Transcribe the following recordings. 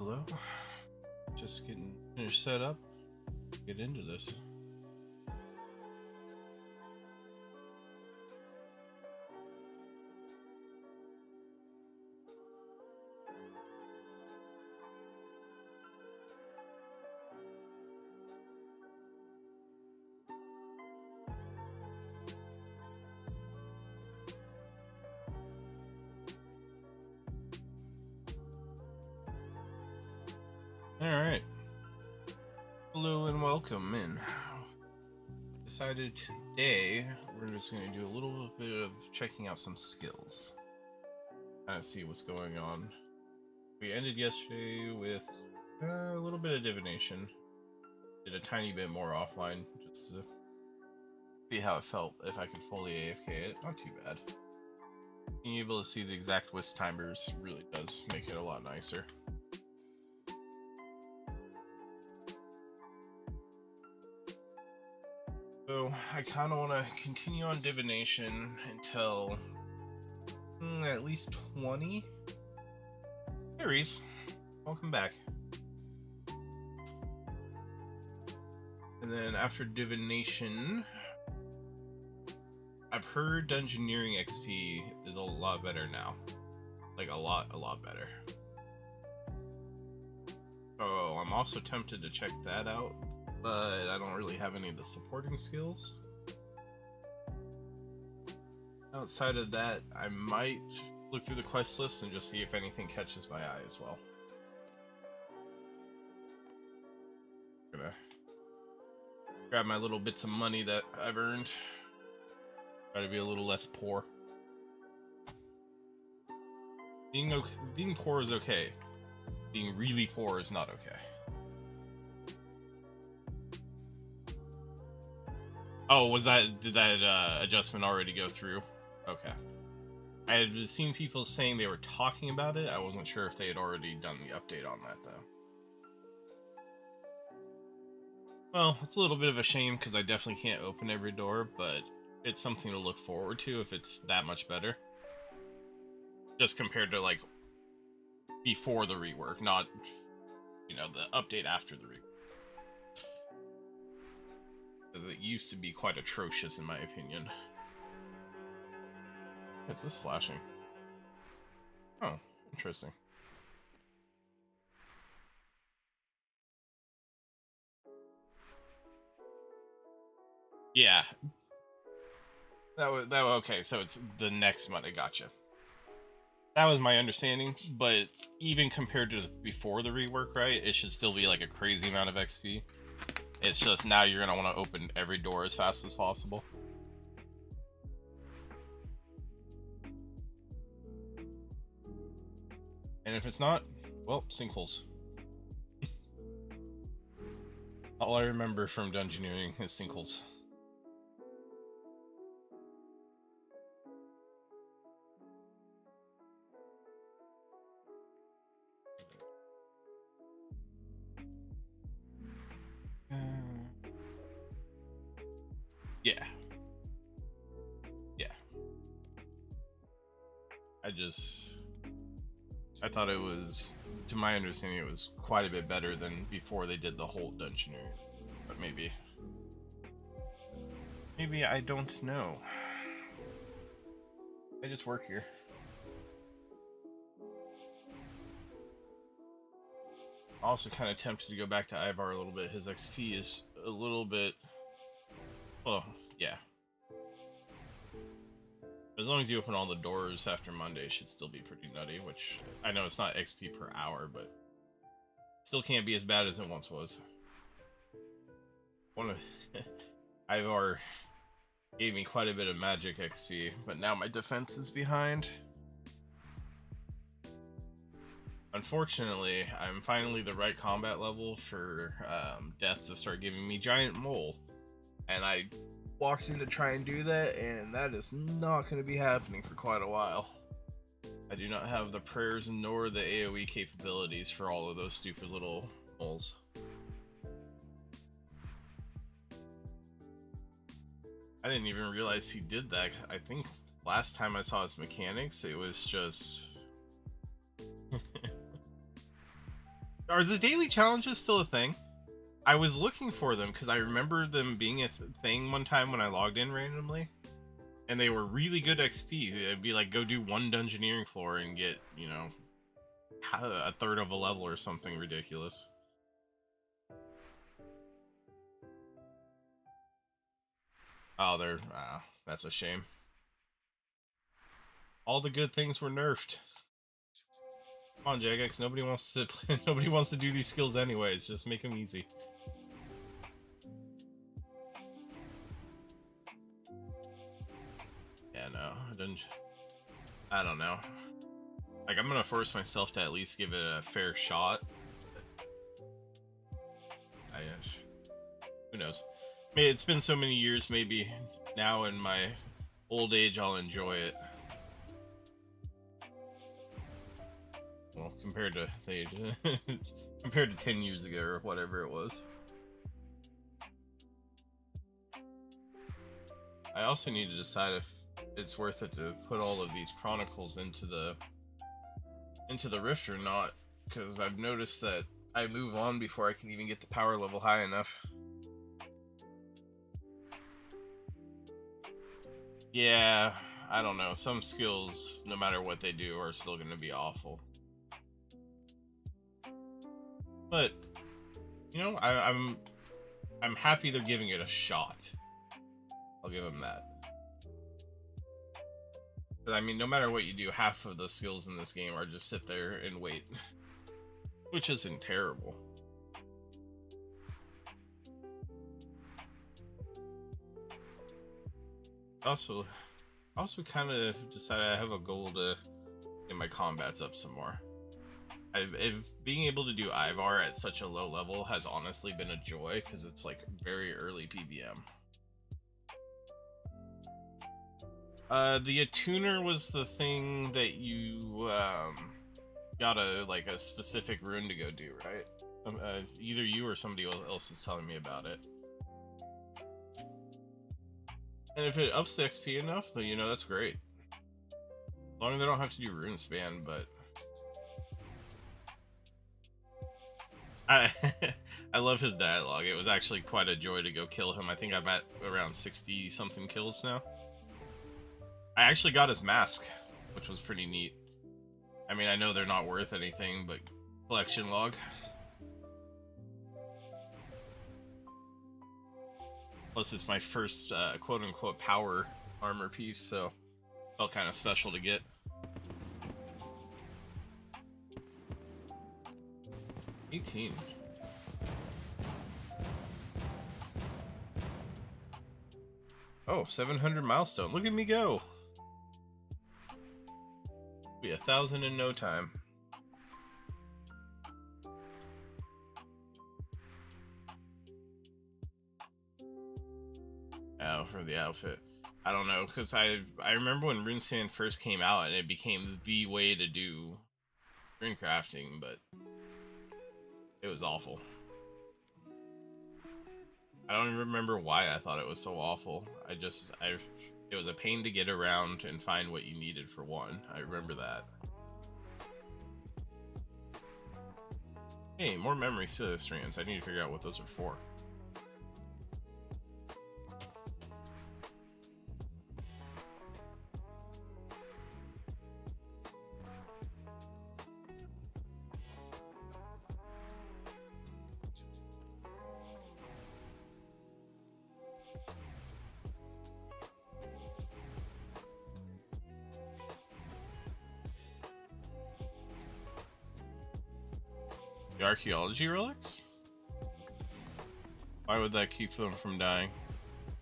Hello. Just getting finished set up. Get into this. Alright. Hello and welcome in. Decided today we're just going to do a little bit of checking out some skills. Kind of see what's going on. We ended yesterday with a little bit of divination. Did a tiny bit more offline just to see how it felt if I could fully AFK it. Not too bad. Being able to see the exact wisp timers really does make it a lot nicer. So I kind of want to continue on divination until at least 20. Aries, welcome back. And then after divination, I've heard Dungeoneering XP is a lot better now. Like a lot better. Oh, I'm also tempted to check that out, but I don't really have any of the supporting skills. Outside of that, I might look through the quest list and just see if anything catches my eye as well. I'm gonna grab my little bits of money that I've earned. Try to be a little less poor. Being poor is okay. Being really poor is not okay. Oh, did that adjustment already go through? Okay. I had seen people saying they were talking about it. I wasn't sure if they had already done the update on that, though. Well, it's a little bit of a shame because I definitely can't open every door, but it's something to look forward to if it's that much better. Just compared to, like, before the rework, not, you know, the update after the rework. Because it used to be quite atrocious, in my opinion. Is this flashing? Oh, interesting. Yeah. That was okay, so it's the next month. I gotcha. That was my understanding, but even compared to before the rework, right, it should still be like a crazy amount of XP. It's just now you're going to want to open every door as fast as possible. And if it's not, well, sinkholes. All I remember from Dungeoneering is sinkholes. Yeah. I thought it was, to my understanding, it was quite a bit better than before they did the whole Dungeoneering. But maybe I don't know. I just work here. Also kind of tempted to go back to Ivar a little bit. His XP is a little bit... Oh, yeah. As long as you open all the doors after Monday, it should still be pretty nutty, which I know it's not XP per hour, but still can't be as bad as it once was. Ivar gave me quite a bit of magic XP, but now my defense is behind. Unfortunately, I'm finally the right combat level for Death to start giving me Giant Mole, and I walked in to try and do that, and that is not going to be happening for quite a while. I do not have the prayers nor the AoE capabilities for all of those stupid little moles. I didn't even realize he did that. I think last time I saw his mechanics, it was just Are the daily challenges still a thing? I was looking for them because I remember them being a thing one time when I logged in randomly, and they were really good XP. It'd be like, go do one dungeoneering floor and get, you know, a third of a level or something ridiculous. Oh, they're that's a shame. All the good things were nerfed. Come on, Jagex. Nobody wants to nobody wants to do these skills anyways. Just make them easy. Yeah, no, I don't know. Like, I'm gonna force myself to at least give it a fair shot. Who knows? Maybe it's been so many years. Maybe now in my old age, I'll enjoy it. Well, compared to compared to 10 years ago or whatever it was. I also need to decide if it's worth it to put all of these chronicles into the rift or not, because I've noticed that I move on before I can even get the power level high enough. Yeah, I don't know. Some skills, no matter what they do, are still going to be awful. But you know, I'm happy they're giving it a shot. I'll give them that. But I mean, no matter what you do, half of the skills in this game are just sit there and wait, which isn't terrible. Also kind of decided I have a goal to get my combats up some more. Being able to do Ivar at such a low level has honestly been a joy, because it's like very early PVM. The attuner was the thing that you got a specific rune to go do, right? Either you or somebody else is telling me about it. And if it ups the XP enough, then, you know, that's great. As long as they don't have to do rune span, but I love his dialogue. It was actually quite a joy to go kill him. I think I'm at around 60 something kills now. I actually got his mask, which was pretty neat. I mean, I know they're not worth anything, but collection log. Plus, it's my first quote-unquote power armor piece, so felt kind of special to get. $18. Oh, 700 milestone. Look at me go. Be 1,000 in no time. Oh, for the outfit. I don't know, because I remember when Runescape first came out and it became the way to do rune crafting, but it was awful. I don't even remember why I thought it was so awful. It was a pain to get around and find what you needed for one. I remember that. Hey, more memory strands. I need to figure out what those are for. The archaeology relics? Why would that keep them from dying?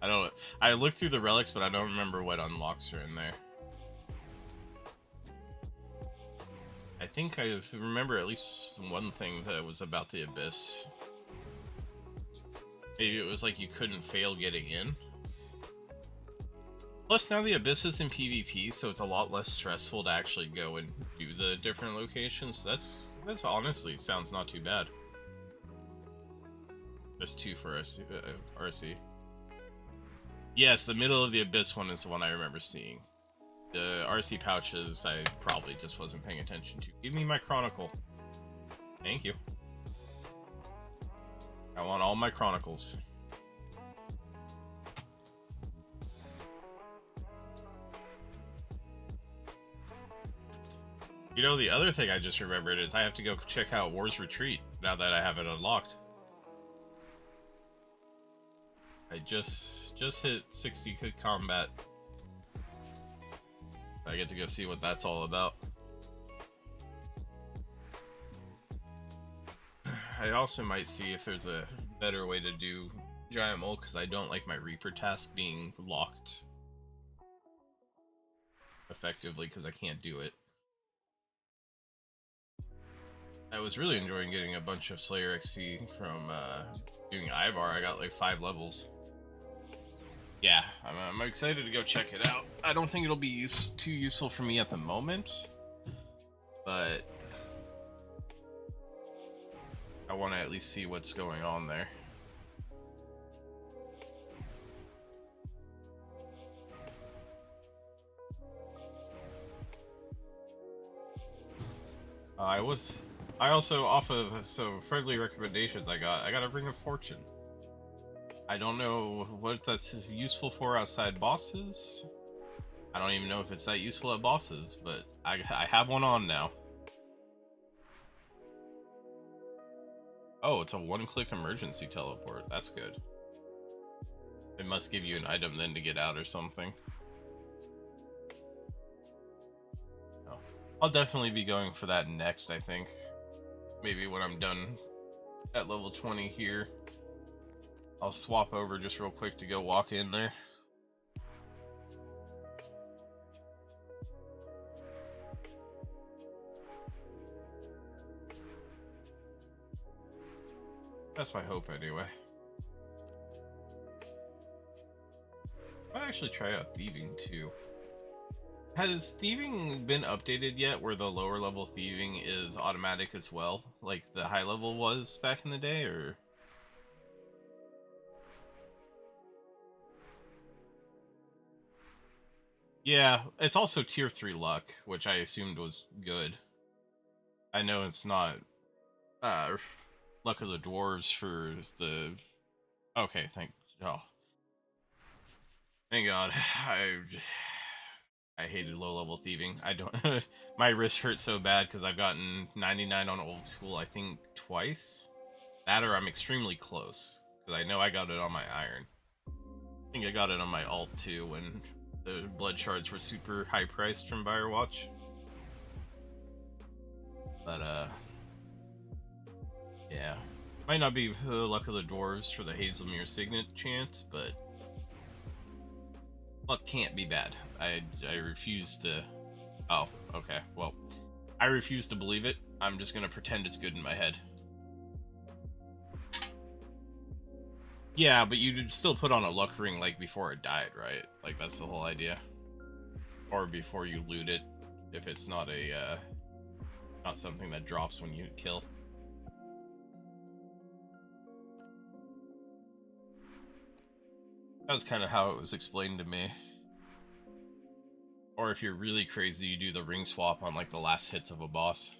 I looked through the relics, but I don't remember what unlocks are in there. I think I remember at least one thing that was about the abyss. Maybe it was like you couldn't fail getting in. Plus, now the abyss is in PvP, so it's a lot less stressful to actually go and do the different locations. That's honestly sounds not too bad. There's 2 for RC. Yes, the middle of the abyss one is the one I remember seeing. The RC pouches I probably just wasn't paying attention to. Give me my chronicle. Thank you. I want all my chronicles. You know, the other thing I just remembered is I have to go check out War's Retreat now that I have it unlocked. I just hit 60 combat. I get to go see what that's all about. I also might see if there's a better way to do Giant Mole, because I don't like my Reaper task being locked effectively because I can't do it. I was really enjoying getting a bunch of Slayer XP from doing Ivar. I got like 5 levels. Yeah, I'm excited to go check it out. I don't think it'll be too useful for me at the moment, but I want to at least see what's going on there. I also, off of some friendly recommendations I got a Ring of Fortune. I don't know what that's useful for outside bosses. I don't even know if it's that useful at bosses, but I have one on now. Oh, it's a one-click emergency teleport. That's good. It must give you an item then to get out or something. Oh. I'll definitely be going for that next, I think. Maybe when I'm done at level 20 here. I'll swap over just real quick to go walk in there. That's my hope anyway. I might actually try out thieving too. Has thieving been updated yet where the lower level thieving is automatic as well, like the high level was back in the day, or? Yeah, it's also tier 3 luck, which I assumed was good. I know it's not luck of the dwarves for the... Okay, thank God. I hated low level thieving. I don't my wrist hurts so bad because I've gotten 99 on old school I think twice. That or I'm extremely close because I know I got it on my iron. I think I got it on my alt too when the blood shards were super high priced from Firewatch. But yeah, might not be the luck of the dwarves for the Hazelmere Signet chance, but luck can't be bad. I refuse to... Oh, okay. Well, I refuse to believe it. I'm just gonna pretend it's good in my head. Yeah, but you'd still put on a luck ring like before it died, right? Like that's the whole idea. Or before you loot it, if it's not a not something that drops when you kill. That was kind of how it was explained to me. Or if you're really crazy, you do the ring swap on like the last hits of a boss.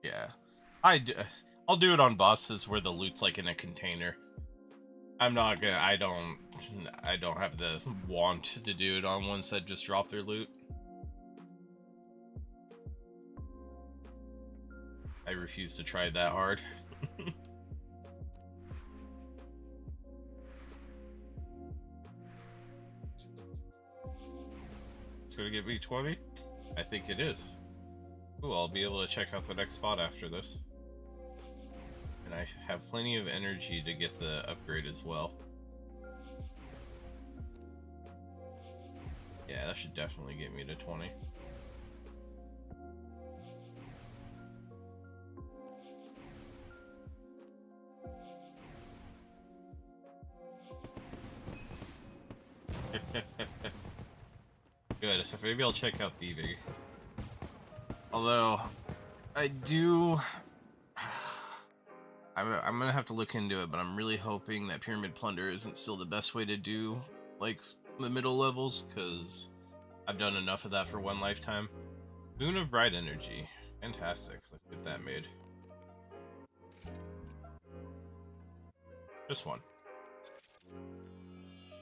Yeah, I'll do it on bosses where the loot's like in a container. I'm not gonna. I don't have the want to do it on ones that just drop their loot. I refuse to try that hard. It's gonna get me 20? I think it is. Ooh, I'll be able to check out the next spot after this. And I have plenty of energy to get the upgrade as well. Yeah, that should definitely get me to 20. Good, so maybe I'll check out thieving. Although, I do... I'm gonna have to look into it, but I'm really hoping that Pyramid Plunder isn't still the best way to do, like, the middle levels, because I've done enough of that for one lifetime. Moon of Bright Energy. Fantastic. Let's get that made. Just one.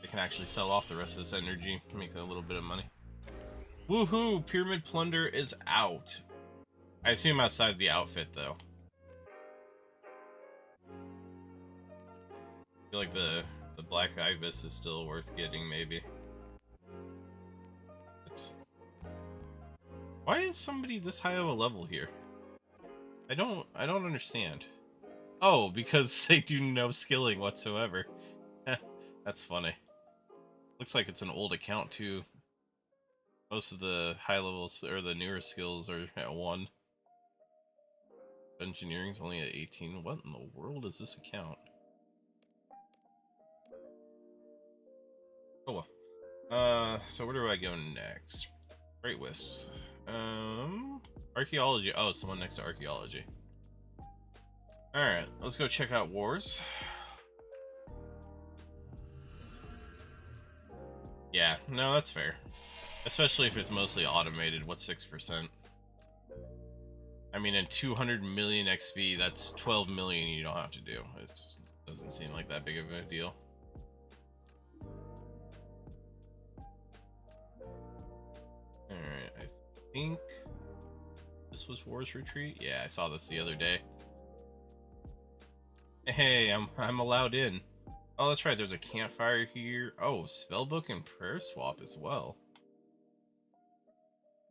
They can actually sell off the rest of this energy, make a little bit of money. Woohoo! Pyramid Plunder is out. I assume outside the outfit, though. I feel like the Black Ibis is still worth getting, maybe. Why is somebody this high of a level here? I don't understand. Oh, because they do no skilling whatsoever. That's funny. Looks like it's an old account too. Most of the high levels or the newer skills are at 1. Engineering's only at 18. What in the world is this account? Oh well. So where do I go next? Great Wisps. Archaeology. Oh, someone next to archaeology. Alright, let's go check out wars. Yeah, no, that's fair. Especially if it's mostly automated. What's 6%? I mean, in 200 million XP, that's 12 million you don't have to do. It doesn't seem like that big of a deal. Alright, I think this was War's Retreat? Yeah, I saw this the other day. Hey, I'm allowed in. Oh, that's right, there's a campfire here. Oh, spellbook and prayer swap as well.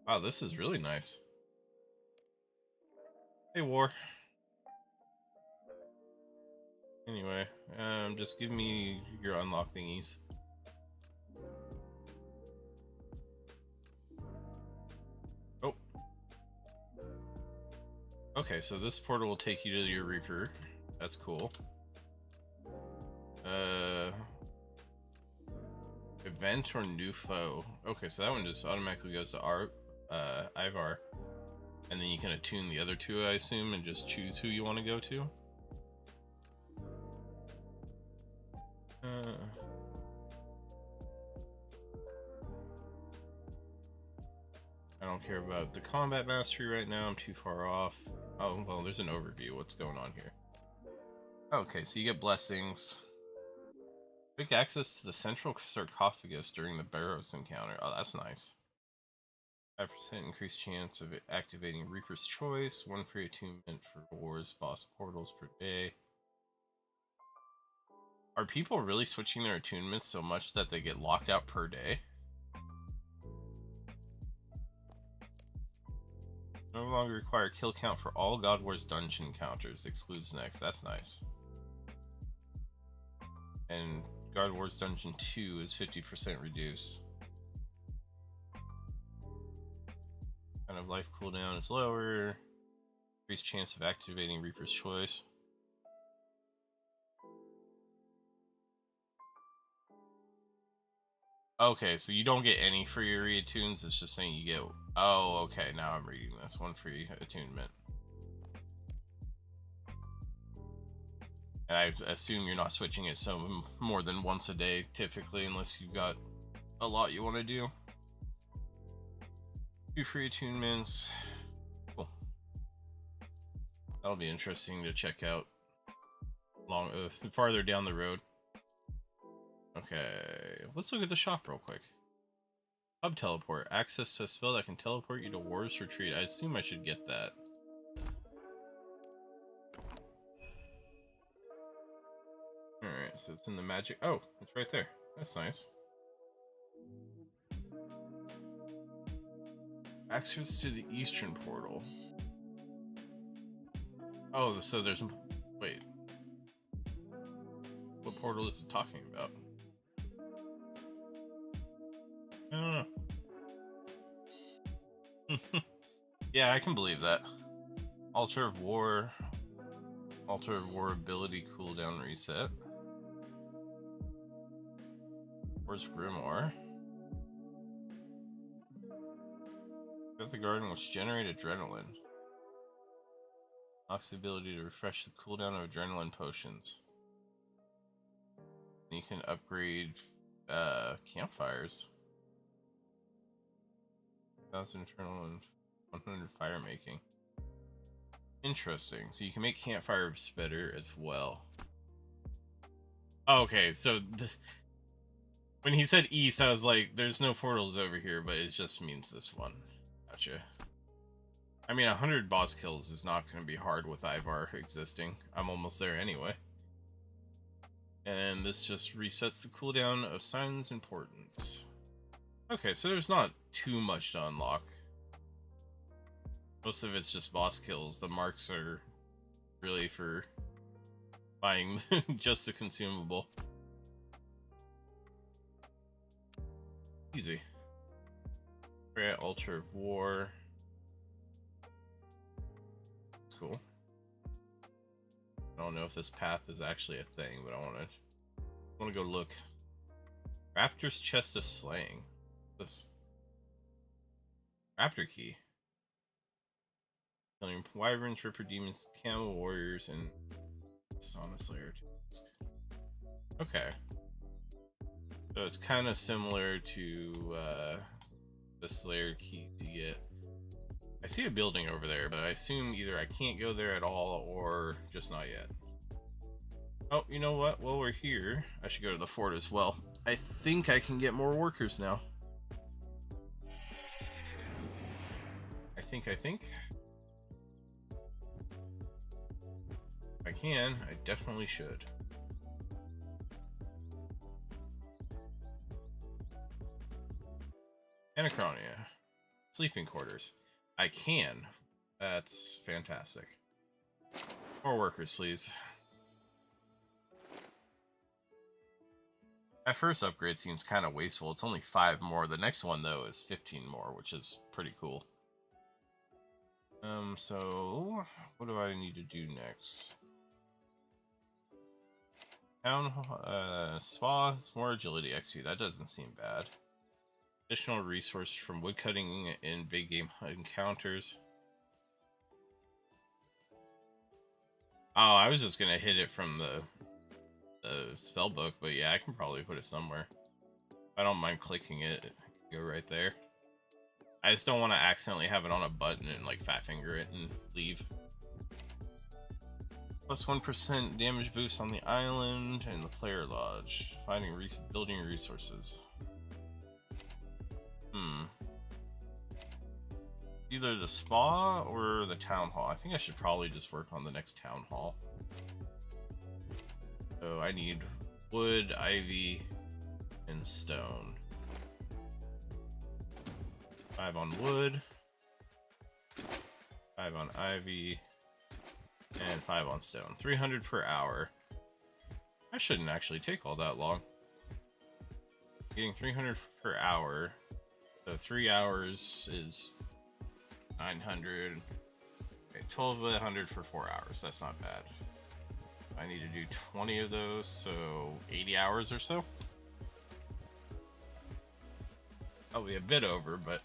Wow, this is really nice. Hey, War. Anyway, just give me your unlock thingies. Oh. Okay, so this portal will take you to your Reaper. That's cool. Event or new foe. Okay, so that one just automatically goes to Ivar. And then you can attune the other two, I assume, and just choose who you want to go to. I don't care about the combat mastery right now. I'm too far off. Oh, well, there's an overview. What's going on here? Okay, so you get blessings. Quick access to the central sarcophagus during the Barrows encounter. Oh, that's nice. 5% increased chance of activating Reaper's Choice. 1 free attunement for wars boss portals per day. Are people really switching their attunements so much that they get locked out per day? No longer require kill count for all God Wars dungeon encounters. Excludes next. That's nice. And God Wars Dungeon 2 is 50% reduced. Kind of life cooldown is lower. Increased chance of activating Reaper's Choice. Okay, so you don't get any free reattunes, it's just saying you get... Oh, okay, now I'm reading this. 1 free attunement. And I assume you're not switching it so more than once a day, typically, unless you've got a lot you want to do. 2 free attunements. Cool. That'll be interesting to check out farther down the road. Okay, let's look at the shop real quick. Hub teleport. Access to a spell that can teleport you to War's Retreat. I assume I should get that. Alright, so it's in the magic... Oh, it's right there. That's nice. Access to the eastern portal. Oh, so there's... Wait. What portal is it talking about? I don't know. Yeah, I can believe that. Altar of War ability cooldown reset. Where's Grimoire? Got the garden which generate adrenaline. Unlocks the ability to refresh the cooldown of adrenaline potions. And you can upgrade campfires. 1,000 internal and 100 fire making. Interesting. So you can make campfires better as well. Okay, so when he said east, I was like, there's no portals over here, but it just means this one. Gotcha. I mean, 100 boss kills is not going to be hard with Ivar existing. I'm almost there anyway. And this just resets the cooldown of Silence Importance. Okay, so there's not too much to unlock. Most of it's just boss kills. The marks are really for buying just the consumable. Easy. Great Altar of War. It's cool. I don't know if this path is actually a thing, but I want to go look. Raptor's Chest of Slaying. This Raptor Key. Killing wyverns, ripper demons, camel warriors, and Sauna Slayer. Okay. So it's kind of similar to the Slayer Key to get. I see a building over there, but I assume either I can't go there at all or just not yet. Oh, you know what? While we're here, I should go to the fort as well. I think I can get more workers now. I think. If I can, I definitely should. Anachronia. Sleeping quarters. I can. That's fantastic. More workers, please. My first upgrade seems kind of wasteful. It's only 5 more. The next one, though, is 15 more, which is pretty cool. So what do I need to do next? Town spa, it's more agility XP. That doesn't seem bad. Additional resources from woodcutting in big game encounters. Oh, I was just gonna hit it from the spell book, but yeah, I can probably put it somewhere. I don't mind clicking it. It can go right there. I just don't want to accidentally have it on a button and like fat finger it and leave. Plus 1% damage boost on the island and the player lodge. Finding building resources. Either the spa or the town hall. I think I should probably just work on the next town hall. So I need wood, ivy, and stone. 5 on wood, 5 on ivy, and 5 on stone. 300 per hour. That shouldn't actually take all that long. Getting 300 per hour. So 3 hours is 900. Okay, 1200 for 4 hours. That's not bad. I need to do 20 of those, so 80 hours or so. Probably a bit over, but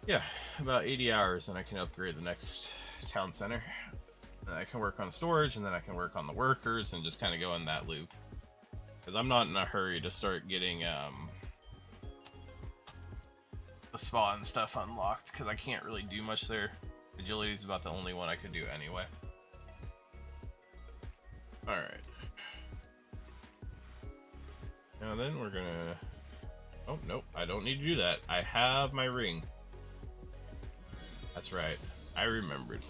yeah, about 80 hours, and I can upgrade the next town center. And I can work on storage, and then I can work on the workers, and just kind of go in that loop. Because I'm not in a hurry to start getting the spa and stuff unlocked, because I can't really do much there. Agility is about the only one I could do anyway. Alright. Now then, we're gonna... Oh, nope, I don't need to do that. I have my ring. That's right. I remembered.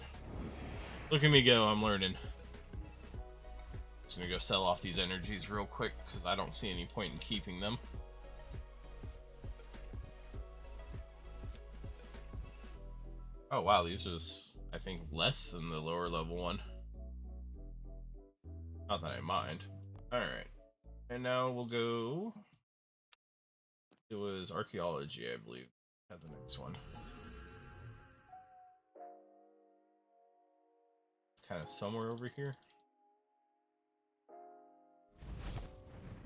Look at me go, I'm learning. Just gonna go sell off these energies real quick, because I don't see any point in keeping them. Oh wow, these are, I think, less than the lower level one. Not that I mind. Alright. And now we'll go... It was archaeology, I believe. Had the next one. It's kind of somewhere over here.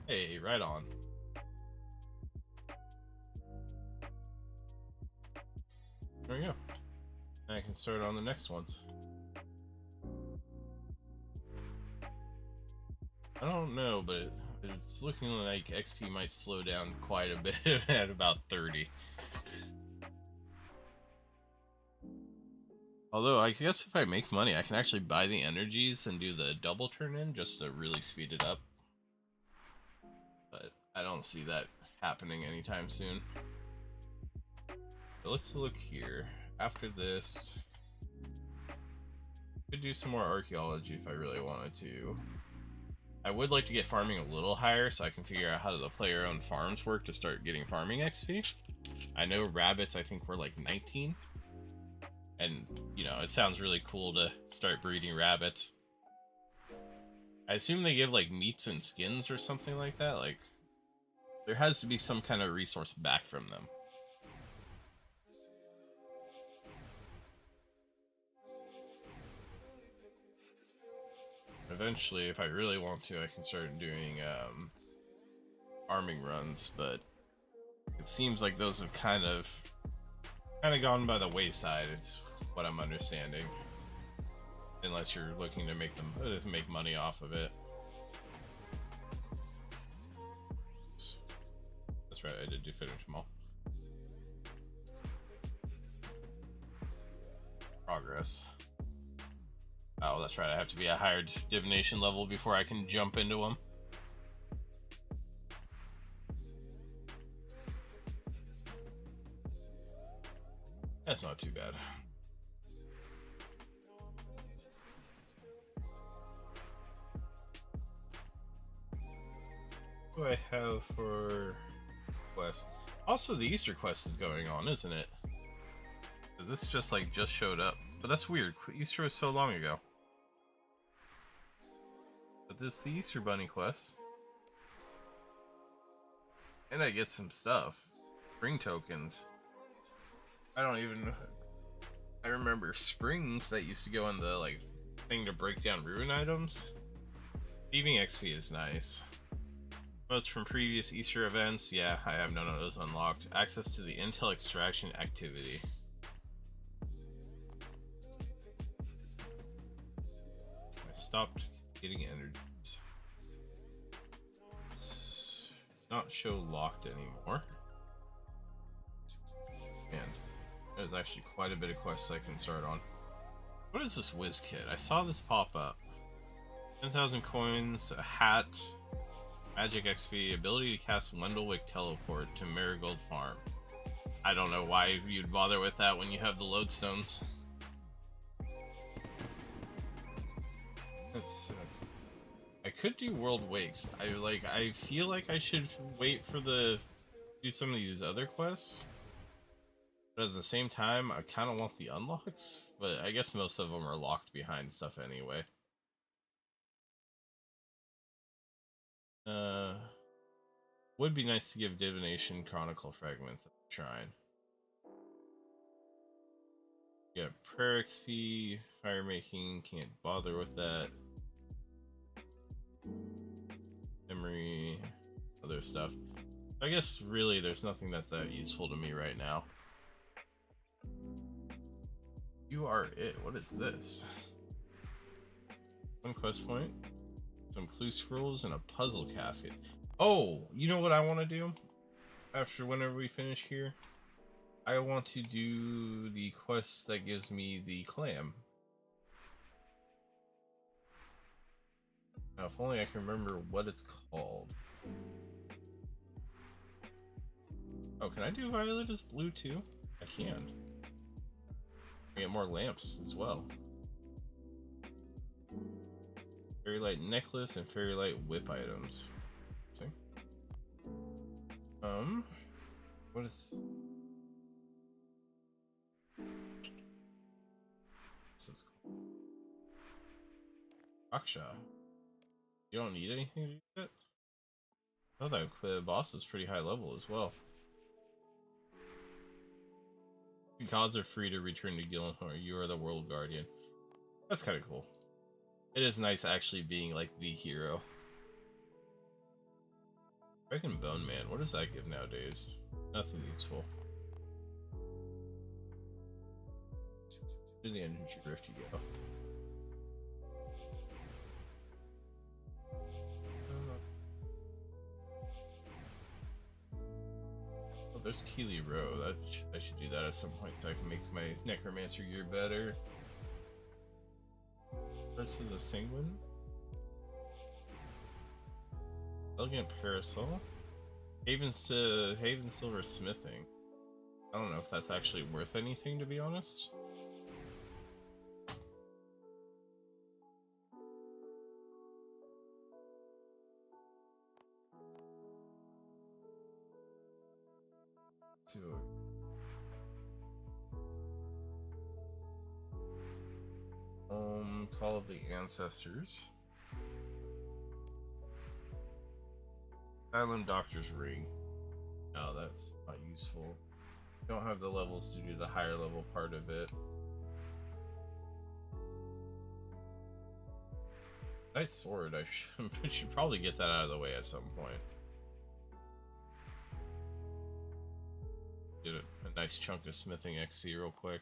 Hey, right on. There we go. And I can start on the next ones. I don't know, but it's looking like XP might slow down quite a bit at about 30. Although, I guess if I make money, I can actually buy the energies and do the double turn in just to really speed it up. But I don't see that happening anytime soon. So let's look here. After this, I could do some more archaeology if I really wanted to. I would like to get farming a little higher so I can figure out how the player-owned farms work to start getting farming XP. I know rabbits, I think, were like 19. And, you know, it sounds really cool to start breeding rabbits. I assume they give, like, meats and skins or something like that. Like, there has to be some kind of resource back from them. Eventually, if I really want to, I can start doing, farming runs, but it seems like those have kind of gone by the wayside. It's what I'm understanding, unless you're looking to make money off of it. That's right, I did finish them all. Progress. Oh, that's right, I have to be a higher divination level before I can jump into them. That's not too bad. What do I have for quest? Also, the Easter quest is going on, isn't it? Because this just showed up. But that's weird. Easter was so long ago. But this is the Easter Bunny quest. And I get some stuff. Spring tokens. I remember springs that used to go in the, like, thing to break down rune items. Thieving XP is nice. Notes from previous Easter events. Yeah, I have none of those unlocked. Access to the intel extraction activity. I stopped getting energies. It's not show locked anymore. Man, there's actually quite a bit of quests I can start on. What is this whiz kit? I saw this pop up. 10,000 coins, a hat, magic XP, ability to cast Wendellwick teleport to Marigold Farm. I don't know why you'd bother with that when you have the lodestones. I could do World Wakes. I feel like I should wait for do some of these other quests. But at the same time, I kind of want the unlocks. But I guess most of them are locked behind stuff anyway. Would be nice to give Divination Chronicle Fragments at the shrine. Yeah, prayer XP, fire making, can't bother with that. Memory, other stuff. I guess really there's nothing that's that useful to me right now. You are it. What is this? One quest point, some clue scrolls, and a puzzle casket. Oh, you know what I want to do? After whenever we finish here, I want to do the quest that gives me the clam. Now, if only I can remember what it's called. Oh, can I do violet as blue too? I can. I get more lamps as well. Fairy light necklace and fairy light whip items. See? What is this called? Aksha. You don't need anything to do that? Oh, that boss is pretty high level as well. Gods are free to return to Gillenhor. You are the world guardian. That's kind of cool. It is nice actually being like the hero. Dragon Bone Man, what does that give nowadays? Nothing useful. Where did the energy rift you go? there's Keeley Row. I should do that at some point so I can make my necromancer gear better. Starts with a sanguine. Elegant parasol. Haven silver smithing. I don't know if that's actually worth anything, to be honest. Call of the Ancestors. Island Doctor's Ring. No, that's not useful. Don't have the levels to do the higher level part of it. Nice sword. I should probably get that out of the way at some point. Get a nice chunk of smithing XP real quick.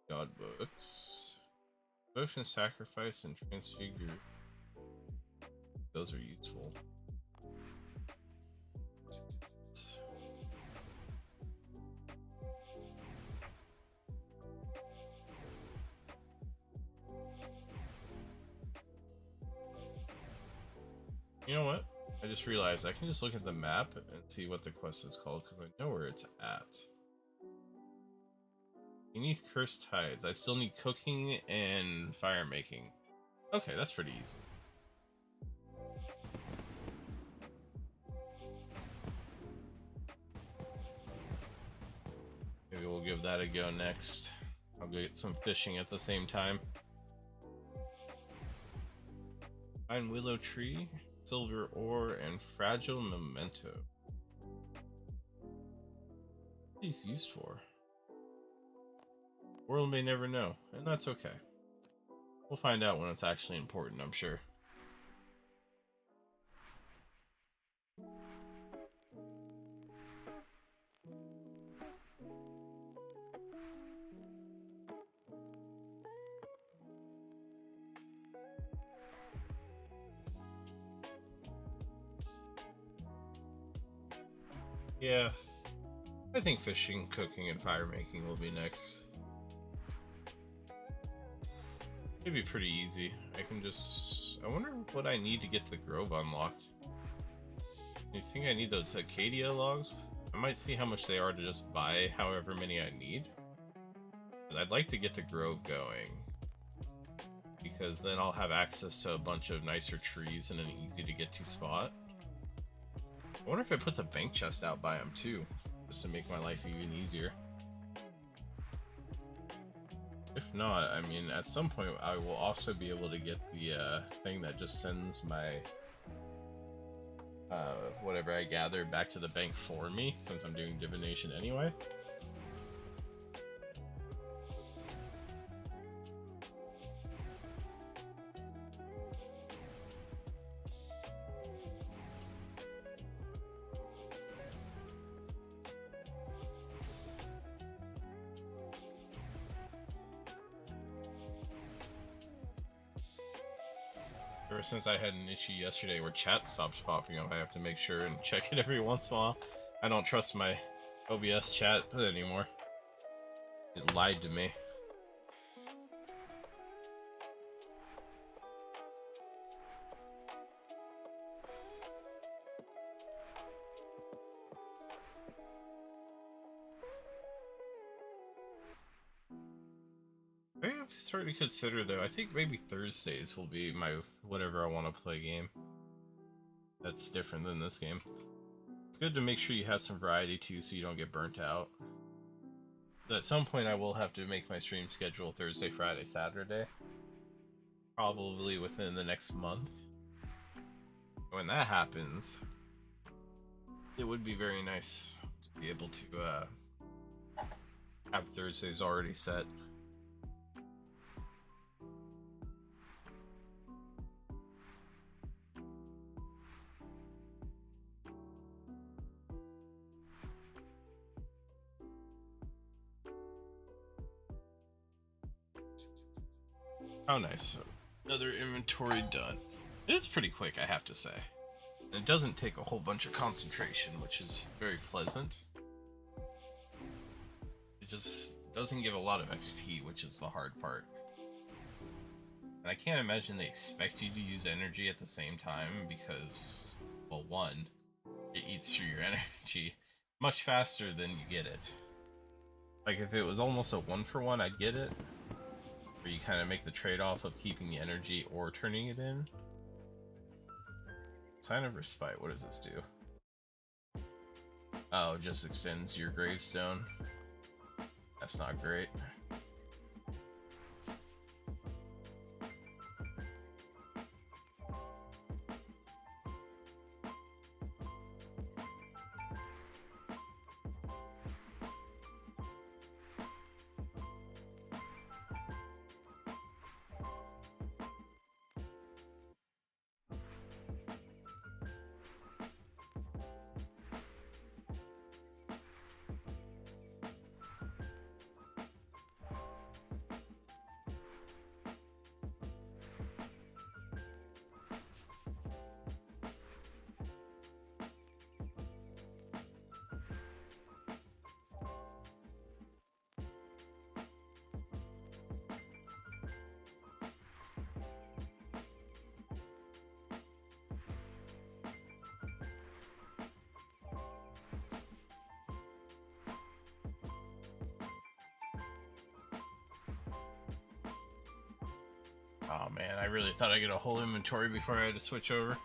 God books. Devotion, sacrifice, and transfigure. Those are useful. You know what? I just realized I can just look at the map and see what the quest is called because I know where it's at. Beneath Cursed Tides. I still need cooking and fire making. Okay, that's pretty easy. Maybe we'll give that a go next. I'll go get some fishing at the same time. Fine willow tree, silver ore, and fragile memento. What are these used for? World may never know, and that's okay. We'll find out when it's actually important, I'm sure. Yeah, I think fishing, cooking, and fire making will be next. It'd be pretty easy. I can just... I wonder what I need to get the grove unlocked. You think I need those Acadia logs? I might see how much they are to just buy however many I need. But I'd like to get the grove going. Because then I'll have access to a bunch of nicer trees in an easy to get to spot. I wonder if it puts a bank chest out by them too. Just to make my life even easier. If not, I mean, at some point I will also be able to get the thing that just sends my whatever I gather back to the bank for me, since I'm doing divination anyway. Ever since I had an issue yesterday where chat stopped popping up, I have to make sure and check it every once in a while. I don't trust my OBS chat anymore. It lied to me. Maybe I'm starting to consider though. I think maybe Thursdays will be my whatever I want to play game. That's different than this game. It's good to make sure you have some variety too, so you don't get burnt out. But at some point, I will have to make my stream schedule Thursday, Friday, Saturday. Probably within the next month. When that happens, it would be very nice to be able to have Thursdays already set. Oh, nice. Another inventory done. It is pretty quick, I have to say. And it doesn't take a whole bunch of concentration, which is very pleasant. It just doesn't give a lot of XP, which is the hard part. And I can't imagine they expect you to use energy at the same time because, well, one, it eats through your energy much faster than you get it. Like, if it was almost a 1-for-1, I'd get it. Where you kind of make the trade-off of keeping the energy or turning it in. Sign of Respite, what does this do? Oh, it just extends your gravestone. That's not great. Oh man, I really thought I'd get a whole inventory before I had to switch over.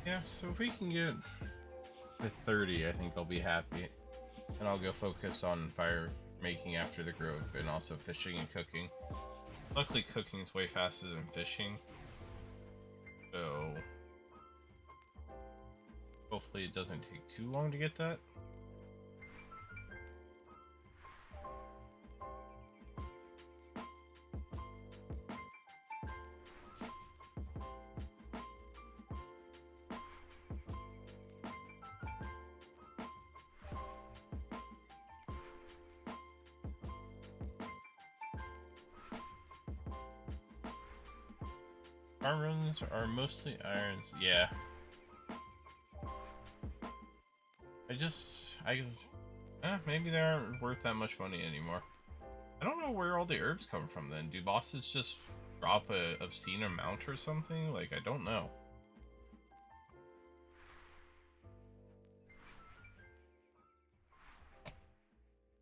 Yeah, so if we can get to 30, I think I'll be happy. And I'll go focus on fire making after the grove, and also fishing and cooking. Luckily, cooking is way faster than fishing. So hopefully it doesn't take too long to get that. Farm runs are mostly irons. Yeah. Maybe they aren't worth that much money anymore. I don't know where all the herbs come from then. Do bosses just drop a obscene amount or something? Like, I don't know.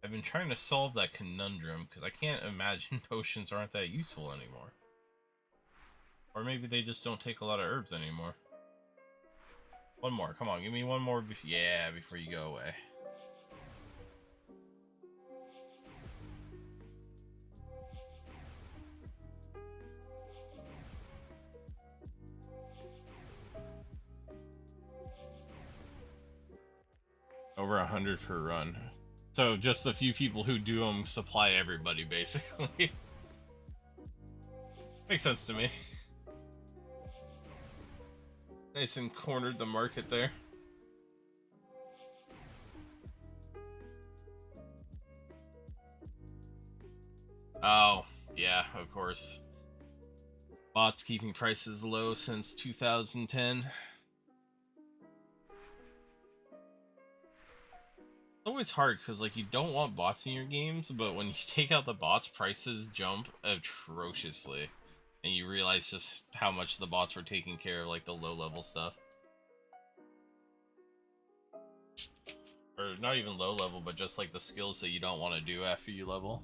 I've been trying to solve that conundrum because I can't imagine potions aren't that useful anymore. Or maybe they just don't take a lot of herbs anymore. One more, come on, give me one more. Before you go away. Over 100 per run. So just the few people who do them supply everybody, basically. Makes sense to me. Nice and cornered the market there. Oh, yeah, of course. Bots keeping prices low since 2010. It's always hard because, like, you don't want bots in your games, but when you take out the bots, prices jump atrociously. And you realize just how much the bots were taking care of, like, the low-level stuff. Or not even low-level, but just, like, the skills that you don't want to do after you level.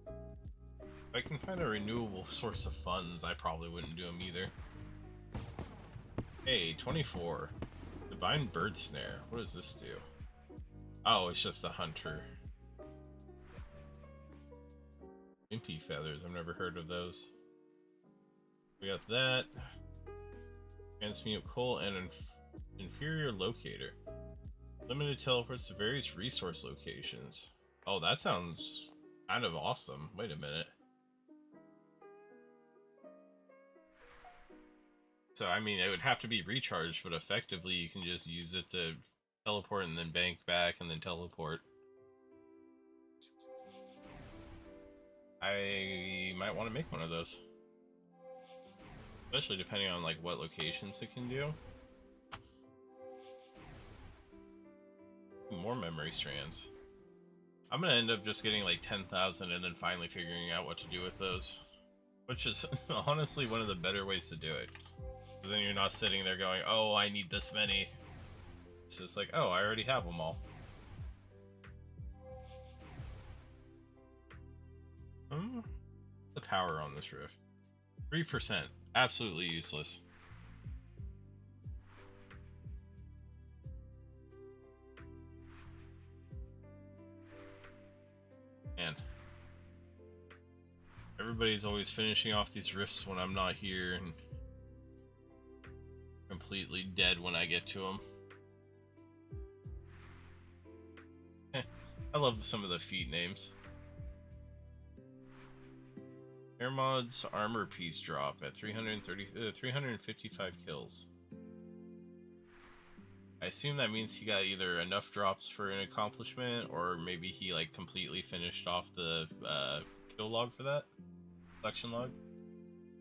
If I can find a renewable source of funds, I probably wouldn't do them either. Hey, 24. Divine Bird Snare. What does this do? Oh, it's just a hunter. Impy feathers. I've never heard of those. We got that. Transmute coal and inferior locator. Limited teleports to various resource locations. Oh, that sounds kind of awesome. Wait a minute. So, I mean, it would have to be recharged, but effectively you can just use it to teleport and then bank back and then teleport. I might want to make one of those. Especially depending on like what locations it can do. More memory strands. I'm gonna end up just getting like 10,000 and then finally figuring out what to do with those. Which is honestly one of the better ways to do it. Because then you're not sitting there going, oh, I need this many. It's just like, oh, I already have them all. The power on this rift. 3%. Absolutely useless. Man. Everybody's always finishing off these rifts when I'm not here and completely dead when I get to them. I love some of the feat names. Airmod's armor piece drop at 355 kills. I assume that means he got either enough drops for an accomplishment, or maybe he like completely finished off the kill log for that? Collection log?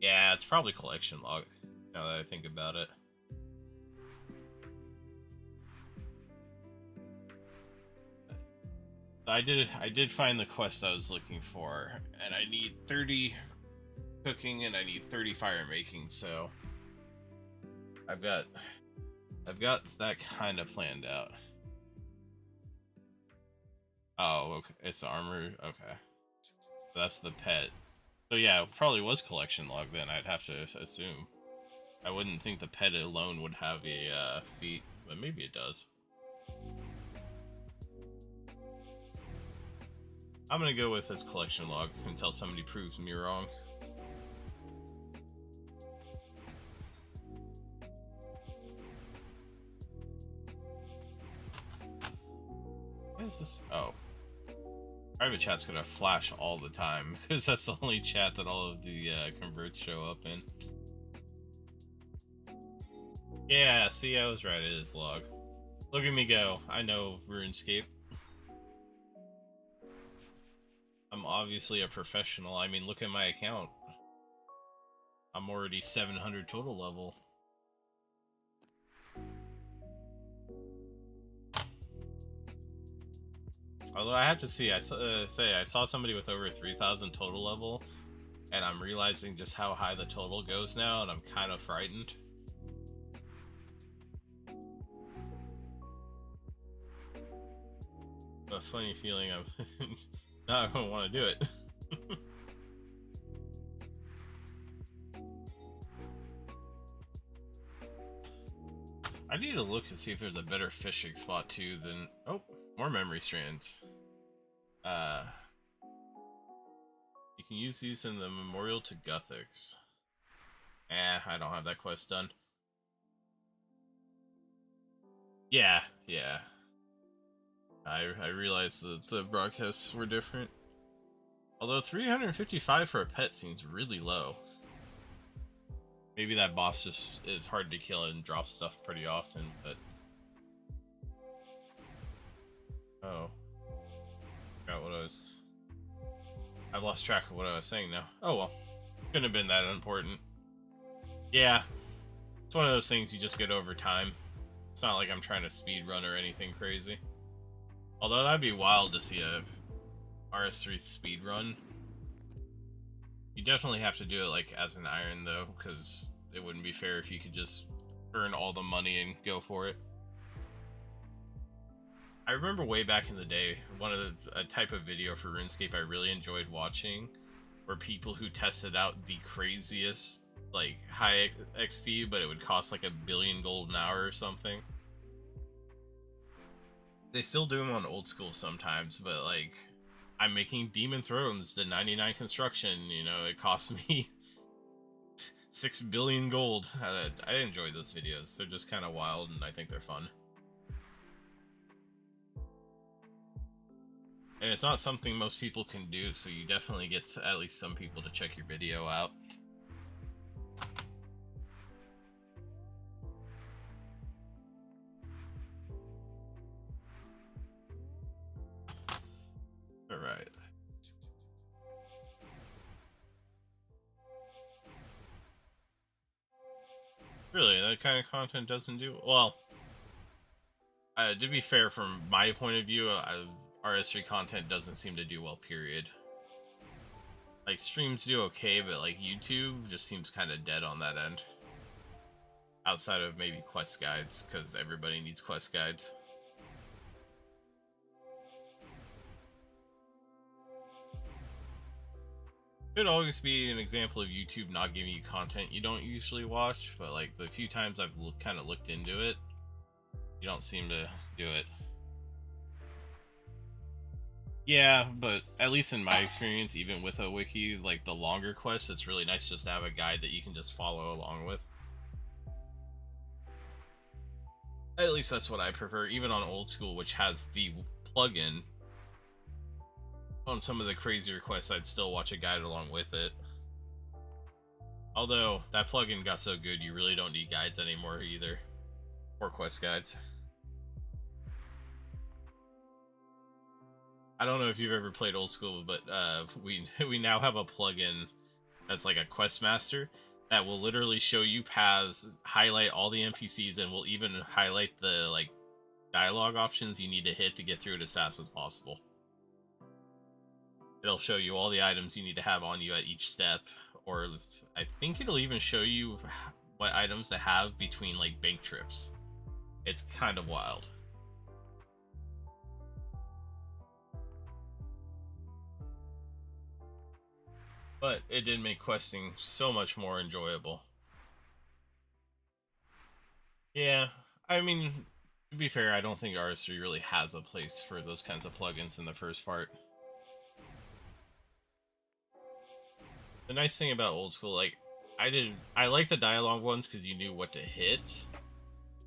Yeah, it's probably collection log, now that I think about it. I did find the quest I was looking for, and I need 30 cooking and I need 30 fire making, so I've got that kind of planned out. Oh, okay. It's the armor. Okay. That's the pet. So yeah, it probably was collection log then, I'd have to assume. I wouldn't think the pet alone would have a feat, but maybe it does. I'm gonna go with this collection log until somebody proves me wrong. What is this? Oh. Private chat's gonna flash all the time, because that's the only chat that all of the converts show up in. Yeah, see, I was right, it is log. Look at me go, I know RuneScape. I'm obviously a professional. I mean, look at my account. I'm already 700 total level. Although I have to say, I saw somebody with over 3,000 total level, and I'm realizing just how high the total goes now, and I'm kind of frightened. A funny feeling I'm not gonna want to do it. I need to look and see if there's a better fishing spot too than... Oh, more memory strands. You can use these in the Memorial to Gothics. I don't have that quest done. Yeah. I realized that the broadcasts were different. Although 355 for a pet seems really low. Maybe that boss just is hard to kill and drops stuff pretty often, but... Oh. Forgot what I've lost track of what I was saying now. Oh well. Couldn't have been that important. Yeah. It's one of those things you just get over time. It's not like I'm trying to speed run or anything crazy. Although that'd be wild to see a RS3 speed run. You definitely have to do it like as an iron though, because it wouldn't be fair if you could just earn all the money and go for it. I remember way back in the day, a type of video for RuneScape I really enjoyed watching were people who tested out the craziest like high XP, but it would cost like 1 billion gold an hour or something. They still do them on old school sometimes, but like I'm making Demon Thrones to 99 construction. You know, it cost me 6 billion gold. I enjoy those videos. They're just kind of wild, and I think they're fun. And it's not something most people can do, so you definitely get at least some people to check your video out. Alright. Really, that kind of content doesn't do well. To be fair, from my point of view, RS3 content doesn't seem to do well. Period. Like streams do okay, but like YouTube just seems kind of dead on that end. Outside of maybe quest guides, because everybody needs quest guides. Could always be an example of YouTube not giving you content you don't usually watch, but like the few times I've kind of looked into it, you don't seem to do it. Yeah, but at least in my experience, even with a wiki, like the longer quests, it's really nice just to have a guide that you can just follow along with. At least that's what I prefer, even on old school, which has the plugin. On some of the crazier quests, I'd still watch a guide along with it. Although, that plugin got so good, you really don't need guides anymore either. Or quest guides. I don't know if you've ever played old school, but we now have a plugin that's like a quest master that will literally show you paths, highlight all the NPCs, and will even highlight the like dialogue options you need to hit to get through it as fast as possible. It'll show you all the items you need to have on you at each step, or I think it'll even show you what items to have between like bank trips. It's kind of wild. But it did make questing so much more enjoyable. Yeah, I mean, to be fair, I don't think RS3 really has a place for those kinds of plugins in the first part. The nice thing about old school, like, I like the dialogue ones because you knew what to hit,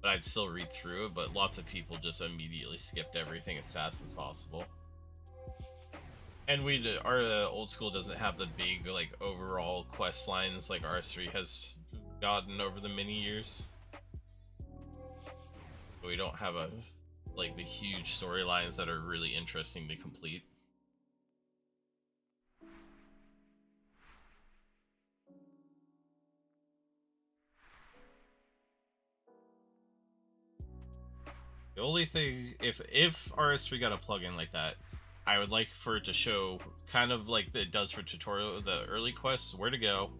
but I'd still read through it, but lots of people just immediately skipped everything as fast as possible. And our old school doesn't have the big, like, overall quest lines like RS3 has gotten over the many years. We don't have the huge storylines that are really interesting to complete. The only thing, if RS3 got a plugin like that, I would like for it to show, kind of like it does for tutorial, the early quests, where to go,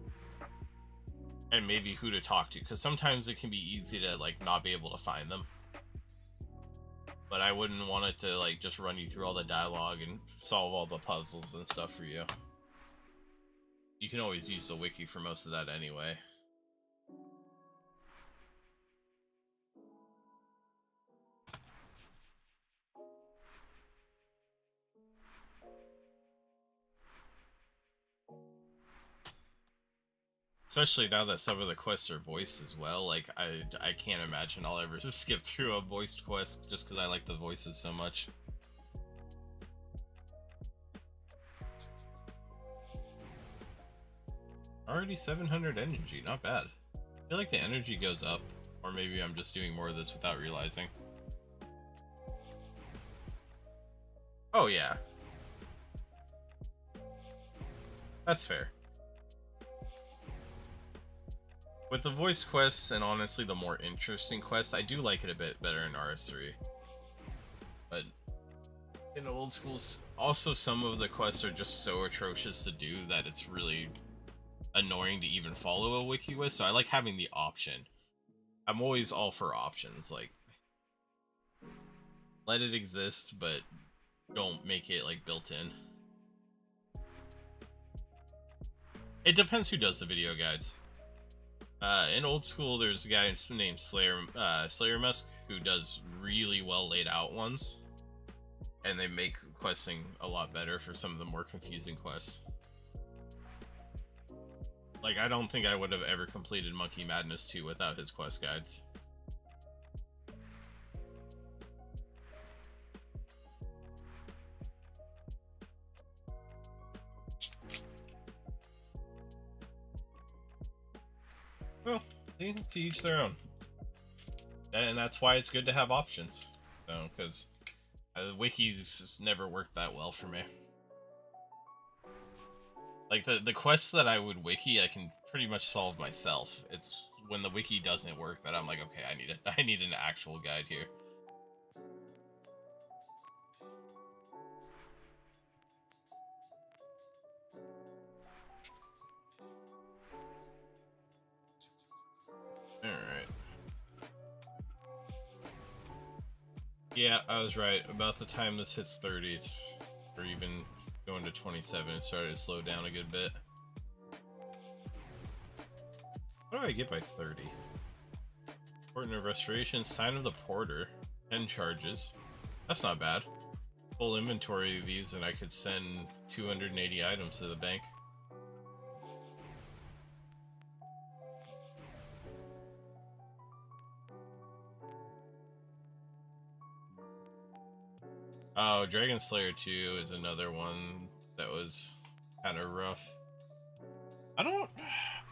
and maybe who to talk to, because sometimes it can be easy to like not be able to find them. But I wouldn't want it to like just run you through all the dialogue and solve all the puzzles and stuff for you. You can always use the wiki for most of that anyway. Especially now that some of the quests are voiced as well, like, I can't imagine I'll ever just skip through a voiced quest just because I like the voices so much. Already 700 energy, not bad. I feel like the energy goes up, or maybe I'm just doing more of this without realizing. Oh yeah. That's fair. With the voice quests, and honestly the more interesting quests, I do like it a bit better in RS3. But in old schools, also some of the quests are just so atrocious to do that it's really annoying to even follow a wiki with, so I like having the option. I'm always all for options, like, let it exist, but don't make it, like, built in. It depends who does the video guides. In old school, there's a guy named Slayer Musk who does really well laid out ones, and they make questing a lot better for some of the more confusing quests. Like, I don't think I would have ever completed Monkey Madness 2 without his quest guides. Well, to each their own. And that's why it's good to have options. So, because wikis just never worked that well for me. Like, the quests that I would wiki, I can pretty much solve myself. It's when the wiki doesn't work that I'm like, okay, I need an actual guide here. Alright. Yeah, I was right. About the time this hits 30, or even going to 27, it started to slow down a good bit. What do I get by 30? Important of Restoration, Sign of the Porter, 10 charges. That's not bad. Full inventory of these and I could send 280 items to the bank. Oh, Dragon Slayer 2 is another one that was kind of rough.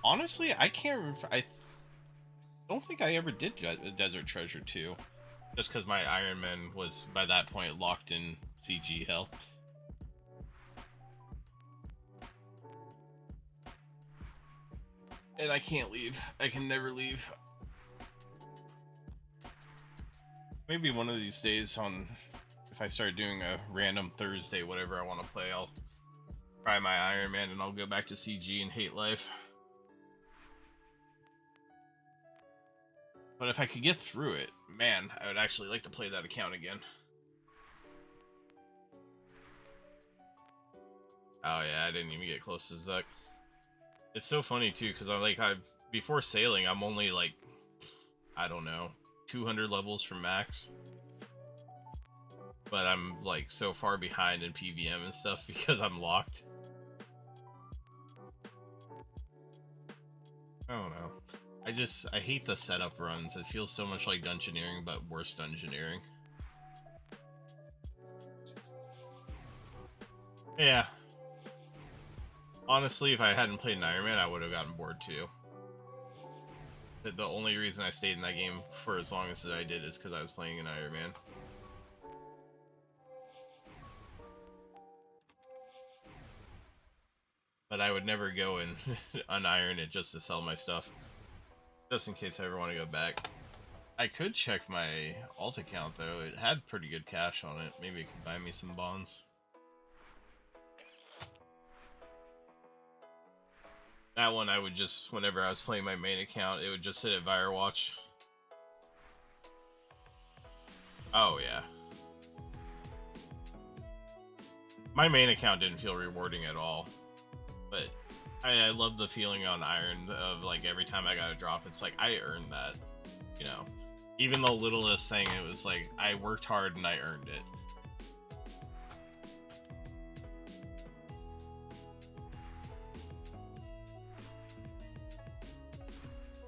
Honestly, I don't think I ever did Desert Treasure 2. Just because my Iron Man was, by that point, locked in CG hell. And I can't leave. I can never leave. Maybe one of these days if I start doing a random Thursday, whatever I want to play, I'll try my Iron Man and I'll go back to CG and hate life. But if I could get through it, man, I would actually like to play that account again. Oh yeah, I didn't even get close to Zuck. It's so funny too, because before sailing, I'm only like, I don't know, 200 levels from max. But I'm like so far behind in PVM and stuff because I'm locked. I don't know. I hate the setup runs. It feels so much like dungeoneering, but worse dungeoneering. Yeah. Honestly, if I hadn't played an Iron Man, I would have gotten bored too. The only reason I stayed in that game for as long as I did is because I was playing an Iron Man. But I would never go and uniron it just to sell my stuff. Just in case I ever want to go back. I could check my alt account though. It had pretty good cash on it. Maybe it could buy me some bonds. That one I would just, whenever I was playing my main account, it would just sit at Firewatch. Oh yeah. My main account didn't feel rewarding at all. But I love the feeling on Iron of like every time I got a drop, it's like I earned that, you know. Even the littlest thing, it was like I worked hard and I earned it.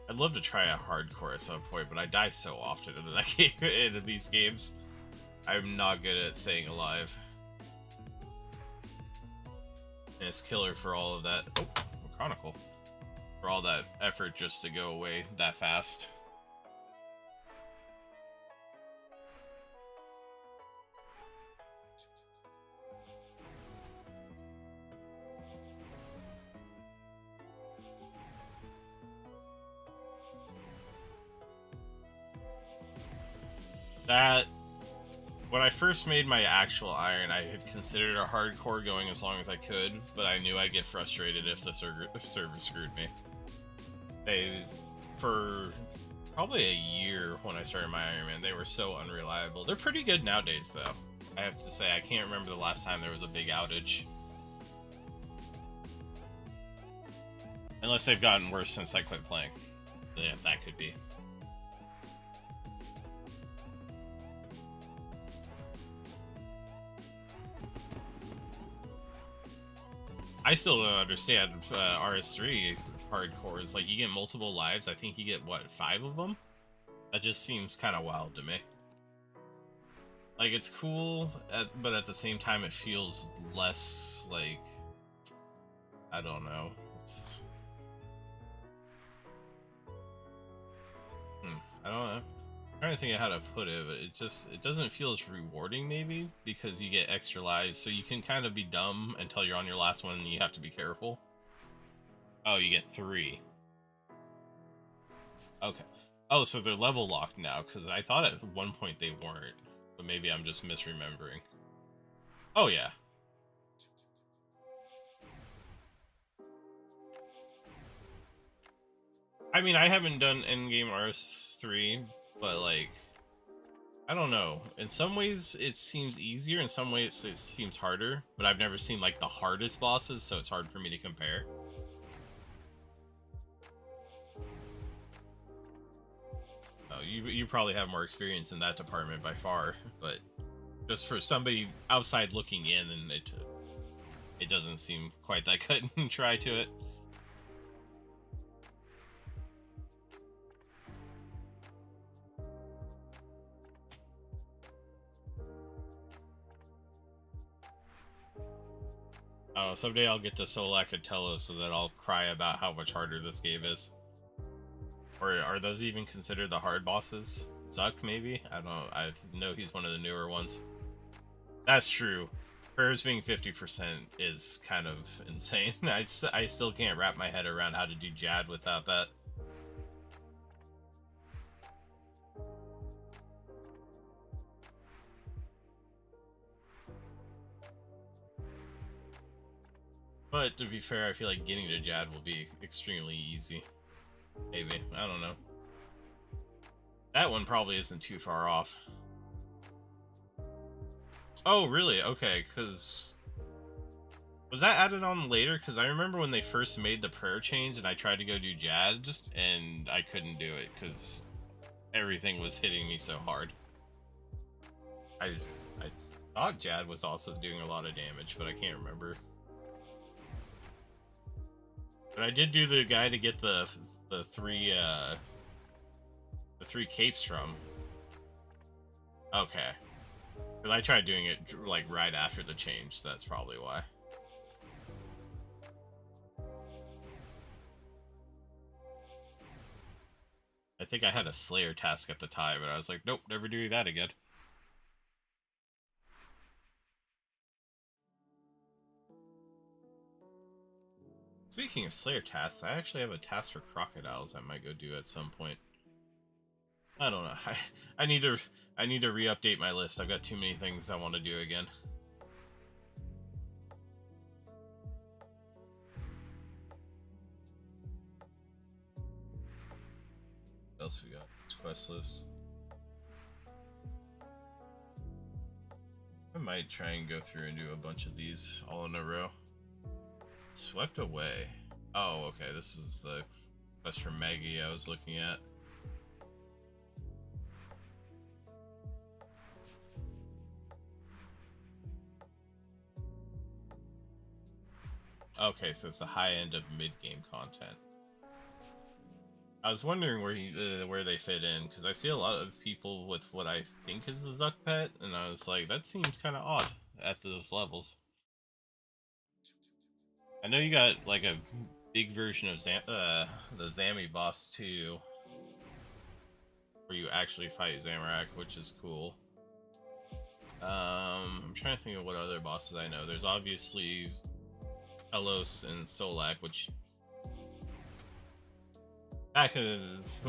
I'd love to try a hardcore at some point, but I die so often into that game, into these games. I'm not good at staying alive. And it's killer for all of that. Oh, Chronicle. For all that effort just to go away that fast. When I first made my actual Iron, I had considered a hardcore going as long as I could, but I knew I'd get frustrated if the server screwed me. For probably a year when I started my Iron Man, they were so unreliable. They're pretty good nowadays, though. I have to say, I can't remember the last time there was a big outage. Unless they've gotten worse since I quit playing. Yeah, that could be. I still don't understand RS3 hardcore. Is like you get multiple lives. I think you get what, 5 of them. That just seems kind of wild to me. Like it's cool, but at the same time, it feels less like I don't know. I don't know. I'm trying to think of how to put it, but it doesn't feel as rewarding maybe because you get extra lives, so you can kind of be dumb until you're on your last one and you have to be careful. Oh, you get 3. Okay. Oh, so they're level locked now, because I thought at one point they weren't, but maybe I'm just misremembering. Oh yeah. I mean, I haven't done endgame RS3, but like, I don't know. In some ways, it seems easier. In some ways, it seems harder. But I've never seen like the hardest bosses, so it's hard for me to compare. Oh, you probably have more experience in that department by far. But just for somebody outside looking in, and it doesn't seem quite that cut and try to it. I don't know, someday I'll get to Solak and Telos so that I'll cry about how much harder this game is. Or are those even considered the hard bosses? Zuck, maybe? I don't know. I know he's one of the newer ones. That's true. Prayers being 50% is kind of insane. I still can't wrap my head around how to do Jad without that. But to be fair, I feel like getting to Jad will be extremely easy. Maybe. I don't know. That one probably isn't too far off. Oh, really? Okay, because... Was that added on later? Because I remember when they first made the prayer change and I tried to go do Jad, and I couldn't do it because everything was hitting me so hard. I thought Jad was also doing a lot of damage, but I can't remember. But I did do the guy to get the 3 capes from. Okay. Because I tried doing it like right after the change, so that's probably why. I think I had a Slayer task at the time, and I was like, nope, never doing that again. Speaking of Slayer tasks, I actually have a task for crocodiles I might go do at some point. I don't know. I need to re-update my list. I've got too many things I want to do again. What else we got? This quest list. I might try and go through and do a bunch of these all in a row. Swept away. Oh, okay. This is the quest from Maggie I was looking at. Okay, so it's the high end of mid-game content. I was wondering where they fit in, because I see a lot of people with what I think is the Zuck pet, and I was like, that seems kind of odd at those levels. I know you got like a big version of the Zami boss too, where you actually fight Zamorak, which is cool. I'm trying to think of what other bosses I know. There's obviously Elos and Solak, which back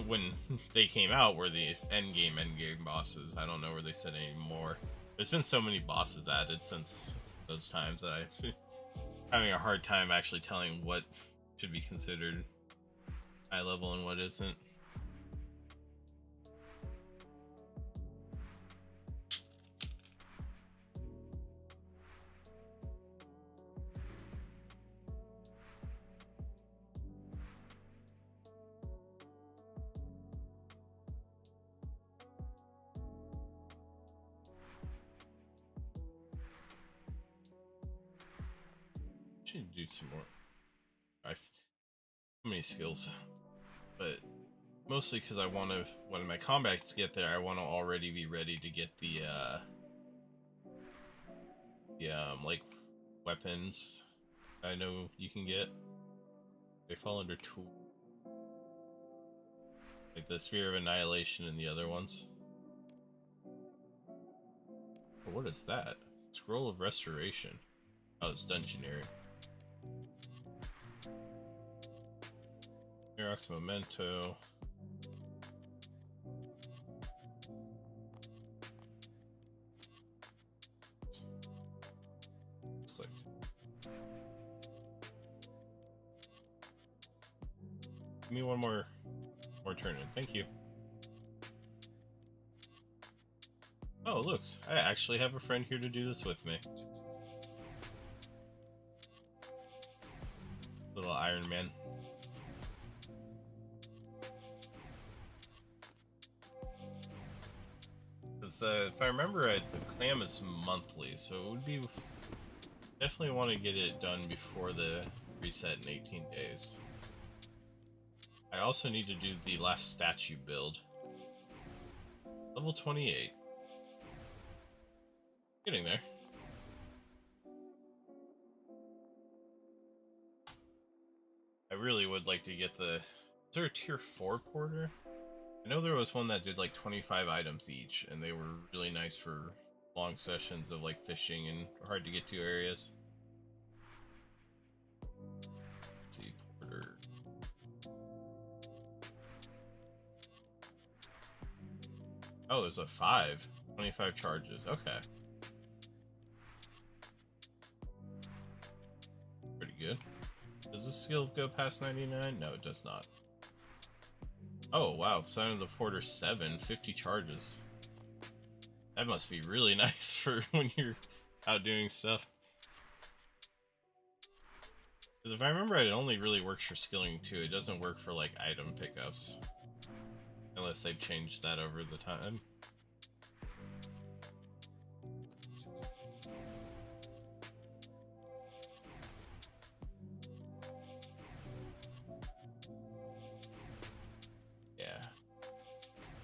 when they came out were the endgame bosses. I don't know where they sit anymore. There's been so many bosses added since those times that I'm having a hard time actually telling what should be considered high level and what isn't. Should do some more. I so many skills, but mostly because I want to. When my combats get there, I want to already be ready to get the like weapons. I know you can get. They fall under tool, like the Sphere of Annihilation and the other ones. Oh, what is that? Scroll of Restoration. Oh, it's Dungeoneering. Mirrox Memento. It's clicked. Give me one more turn in. Thank you. Oh, looks. I actually have a friend here to do this with me. Little Iron Man. Because if I remember right, the clam is monthly, so it would be... Definitely want to get it done before the reset in 18 days. I also need to do the last statue build. Level 28. Getting there. I really would like to get the... Is there a tier 4 porter? I know there was one that did like 25 items each, and they were really nice for long sessions of like fishing and hard to get to areas. Let's see, porter. Oh, there's a 5. 25 charges. Okay. Pretty good. Does this skill go past 99? No, it does not. Oh, wow. Sign of the Porter 7. 50 charges. That must be really nice for when you're out doing stuff. Because if I remember right, it only really works for skilling too. It doesn't work for, like, item pickups. Unless they've changed that over the time.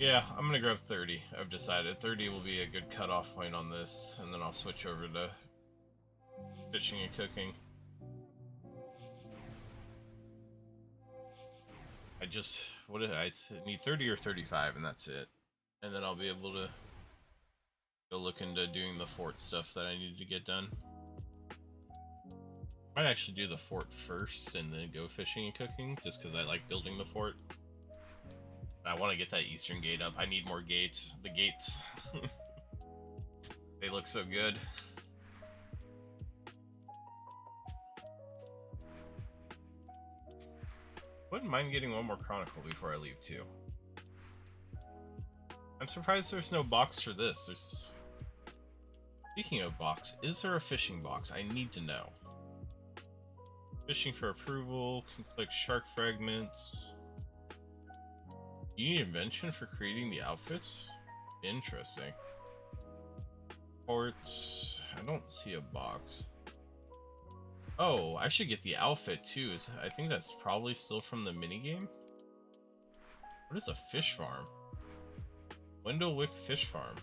Yeah, I'm gonna grab 30. I've decided 30 will be a good cutoff point on this, and then I'll switch over to fishing and cooking. I need 30 or 35, and that's it. And then I'll be able to go look into doing the fort stuff that I need to get done. Might actually do the fort first, and then go fishing and cooking, just because I like building the fort. I want to get that eastern gate up. I need more gates. The gates. They look so good. Wouldn't mind getting one more chronicle before I leave too. I'm surprised there's no box for this. Speaking of box, is there a fishing box? I need to know. Fishing for approval. Can collect shark fragments. You need invention for creating the outfits? Interesting. Ports. I don't see a box. Oh, I should get the outfit too. I think that's probably still from the minigame. What is a fish farm? Windlewick Fish Farm.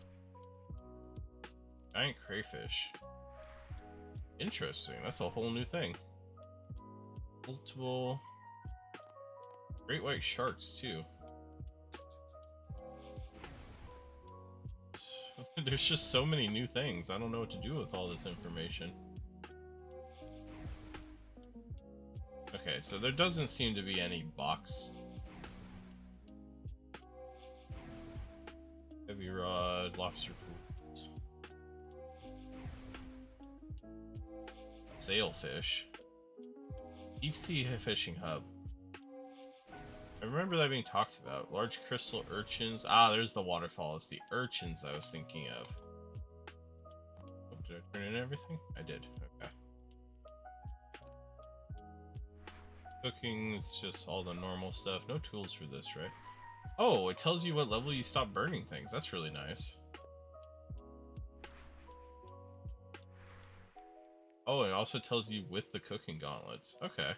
Giant crayfish. Interesting. That's a whole new thing. Multiple. Great white sharks too. There's just so many new things. I don't know what to do with all this information. Okay, so there doesn't seem to be any box. Heavy rod, lobster pools. Sailfish. Deep sea fishing hub. I remember that being talked about. Large crystal urchins. Ah, there's the waterfall. It's the urchins I was thinking of. Oh, did I turn in everything? I did. Okay. Cooking, it's just all the normal stuff. No tools for this, right? Oh, it tells you what level you stop burning things. That's really nice. Oh, it also tells you with the cooking gauntlets. Okay.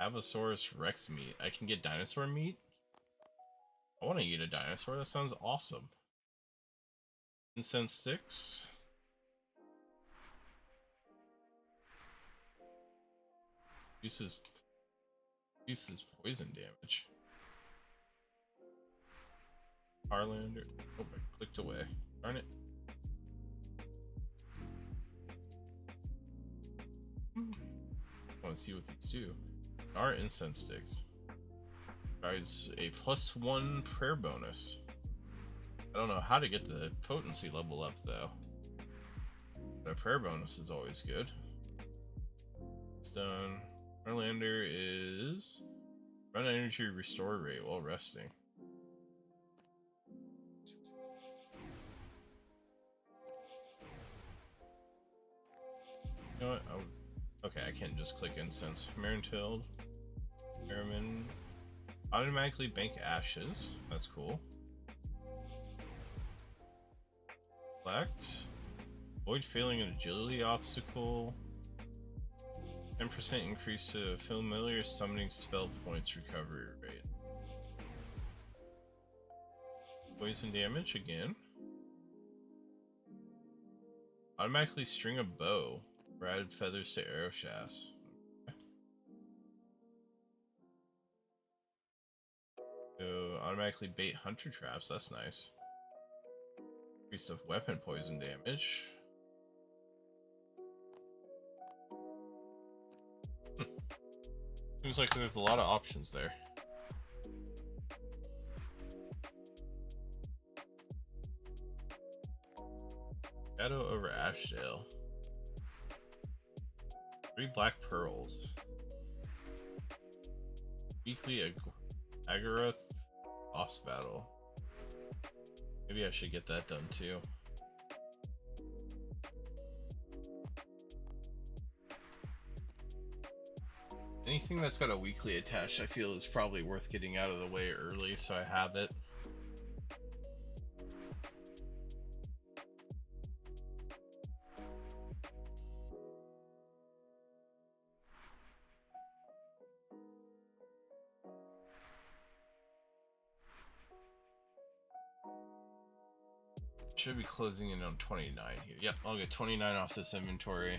Avasaurus Rex meat. I can get dinosaur meat? I want to eat a dinosaur. That sounds awesome. Incense sticks. Uses poison damage. Harlander. Oh, I clicked away. Darn it. I want to see what these do. Our incense sticks. Provides a +1 prayer bonus. I don't know how to get the potency level up though. But a prayer bonus is always good. Stone. Harlander is run energy restore rate while resting. You know what? Oh, okay, I can't just click incense. Marintilde. Merriman. Automatically bank ashes. That's cool. Select. Avoid failing an agility obstacle. 10% increase to familiar summoning spell points recovery rate. Poison damage again. Automatically string a bow. Or add feathers to arrow shafts. Okay. So automatically bait hunter traps. That's nice. Increase of weapon poison damage. Seems like there's a lot of options there. Shadow over Ashdale. 3 black pearls. Weekly Agarath boss battle. Maybe I should get that done too. Anything that's got a weekly attached, I feel is probably worth getting out of the way early, so I have it. Should be closing in on 29 here. Yep, I'll get 29 off this inventory.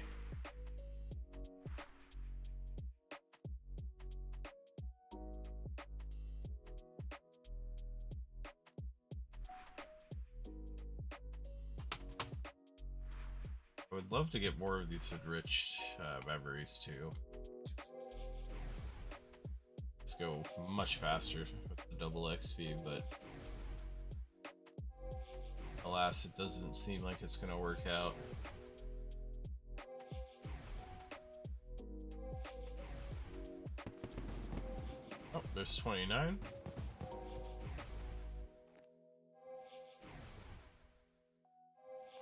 I would love to get more of these enriched memories too. Let's go much faster with the double XP, but alas, it doesn't seem like it's gonna work out. Oh, there's 29.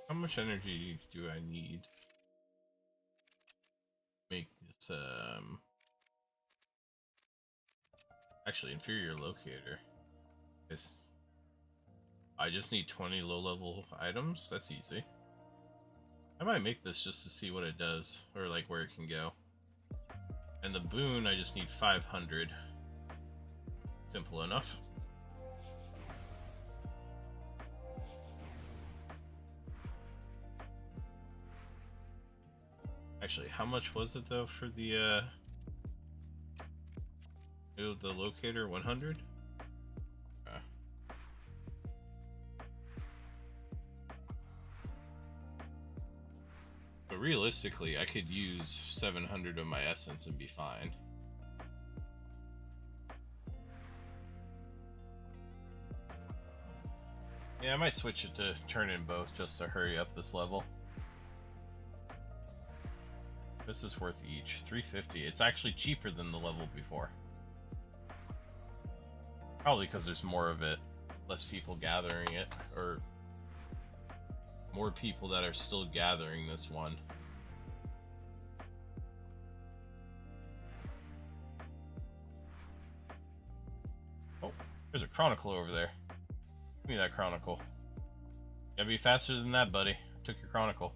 How much energy do I need to make this, actually, inferior locator? I just need 20 low-level items? That's easy. I might make this just to see what it does, or like where it can go. And the boon, I just need 500. Simple enough. Actually, how much was it though for the locator? 100? But realistically, I could use 700 of my essence and be fine. Yeah, I might switch it to turn in both just to hurry up this level. This is worth each. 350. It's actually cheaper than the level before. Probably because there's more of it. Less people gathering it. Or more people that are still gathering this one. Oh, there's a chronicle over there. Give me that chronicle. Gotta be faster than that, buddy. took your chronicle.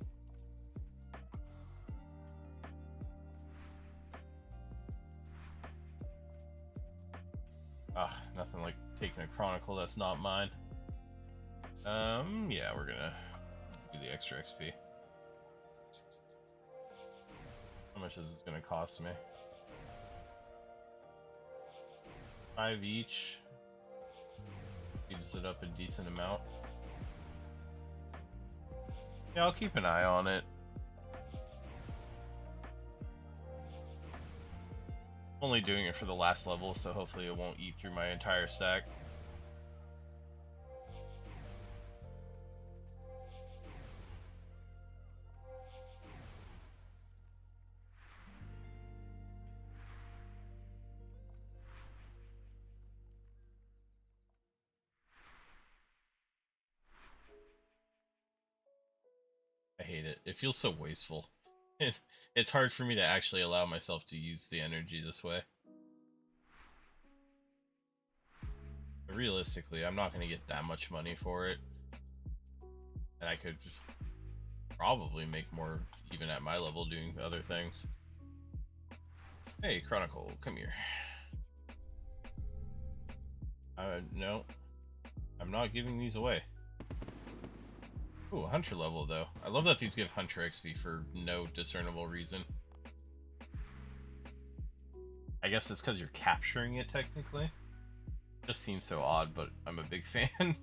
Ah, nothing like taking a chronicle that's not mine. Yeah, we're gonna do the extra XP. How much is this gonna cost me? 5 each. Speeds it up a decent amount. Yeah, I'll keep an eye on it. Only doing it for the last level, so hopefully it won't eat through my entire stack. I hate it. It feels so wasteful. It's hard for me to actually allow myself to use the energy this way. But realistically, I'm not going to get that much money for it. And I could probably make more even at my level doing other things. Hey, Chronicle, come here. No. I'm not giving these away. Ooh, Hunter level, though. I love that these give Hunter XP for no discernible reason. I guess it's because you're capturing it, technically. Just seems so odd, but I'm a big fan.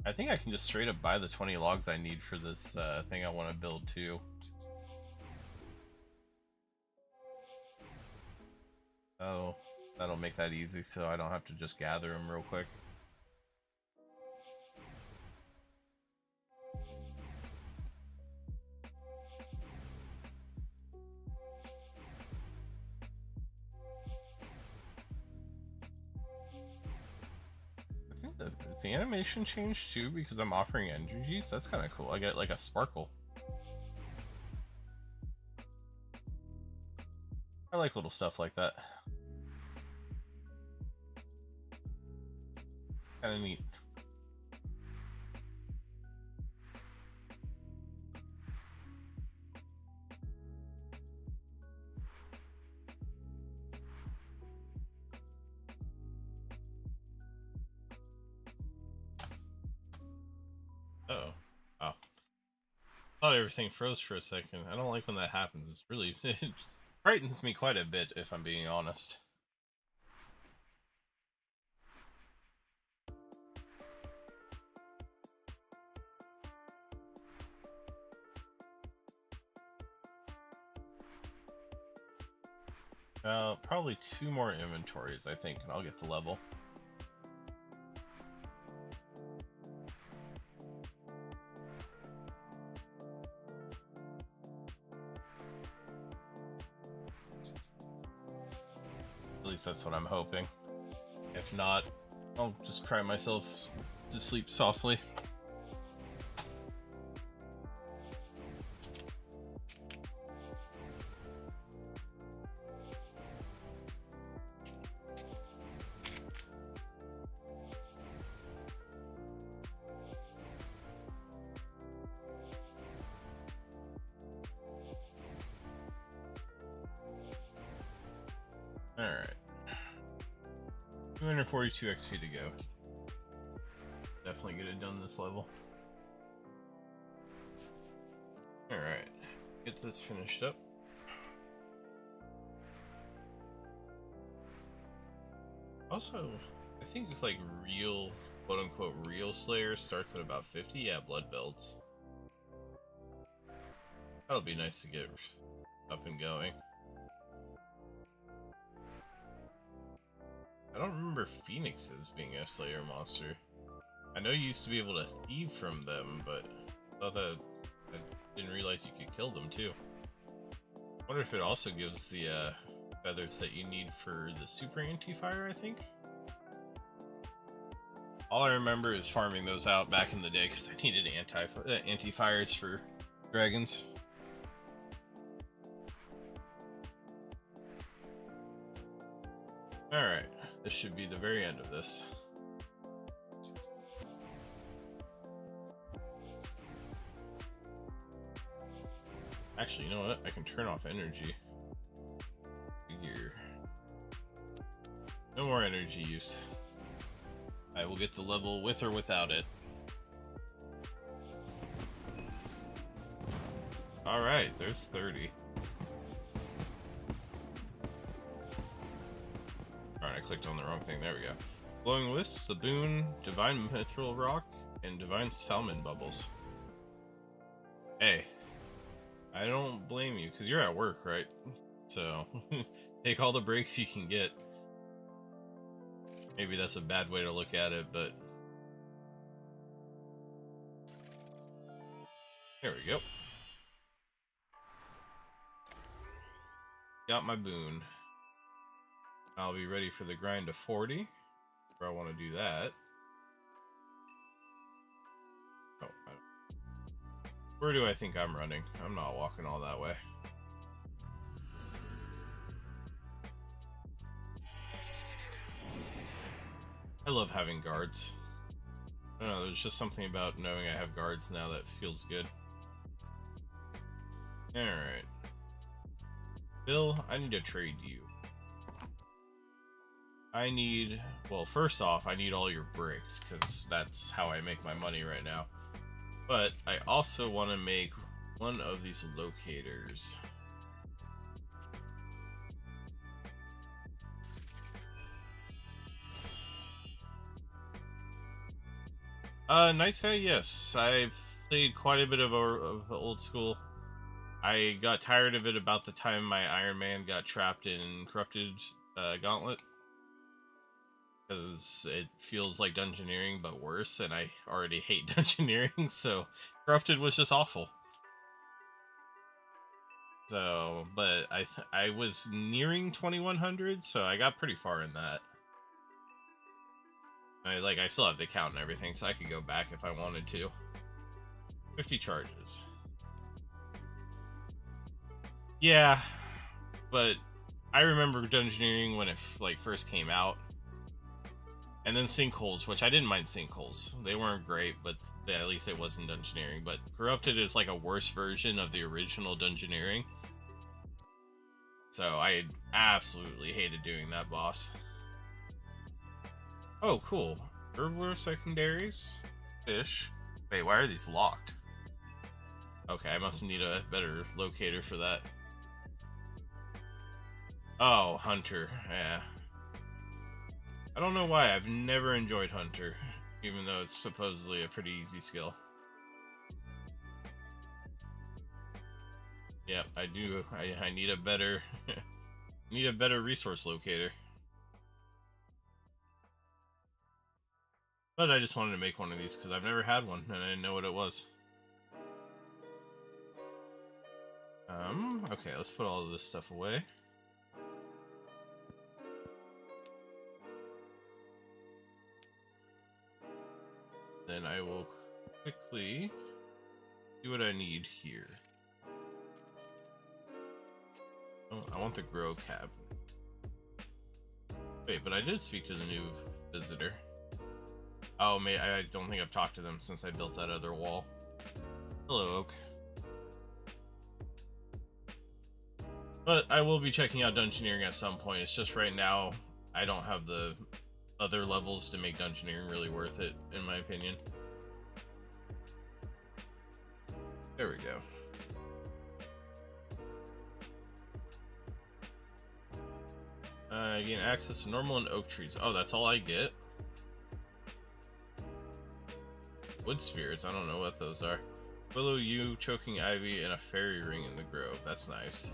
I think I can just straight up buy the 20 logs I need for this thing I want to build, too. Oh, that'll make that easy so I don't have to just gather them real quick. I think is the animation changed too because I'm offering energies? That's kind of cool. I get like a sparkle. I like little stuff like that. Kind of neat. Uh-oh. Oh. Thought everything froze for a second. I don't like when that happens. It's really... it frightens me quite a bit, if I'm being honest. Probably 2 more inventories, I think, and I'll get the level. At least that's what I'm hoping. If not, I'll just cry myself to sleep softly. Alright. 242 XP to go. Definitely get it done this level. Alright. Get this finished up. Also, I think like real, quote unquote, real Slayer starts at about 50. Yeah, blood belts. That'll be nice to get up and going. I don't remember phoenixes being a Slayer monster. I know you used to be able to thieve from them, but I thought that I didn't realize you could kill them too. I wonder if it also gives the feathers that you need for the super anti-fire, I think? All I remember is farming those out back in the day because I needed anti-fires for dragons. Alright, This should be the very end of this. Actually, you know what? I can turn off energy. Here. No more energy use. I will get the level with or without it. Alright, there's 30. Alright, I clicked on the wrong thing. There we go. Glowing Wisps, the Boon, Divine Mithril Rock, and Divine Salmon Bubbles. Hey, I don't blame you, because you're at work, right? So, take all the breaks you can get. Maybe that's a bad way to look at it, but... There we go. Got my boon. I'll be ready for the grind to 40. Where I want to do that. Oh, where do I think I'm running? I'm not walking all that way. I love having guards. I don't know, there's just something about knowing I have guards now that feels good. Alright. Bill, I need to trade you. I need... Well, first off, I need all your bricks, because that's how I make my money right now. But I also want to make one of these locators. Nice guy, yes. I played quite a bit of old school. I got tired of it about the time my Iron Man got trapped in Corrupted Gauntlet. Because it feels like Dungeoneering, but worse, and I already hate Dungeoneering, so Corrupted was just awful. So, but I was nearing 2100, so I got pretty far in that. I still have the count and everything, so I could go back if I wanted to. 50 charges. Yeah, but I remember Dungeoneering when it first came out. And then Sinkholes, which I didn't mind Sinkholes. They weren't great, but at least it wasn't Dungeoneering. But Corrupted is like a worse version of the original Dungeoneering. So I absolutely hated doing that boss. Oh, cool. Herbivore secondaries? Fish. Wait, why are these locked? Okay, I must need a better locator for that. Oh, Hunter. Yeah. I don't know why, I've never enjoyed Hunter, even though it's supposedly a pretty easy skill. Yep, I do. I need a better need a better resource locator. But I just wanted to make one of these because I've never had one and I didn't know what it was. Okay, let's put all of this stuff away. Then I will quickly do what I need here. Oh, I want the grow cab. Wait, but I did speak to the new visitor. Oh, I don't think I've talked to them since I built that other wall. Hello, Oak. But I will be checking out Dungeoneering at some point. It's just right now, I don't have the other levels to make Dungeoneering really worth it, in my opinion. There we go. Gain access to normal and oak trees. Oh, that's all I get? Wood spirits, I don't know what those are. Willow yew, choking ivy, and a fairy ring in the grove. That's nice.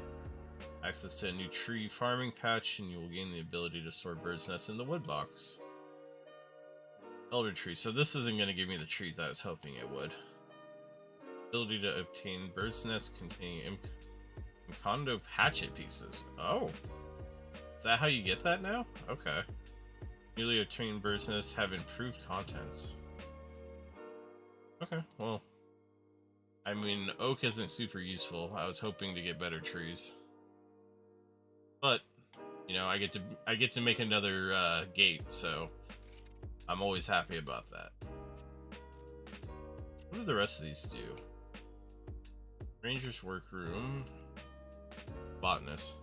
Access to a new tree farming patch, and you will gain the ability to store birds' nests in the wood box. Elder tree. So this isn't going to give me the trees I was hoping it would. Ability to obtain birds' nests containing Imcondo hatchet pieces. Oh. Is that how you get that now? Okay. Newly obtained birds' nests have improved contents. Okay, well. I mean, oak isn't super useful. I was hoping to get better trees. But, You know, I get to make another gate, so I'm always happy about that. What do the rest of these do? Ranger's workroom, botanist.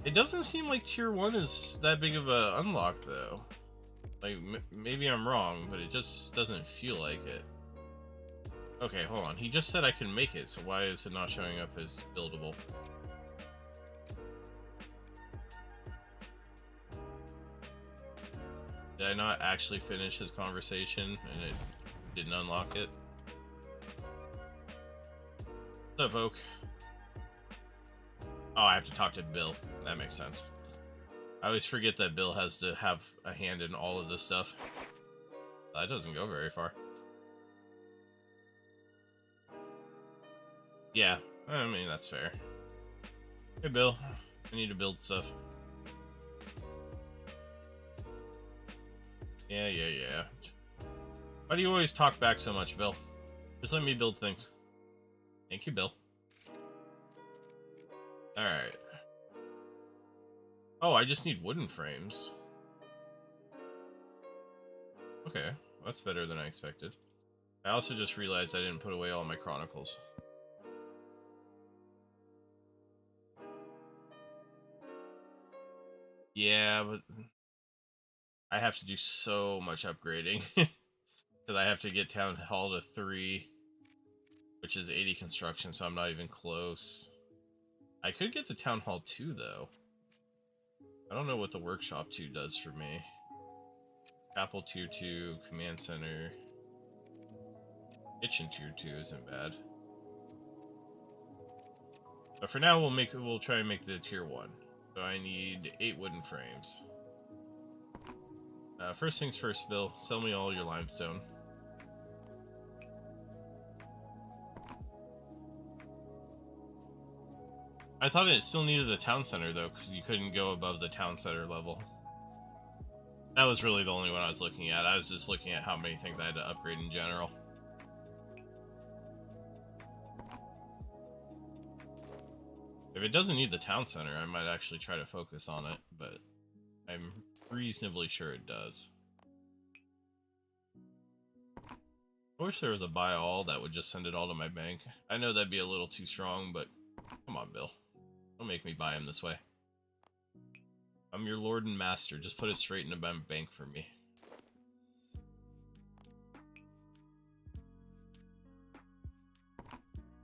It doesn't seem like tier 1 is that big of a unlock though. Like maybe I'm wrong, but it just doesn't feel like it. Okay, hold on. He just said I can make it, so why is it not showing up as buildable? Did I not actually finish his conversation and it didn't unlock it? What's up, Oak? Oh, I have to talk to Bill. That makes sense. I always forget that Bill has to have a hand in all of this stuff. That doesn't go very far. Yeah, I mean, that's fair. Hey, Bill. I need to build stuff. Yeah. Why do you always talk back so much, Bill? Just let me build things. Thank you, Bill. Alright. Oh, I just need wooden frames. Okay, that's better than I expected. I also just realized I didn't put away all my chronicles. Yeah, but I have to do so much upgrading. Because I have to get Town Hall to 3, which is 80 construction, so I'm not even close. I could get to Town Hall 2, though. I don't know what the Workshop 2 does for me. Chapel Tier 2, Command Center. Kitchen Tier 2 isn't bad. But for now, we'll try and make the Tier 1. So I need 8 wooden frames. First things first, Bill. Sell me all your limestone. I thought it still needed the town center, though, because you couldn't go above the town center level. That was really the only one I was looking at. I was just looking at how many things I had to upgrade in general. If it doesn't need the town center, I might actually try to focus on it, but I'm reasonably sure it does. I wish there was a buy all that would just send it all to my bank. I know that'd be a little too strong, but come on, Bill. Don't make me buy him this way. I'm your lord and master. Just put it straight into my bank for me.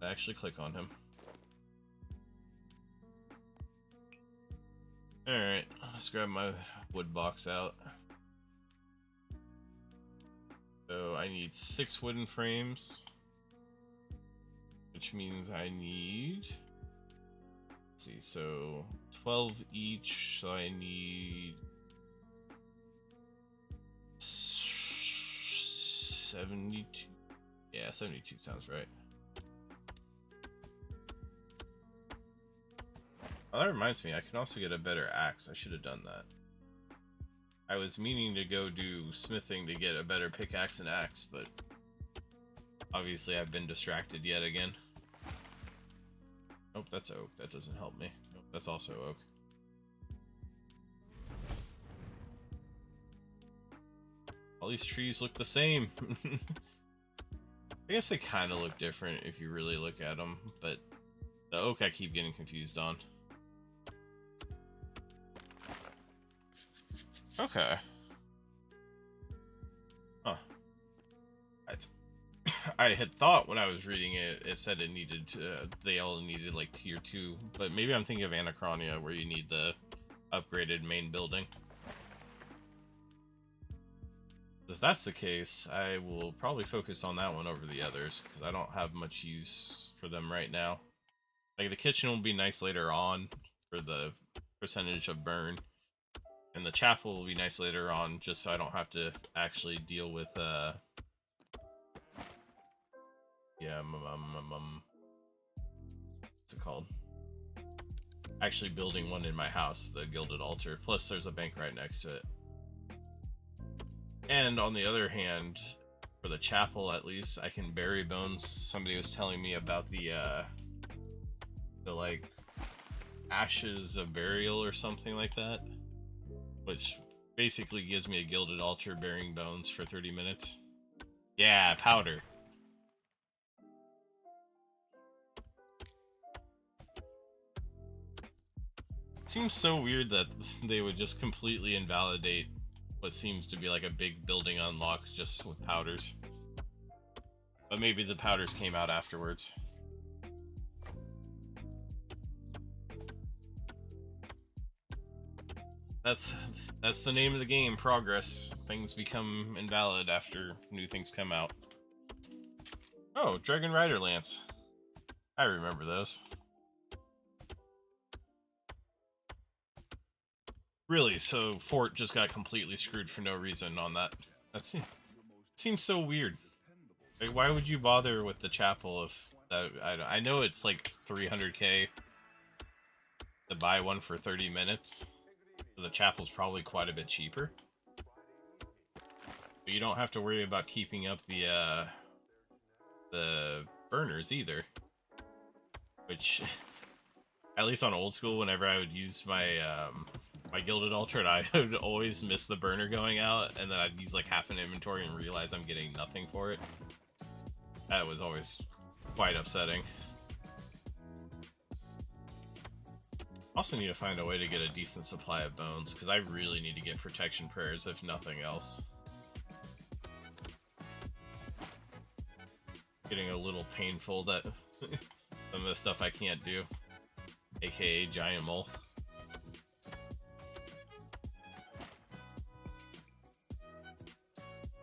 I actually click on him. Alright, let's grab my wood box out. So I need 6 wooden frames, which means I need, let's see, so 12 each, so I need 72. Yeah, 72 sounds right. Oh, that reminds me, I can also get a better axe. I should have done that. I was meaning to go do smithing to get a better pickaxe and axe, but obviously I've been distracted yet again. Nope, that's oak. That doesn't help me. Nope, that's also oak. All these trees look the same. I guess they kind of look different if you really look at them, but the oak I keep getting confused on. Okay. Huh. I had thought when I was reading it, it said it needed, they all needed like tier 2, but maybe I'm thinking of Anachronia where you need the upgraded main building. If that's the case, I will probably focus on that one over the others, because I don't have much use for them right now. Like, the kitchen will be nice later on for the percentage of burn. And the chapel will be nice later on, just so I don't have to actually deal with, yeah, what's it called? Actually building one in my house, the Gilded Altar. Plus, there's a bank right next to it. And on the other hand, for the chapel at least, I can bury bones. Somebody was telling me about the like, Ashes of Burial or something like that, which basically gives me a gilded altar bearing bones for 30 minutes. Yeah, powder. It seems so weird that they would just completely invalidate what seems to be like a big building unlock just with powders. But maybe the powders came out afterwards. That's the name of the game, progress. Things become invalid after new things come out. Oh, Dragon Rider Lance. I remember those. Really, so Fort just got completely screwed for no reason on that. That seems so weird. Like, why would you bother with the chapel if that? I know it's like 300k to buy one for 30 minutes. So the chapel's probably quite a bit cheaper. But you don't have to worry about keeping up the burners either. Which, at least on old school, whenever I would use my my gilded altar, I would always miss the burner going out, and then I'd use like half an inventory and realize I'm getting nothing for it. That was always quite upsetting. Also need to find a way to get a decent supply of bones, because I really need to get protection prayers, if nothing else. Getting a little painful that some of the stuff I can't do, aka giant mole.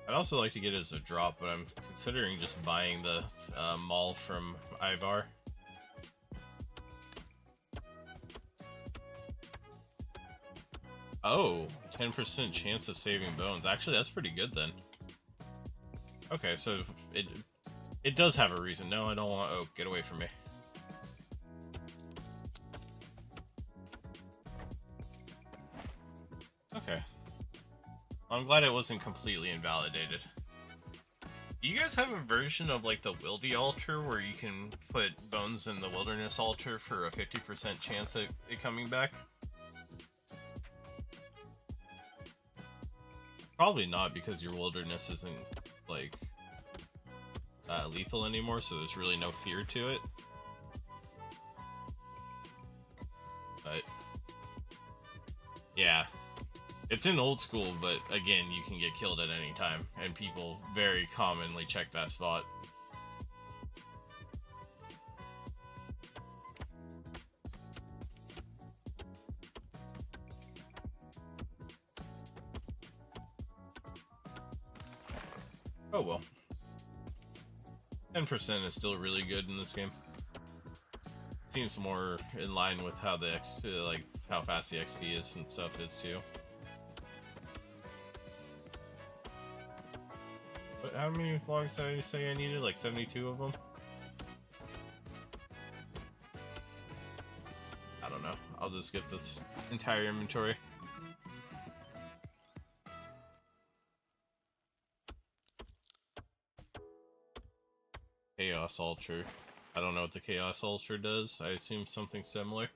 I'd also like to get it as a drop, but I'm considering just buying the mall from Ivar. Oh, 10% chance of saving bones. Actually, that's pretty good then. Okay, so it does have a reason. No, I don't want... Oh, get away from me. Okay. I'm glad it wasn't completely invalidated. Do you guys have a version of like the Wildy altar where you can put bones in the wilderness altar for a 50% chance of it coming back? Probably not, because your wilderness isn't like lethal anymore, so there's really no fear to it. But yeah, it's in old school, but again, you can get killed at any time, and people very commonly check that spot. Oh well. 10% is still really good in this game. Seems more in line with how the XP, like how fast the XP is and stuff is too. But how many vlogs did I say I needed? Like 72 of them? I don't know. I'll just get this entire inventory. Chaos Altar. I don't know what the Chaos Altar does. I assume something similar.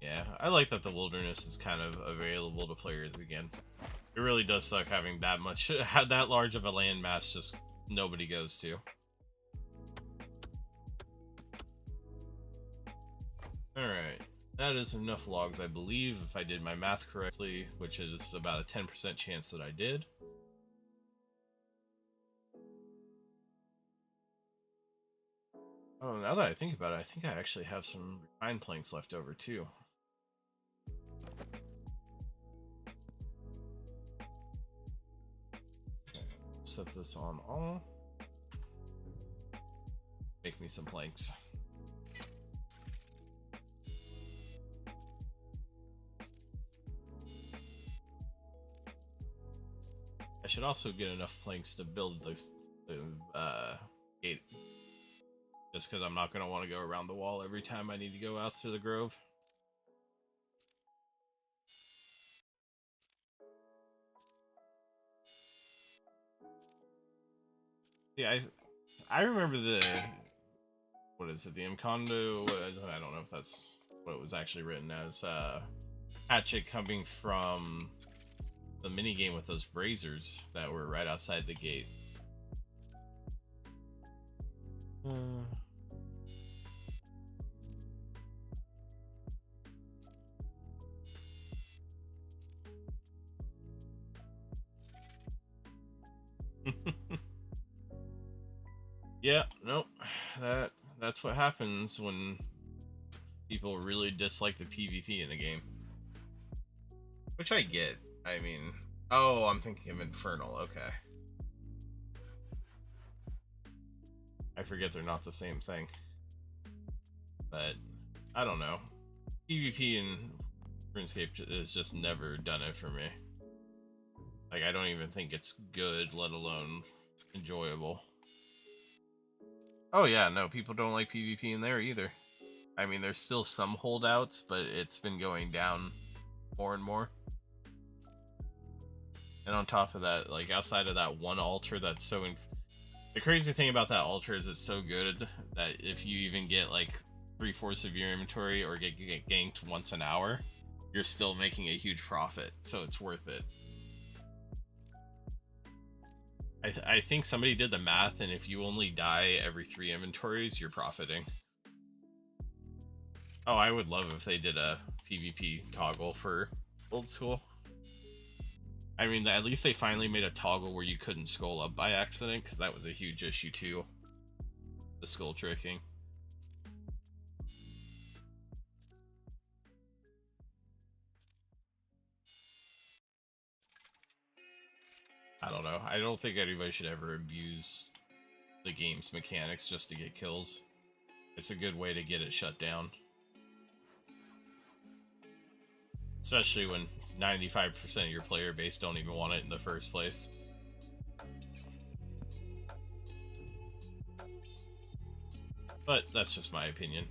Yeah, I like that the wilderness is kind of available to players again. It really does suck having that much, that large of a landmass just nobody goes to. Alright, that is enough logs, I believe, if I did my math correctly, which is about a 10% chance that I did. Oh, now that I think about it, I think I actually have some refined planks left over too. Set this on all. Make me some planks. I should also get enough planks to build the gate. Just because I'm not going to want to go around the wall every time I need to go out through the grove. Yeah, I remember what is it, the Encondo, I don't know if that's what it was actually written as, hatchet coming from the minigame with those braziers that were right outside the gate. Yeah, nope. That's what happens when people really dislike the PvP in a game. Which I get. I mean, oh, I'm thinking of Infernal, okay. I forget they're not the same thing. But, I don't know. PvP in RuneScape has just never done it for me. Like, I don't even think it's good, let alone enjoyable. Oh yeah, no, people don't like PvP in there either. I mean, there's still some holdouts, but it's been going down more and more. And on top of that, like, outside of that one altar that's so... The crazy thing about that altar is it's so good that if you even get, like, 3/4 of your inventory or get ganked once an hour, you're still making a huge profit, so it's worth it. I think somebody did the math, and if you only die every 3 inventories, you're profiting. Oh, I would love if they did a PvP toggle for old school. I mean, at least they finally made a toggle where you couldn't skull up by accident, because that was a huge issue too. The skull tricking. I don't know. I don't think anybody should ever abuse the game's mechanics just to get kills. It's a good way to get it shut down. Especially when 95% of your player base don't even want it in the first place. But that's just my opinion.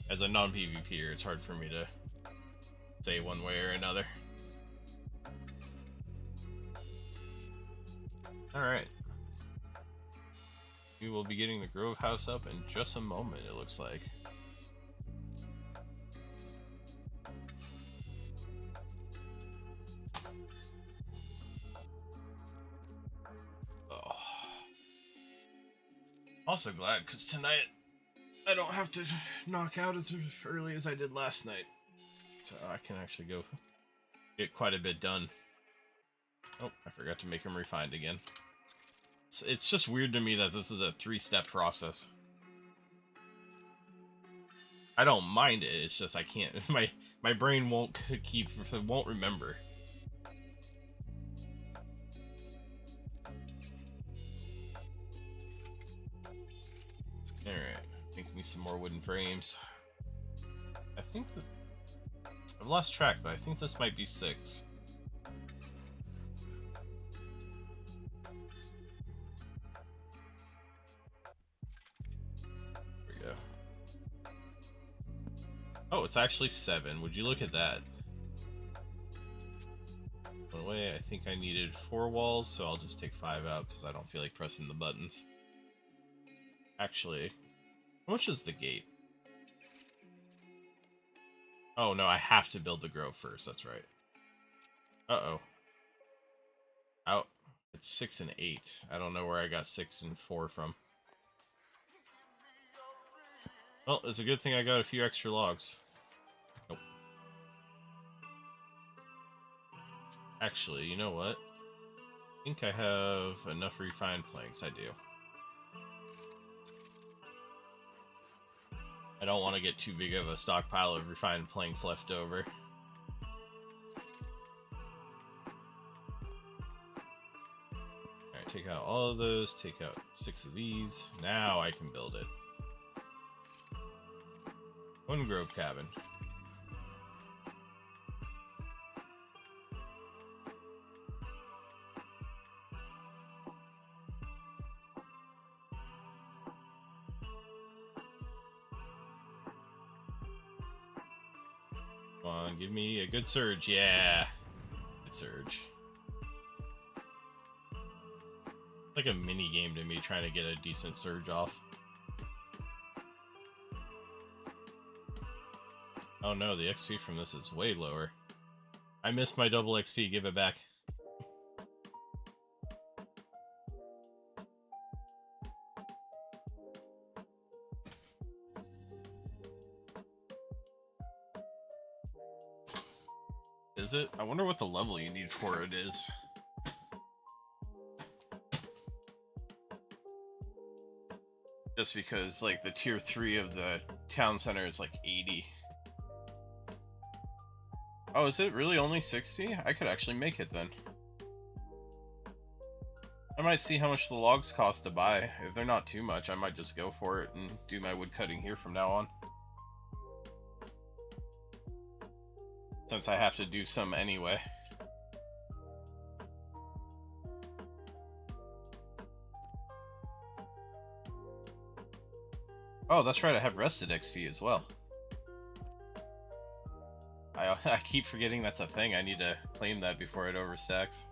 As a non-PvPer, it's hard for me to say one way or another. Alright. We will be getting the Grove House up in just a moment, it looks like. Oh. Also glad, because tonight I don't have to knock out as early as I did last night. So I can actually go get quite a bit done. Oh, I forgot to make him refined again. It's just weird to me that this is a 3-step process. I don't mind it, it's just I can't, my brain won't remember. Alright, make me some more wooden frames. I think that... I've lost track, but I think this might be 6. There we go. Oh, it's actually 7. Would you look at that? By the way, I think I needed 4 walls, so I'll just take 5 out because I don't feel like pressing the buttons. Actually, how much is the gate? Oh no, I have to build the grove first, that's right. Uh-oh. Out. It's 6 and 8. I don't know where I got 6 and 4 from. Well, it's a good thing I got a few extra logs. Nope. Actually, you know what? I think I have enough refined planks. I do. I don't want to get too big of a stockpile of refined planks left over. Alright, take out all of those, take out 6 of these. Now I can build it. 1 grove cabin. Come on, give me a good surge. Yeah. Good surge. Like a mini game to me, trying to get a decent surge off. Oh no, the XP from this is way lower. I missed my double XP, give it back. Is it? I wonder what the level you need for it is. Just because, like, the tier 3 of the town center is like 80. Oh, is it really only 60? I could actually make it then. I might see how much the logs cost to buy. If they're not too much, I might just go for it and do my wood cutting here from now on. Since I have to do some anyway. Oh, that's right, I have rested XP as well. I keep forgetting that's a thing. I need to claim that before it overstacks.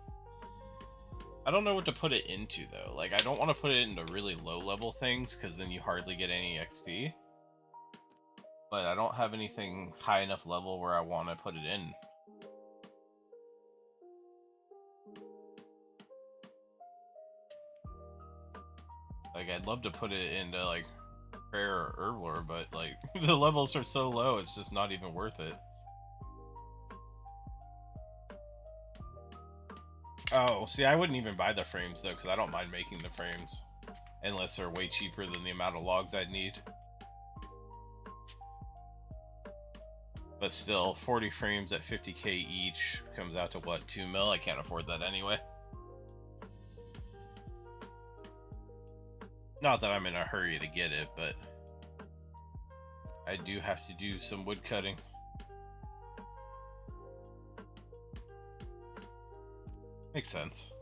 I don't know what to put it into, though. Like, I don't want to put it into really low-level things, because then you hardly get any XP. But I don't have anything high enough level where I want to put it in. Like, I'd love to put it into, like, Prayer or Herblore, but, like, the levels are so low, it's just not even worth it. Oh, see, I wouldn't even buy the frames, though, because I don't mind making the frames. Unless they're way cheaper than the amount of logs I'd need. But still, 40 frames at 50k each comes out to, what, 2 mil? I can't afford that anyway. Not that I'm in a hurry to get it, but I do have to do some wood cutting. Makes sense.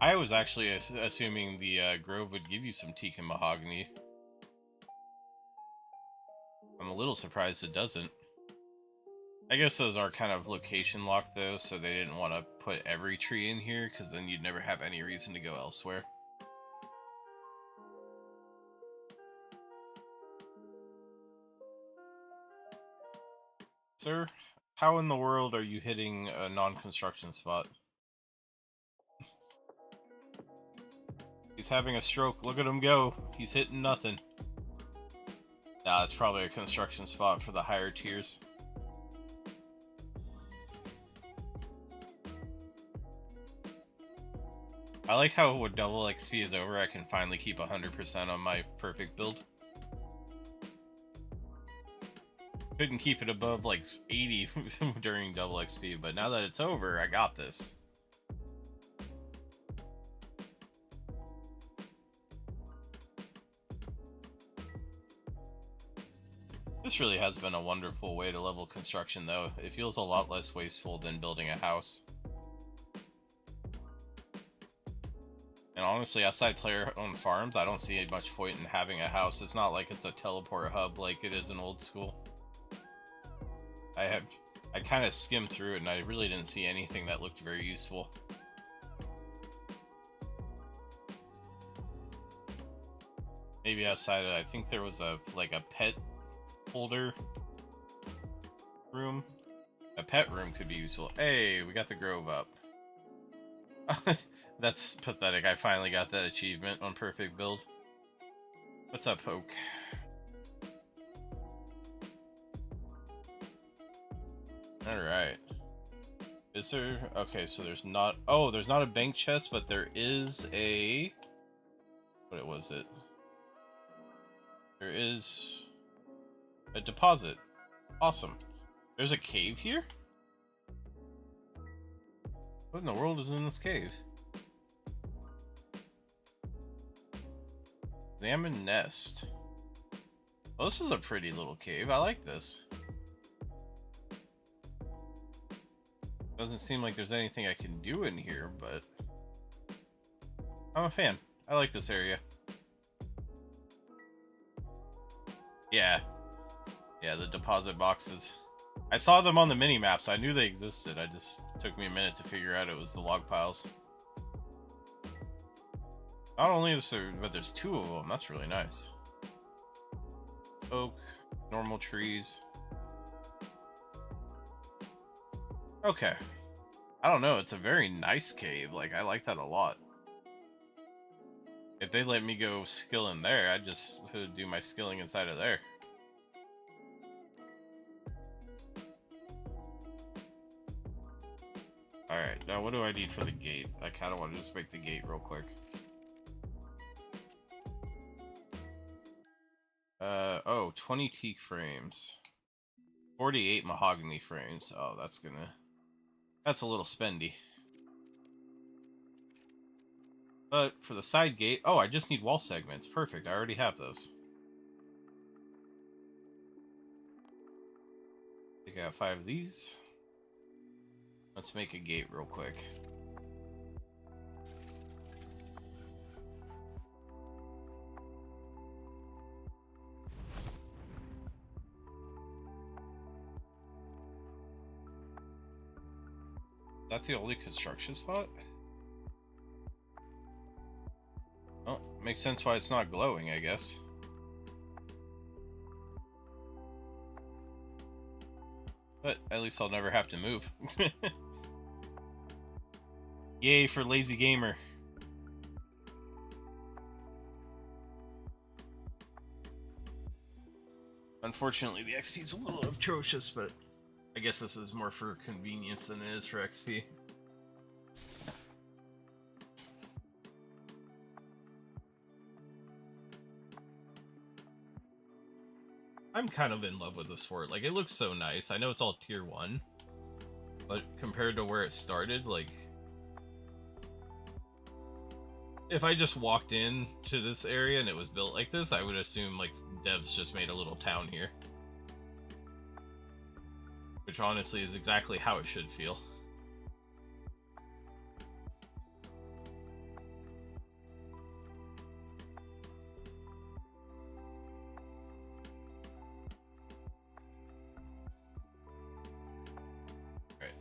I was actually assuming the grove would give you some teak and mahogany. I'm a little surprised it doesn't. I guess those are kind of location locked though, so they didn't want to put every tree in here, because then you'd never have any reason to go elsewhere. Sir, how in the world are you hitting a non-construction spot? He's having a stroke. Look at him go. He's hitting nothing. Nah, it's probably a construction spot for the higher tiers. I like how when double XP is over, I can finally keep 100% on my perfect build. Couldn't keep it above like 80 during double XP, but now that it's over, I got this. This really has been a wonderful way to level construction, though. It feels a lot less wasteful than building a house. And honestly, outside player-owned farms, I don't see much point in having a house. It's not like it's a teleport hub like it is in old school. I kind of skimmed through it, and I really didn't see anything that looked very useful. Maybe outside of, I think there was a pet holder room. A pet room could be useful. Hey, we got the grove up. That's pathetic. I finally got that achievement on perfect build. What's up, Poke? Alright. Is there... Okay, so there's not... Oh, there's not a bank chest, but there is a... What was it? There is... a deposit. Awesome. There's a cave here? What in the world is in this cave? Examine nest. Well, this is a pretty little cave. I like this. Doesn't seem like there's anything I can do in here, but I'm a fan. I like this area. Yeah. Yeah, the deposit boxes. I saw them on the mini-maps. I knew they existed. I just took me a minute to figure out it was the log piles. Not only is there, but there's 2 of them. That's really nice. Oak, normal trees. Okay. I don't know. It's a very nice cave. Like, I like that a lot. If they let me go skill in there, I'd just do my skilling inside of there. Alright, now what do I need for the gate? I kind of want to just make the gate real quick. Oh, 20 teak frames. 48 mahogany frames. Oh, that's a little spendy. But for the side gate, oh, I just need wall segments. Perfect, I already have those. I think I have 5 of these. Let's make a gate real quick. Is that the only construction spot? Oh, makes sense why it's not glowing, I guess. But at least I'll never have to move. Yay for lazy gamer. Unfortunately, the XP is a little atrocious, but I guess this is more for convenience than it is for XP. I'm kind of in love with this fort. Like, it looks so nice. I know it's all tier 1, but compared to where it started, like, if I just walked in to this area and it was built like this, I would assume, like, devs just made a little town here. Which honestly is exactly how it should feel. Alright.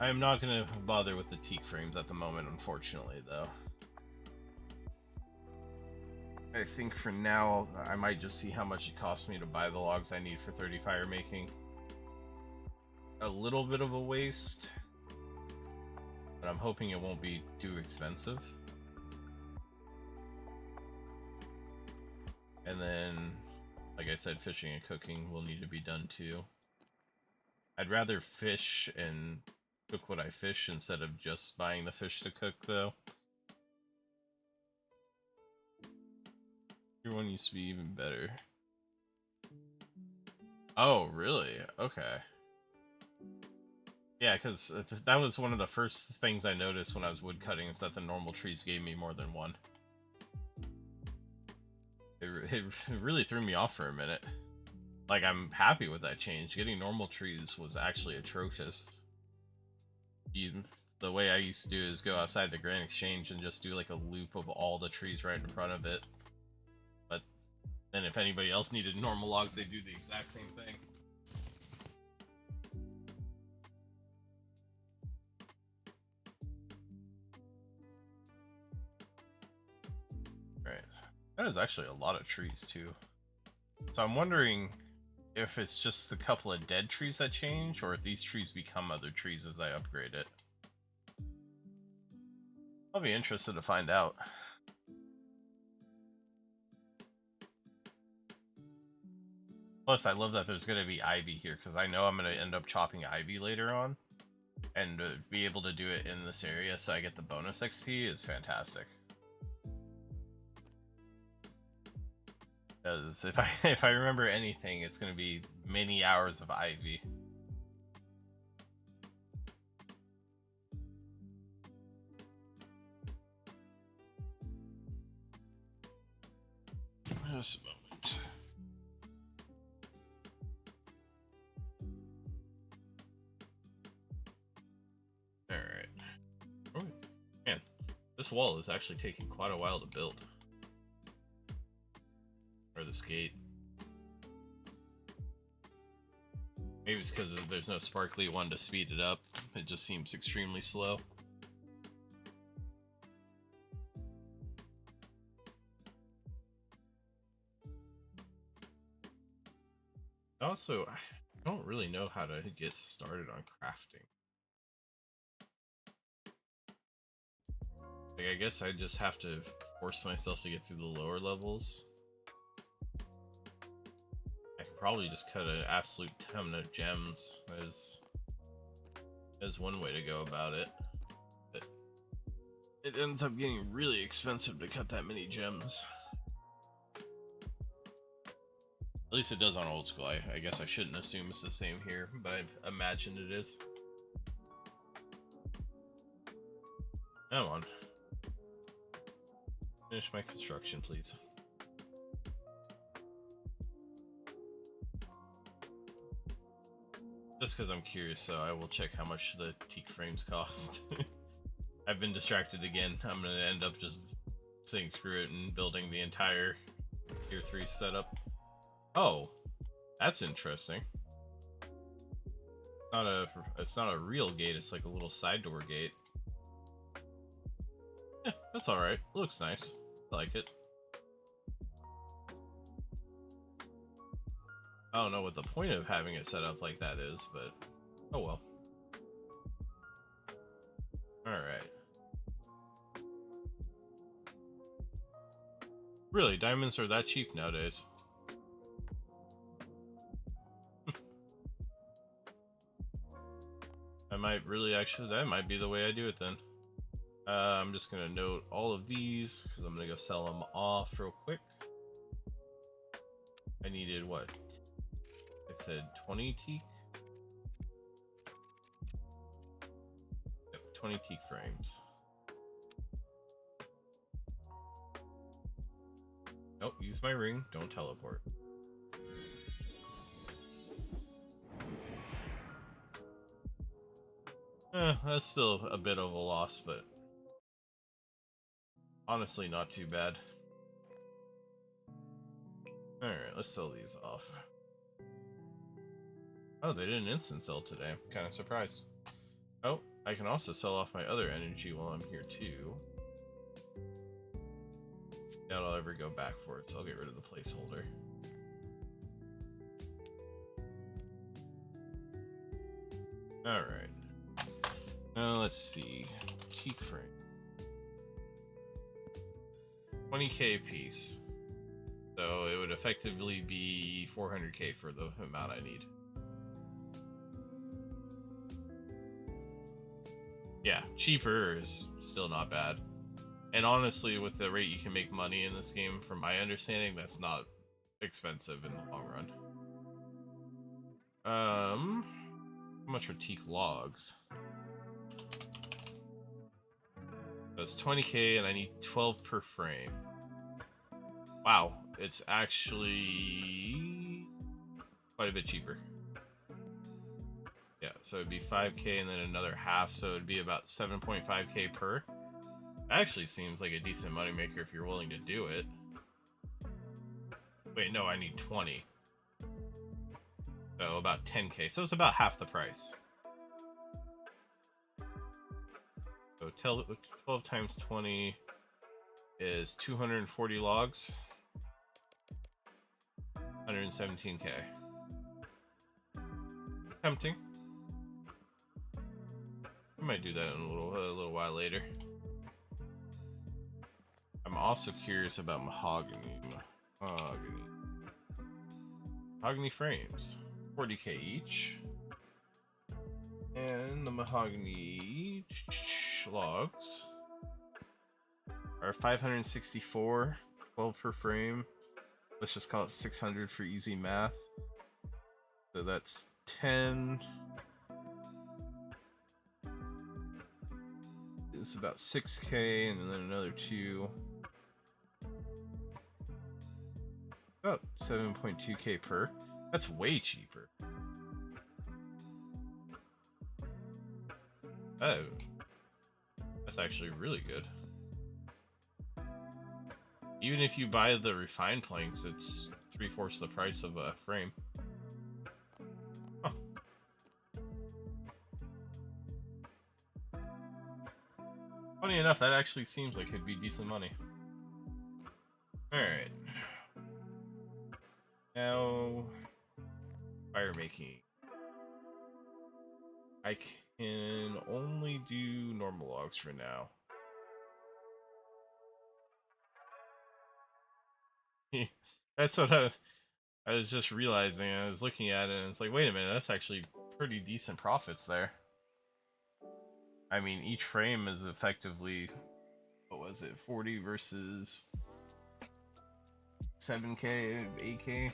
I am not going to bother with the teak frames at the moment, unfortunately, though. I think for now, I might just see how much it costs me to buy the logs I need for 30 fire making. A little bit of a waste, but I'm hoping it won't be too expensive. And then, like I said, fishing and cooking will need to be done too. I'd rather fish and cook what I fish instead of just buying the fish to cook, though. Your one used to be even better. Oh, really? Okay. Yeah, because that was one of the first things I noticed when I was woodcutting, is that the normal trees gave me more than one. It really threw me off for a minute. Like, I'm happy with that change. Getting normal trees was actually atrocious. The way I used to do is go outside the Grand Exchange and just do like a loop of all the trees right in front of it. But then if anybody else needed normal logs, they'd do the exact same thing. Right. That is actually a lot of trees too. So I'm wondering if it's just the couple of dead trees that change, or if these trees become other trees as I upgrade it. I'll be interested to find out. Plus, I love that there's going to be ivy here, because I know I'm going to end up chopping ivy later on. And be able to do it in this area so I get the bonus XP is fantastic. Because if I remember anything, it's going to be many hours of ivy. Just a moment. Alright. Oh, man, this wall is actually taking quite a while to build. Or this gate. Maybe it's because there's no sparkly one to speed it up. It just seems extremely slow. I don't really know how to get started on crafting. Like, I guess I just have to force myself to get through the lower levels. I could probably just cut an absolute ton of gems as one way to go about it. But it ends up getting really expensive to cut that many gems. At least it does on old school. I guess I shouldn't assume it's the same here, but I imagine it is. Come on. Finish my construction, please. Just because I'm curious, so I will check how much the teak frames cost. I've been distracted again. I'm going to end up just saying screw it and building the entire tier 3 setup. Oh, that's interesting. It's not a real gate, it's like a little side door gate. Yeah, that's alright. Looks nice. I like it. I don't know what the point of having it set up like that is, but oh well. Alright. Really, diamonds are that cheap nowadays. That might be the way I do it then. I'm just gonna note all of these because I'm gonna go sell them off real quick. I needed what? I said 20 teak? Yep, 20 teak frames. Nope, use my ring, don't teleport. That's still a bit of a loss, but honestly not too bad. Alright, let's sell these off. Oh, they didn't instant sell today. I'm kind of surprised. Oh, I can also sell off my other energy while I'm here too. Doubt I'll ever go back for it, so I'll get rid of the placeholder. Alright. Now let's see. Teak frame. 20k piece. So it would effectively be 400k for the amount I need. Yeah, cheaper is still not bad. And honestly, with the rate you can make money in this game, from my understanding, that's not expensive in the long run. How much are teak logs? That's 20k and I need 12 per frame. Wow, it's actually quite a bit cheaper. Yeah, so it'd be 5k and then another half, so it'd be about 7.5k per. That actually seems like a decent moneymaker if you're willing to do it. Wait, no, I need 20. So about 10k, so it's about half the price. So 12 times 20 is 240 logs. 117k. Tempting. I might do that in a little while later. I'm also curious about mahogany. Mahogany frames. 40k each. And the mahogany logs are 564, 12 per frame. Let's just call it 600 for easy math. So that's 10. It's about 6k and then another 2. About 7.2k per. That's way cheaper. Oh. That's actually really good. Even if you buy the refined planks, it's 3/4 the price of a frame. Huh. Funny enough, that actually seems like it'd be decent money. Alright. Now, fire making. I can only do normal logs for now. That's what I was just realizing. I was looking at it and it's like, wait a minute, that's actually pretty decent profits there. I mean, each frame is effectively, what was it, 40 versus 7K, 8K?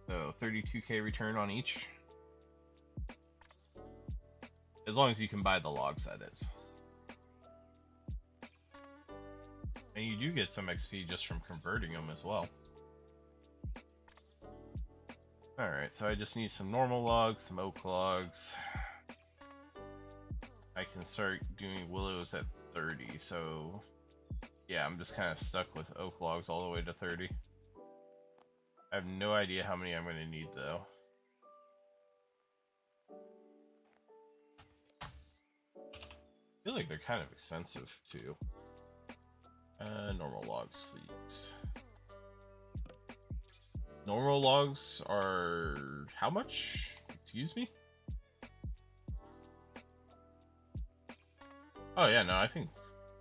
So 32K return on each. As long as you can buy the logs, that is. And you do get some XP just from converting them as well. Alright, so I just need some normal logs, some oak logs. I can start doing willows at 30, so yeah, I'm just kind of stuck with oak logs all the way to 30. I have no idea how many I'm going to need, though. I feel like they're kind of expensive, too. Normal logs, please. Normal logs are how much? Excuse me? Oh yeah, no, I think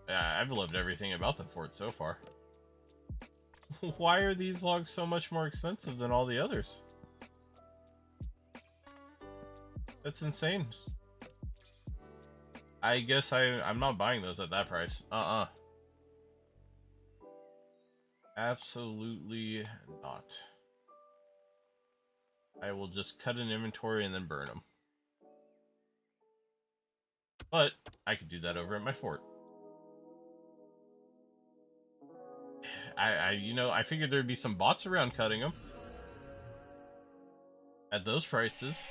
I've loved everything about the fort so far. Why are these logs so much more expensive than all the others? That's insane. I guess I'm not buying those at that price. Absolutely not. I will just cut an inventory and then burn them. But I could do that over at my fort. I figured there'd be some bots around cutting them. At those prices.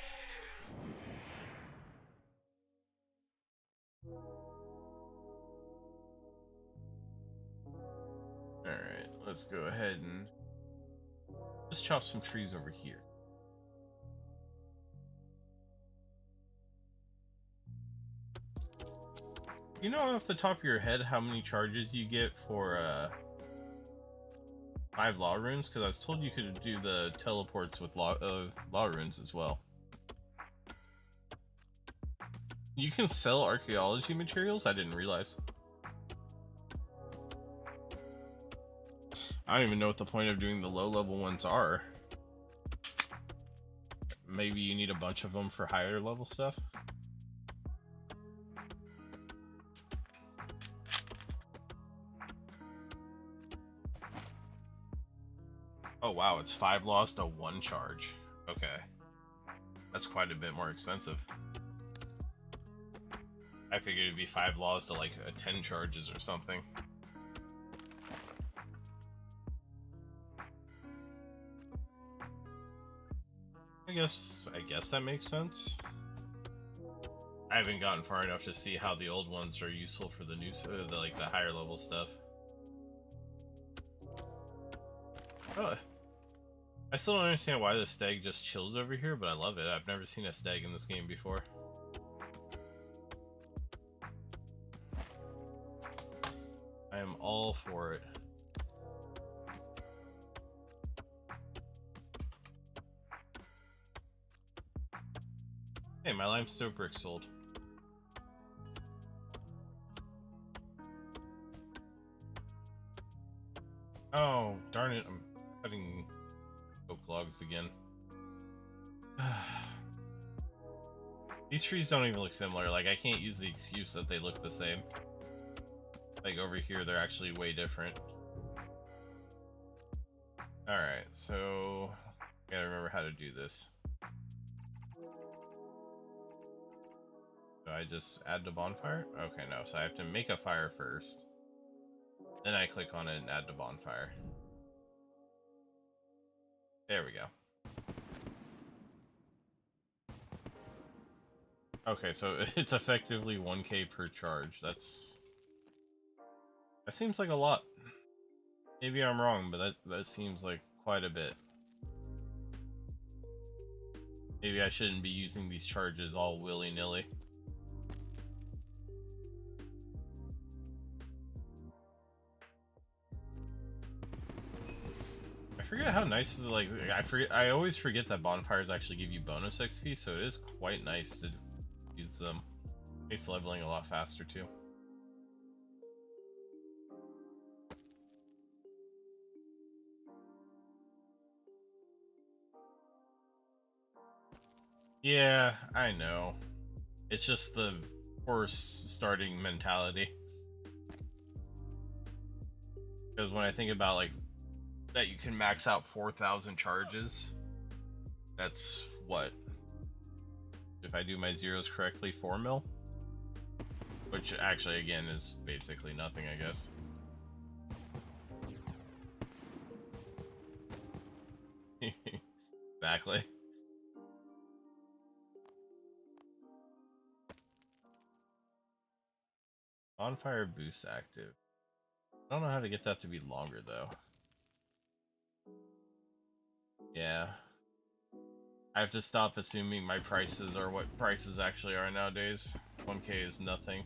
Alright, let's go ahead and just chop some trees over here. You know off the top of your head how many charges you get for 5 law runes? Because I was told you could do the teleports with law runes as well. You can sell archaeology materials? I didn't realize. I don't even know what the point of doing the low level ones are. Maybe you need a bunch of them for higher level stuff? Oh wow, it's 5 laws to 1 charge. Okay. That's quite a bit more expensive. I figured it'd be 5 laws to like a 10 charges or something. I guess that makes sense. I haven't gotten far enough to see how the old ones are useful for the new, the higher level stuff. Oh, I still don't understand why the stag just chills over here, but I love it. I've never seen a stag in this game before. I am all for it. Hey, my limestone brick sold. Oh, darn it, I'm cutting oak logs again. These trees don't even look similar. Like, I can't use the excuse that they look the same. Like, over here, they're actually way different. Alright, so I gotta remember how to do this. Do I just add to bonfire? Okay, no, so I have to make a fire first. Then I click on it and add to bonfire. There we go. Okay, so it's effectively 1k per charge. That seems like a lot. Maybe I'm wrong, but that seems like quite a bit. Maybe I shouldn't be using these charges all willy-nilly. I forget how nice is it, like I always forget that bonfires actually give you bonus XP, so it is quite nice to use them. Makes leveling a lot faster too. Yeah, I know. It's just the horse starting mentality. Because when I think about like that you can max out 4,000 charges, that's what, if I do my zeros correctly, 4 mil, which actually again is basically nothing, I guess. Exactly. Bonfire boost active. I don't know how to get that to be longer though. Yeah. I have to stop assuming my prices are what prices actually are nowadays. 1K is nothing.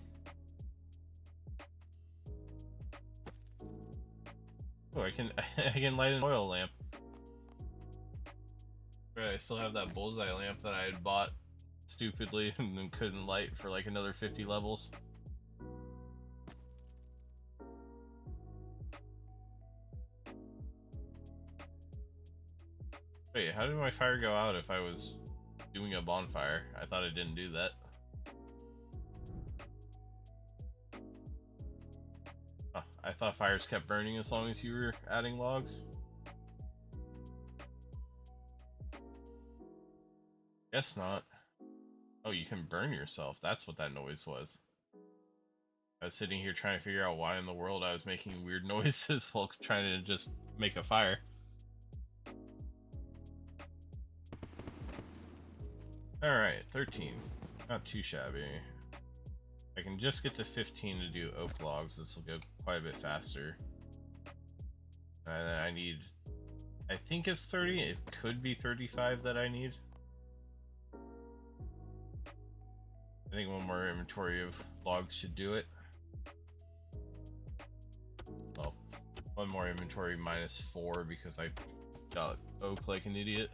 Oh, I can light an oil lamp. Right, I still have that bullseye lamp that I had bought stupidly and then couldn't light for like another 50 levels. Wait, how did my fire go out if I was doing a bonfire? I thought I didn't do that. Huh, I thought fires kept burning as long as you were adding logs. Guess not. Oh, you can burn yourself. That's what that noise was. I was sitting here trying to figure out why in the world I was making weird noises while trying to just make a fire. Alright, 13. Not too shabby. I can just get to 15 to do oak logs. This will go quite a bit faster. And I need... I think it's 30. It could be 35 that I need. I think one more inventory of logs should do it. Well, one more inventory minus 4 because I got oak like an idiot.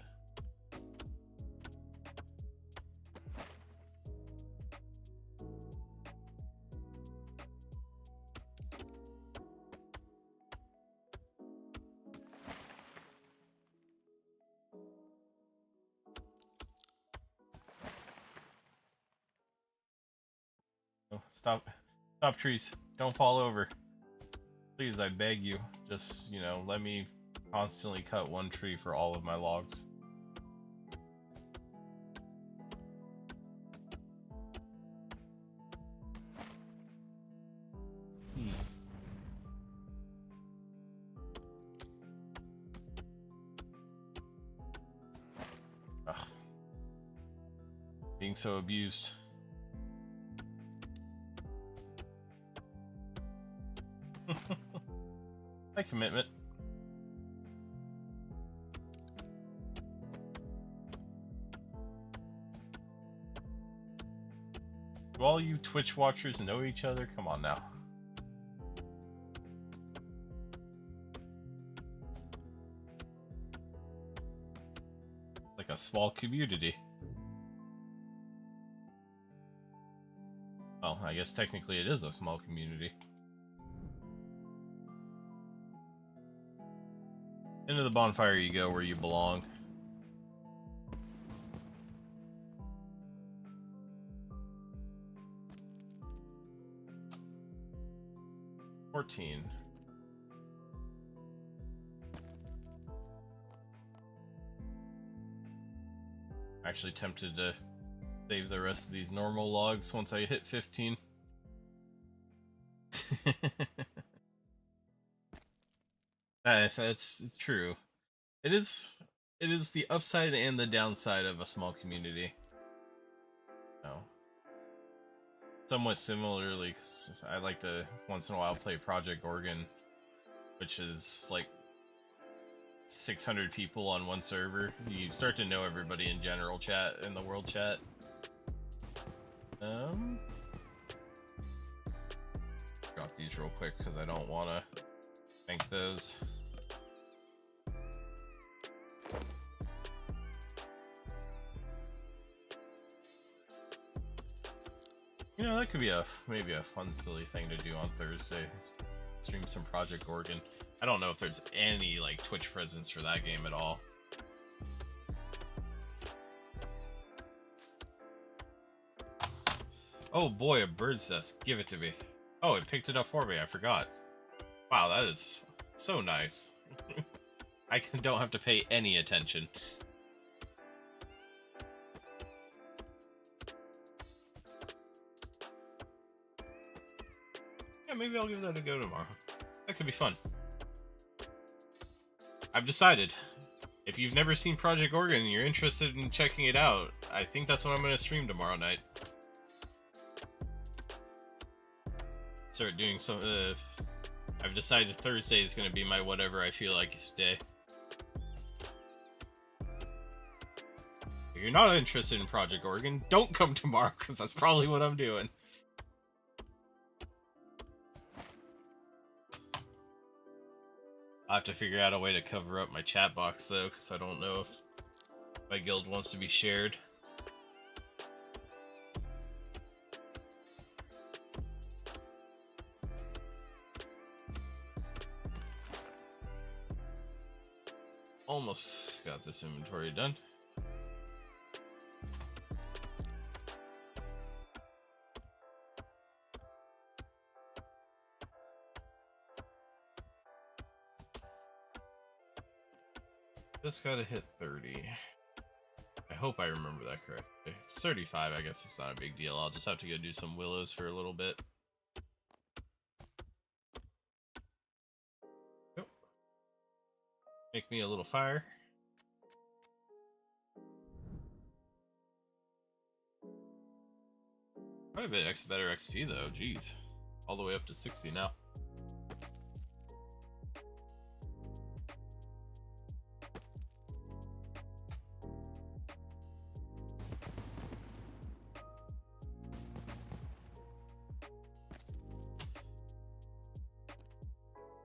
Oh, stop trees. Don't fall over. Please, I beg you. Just, you know, let me constantly cut one tree for all of my logs. Ugh. Being so abused. My commitment. Do all you Twitch watchers know each other? Come on now. Like a small community. Well, I guess technically it is a small community. Into the bonfire you go, where you belong. Actually tempted to save the rest of these normal logs once I hit 15. It's true. It is the upside and the downside of a small community. No. Somewhat similarly, 'cause I like to once in a while play Project Oregon, which is like 600 people on one server. You start to know everybody in general chat, in the world chat. Drop these real quick because I don't want to bank those. You know, that could be maybe a fun, silly thing to do on Thursday. Stream some Project Oregon. I don't know if there's any like Twitch presence for that game at all. Oh boy, a bird's nest. Give it to me. Oh, it picked it up for me. I forgot. Wow, that is so nice. I don't have to pay any attention. Yeah, maybe I'll give that a go tomorrow. That could be fun. I've decided. If you've never seen Project Oregon and you're interested in checking it out, I think that's what I'm going to stream tomorrow night. Start doing some... I've decided Thursday is going to be my whatever I feel like day. If you're not interested in Project Oregon, don't come tomorrow, because that's probably what I'm doing. I'll have to figure out a way to cover up my chat box, though, because I don't know if my guild wants to be shared. Almost got this inventory done. Just gotta hit 30. I hope I remember that correctly. If it's 35, I guess it's not a big deal. I'll just have to go do some willows for a little bit. Yep. Make me a little fire. Quite a bit better XP though, jeez. All the way up to 60 now.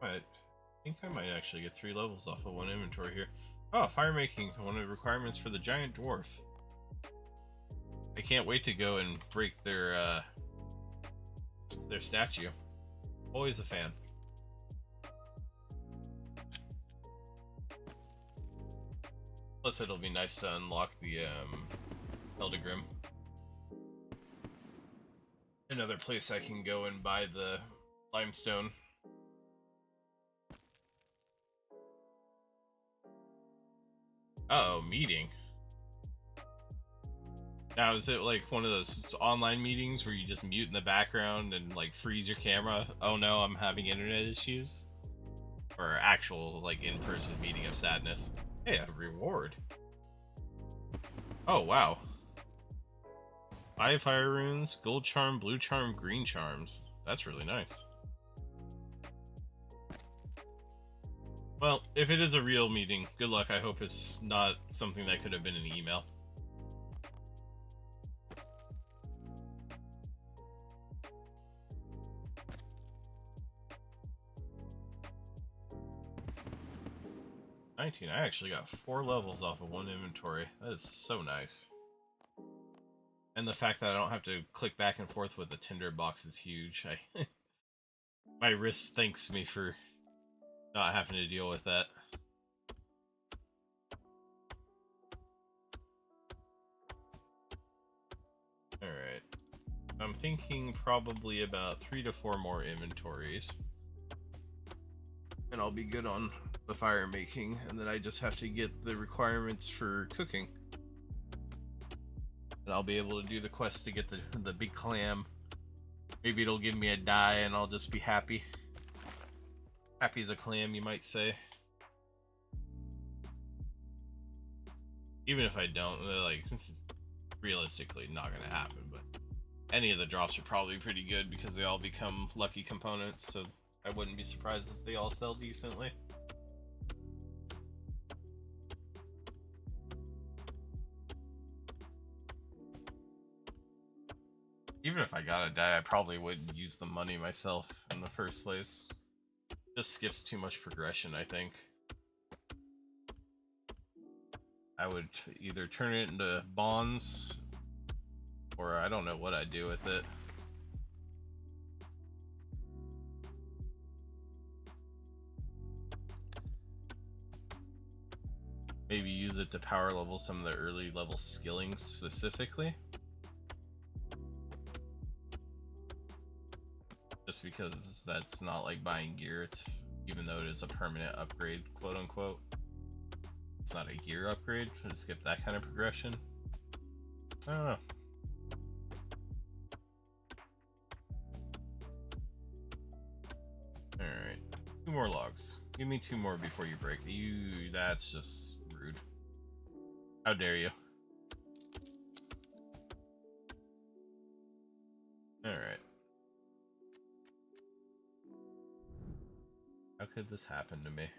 I think I might actually get 3 levels off of one inventory here. Oh, fire making, one of the requirements for the giant dwarf. I can't wait to go and break their statue. Always a fan. Plus it'll be nice to unlock the Eldegrim. Another place I can go and buy the limestone. Uh-oh, meeting. Now, is it like one of those online meetings where you just mute in the background and like freeze your camera? Oh no, I'm having internet issues? Or actual like in-person meeting of sadness? Hey, a reward. Oh, wow. 5 fire runes, gold charm, blue charm, green charms. That's really nice. Well, if it is a real meeting, good luck. I hope it's not something that could have been an email. I actually got 4 levels off of one inventory. That is so nice. And the fact that I don't have to click back and forth with the tinder box is huge. My wrist thanks me for not having to deal with that. Alright. I'm thinking probably about 3 to 4 more inventories. And I'll be good on the fire making, and then I just have to get the requirements for cooking. And I'll be able to do the quest to get the big clam. Maybe it'll give me a dye and I'll just be happy. Happy as a clam, you might say. Even if I don't, like, realistically not gonna happen, but any of the drops are probably pretty good because they all become lucky components, so I wouldn't be surprised if they all sell decently. Even if I got a dye, I probably wouldn't use the money myself in the first place. Just skips too much progression, I think. I would either turn it into bonds, or I don't know what I'd do with it. maybe use it to power level some of the early level skilling specifically. Just because that's not like buying gear, it's, even though it is a permanent upgrade, quote unquote, it's not a gear upgrade to skip that kind of progression. I don't know. Alright, 2 more logs. Give me 2 more before you break. That's just rude. How dare you? Alright. How could this happen to me?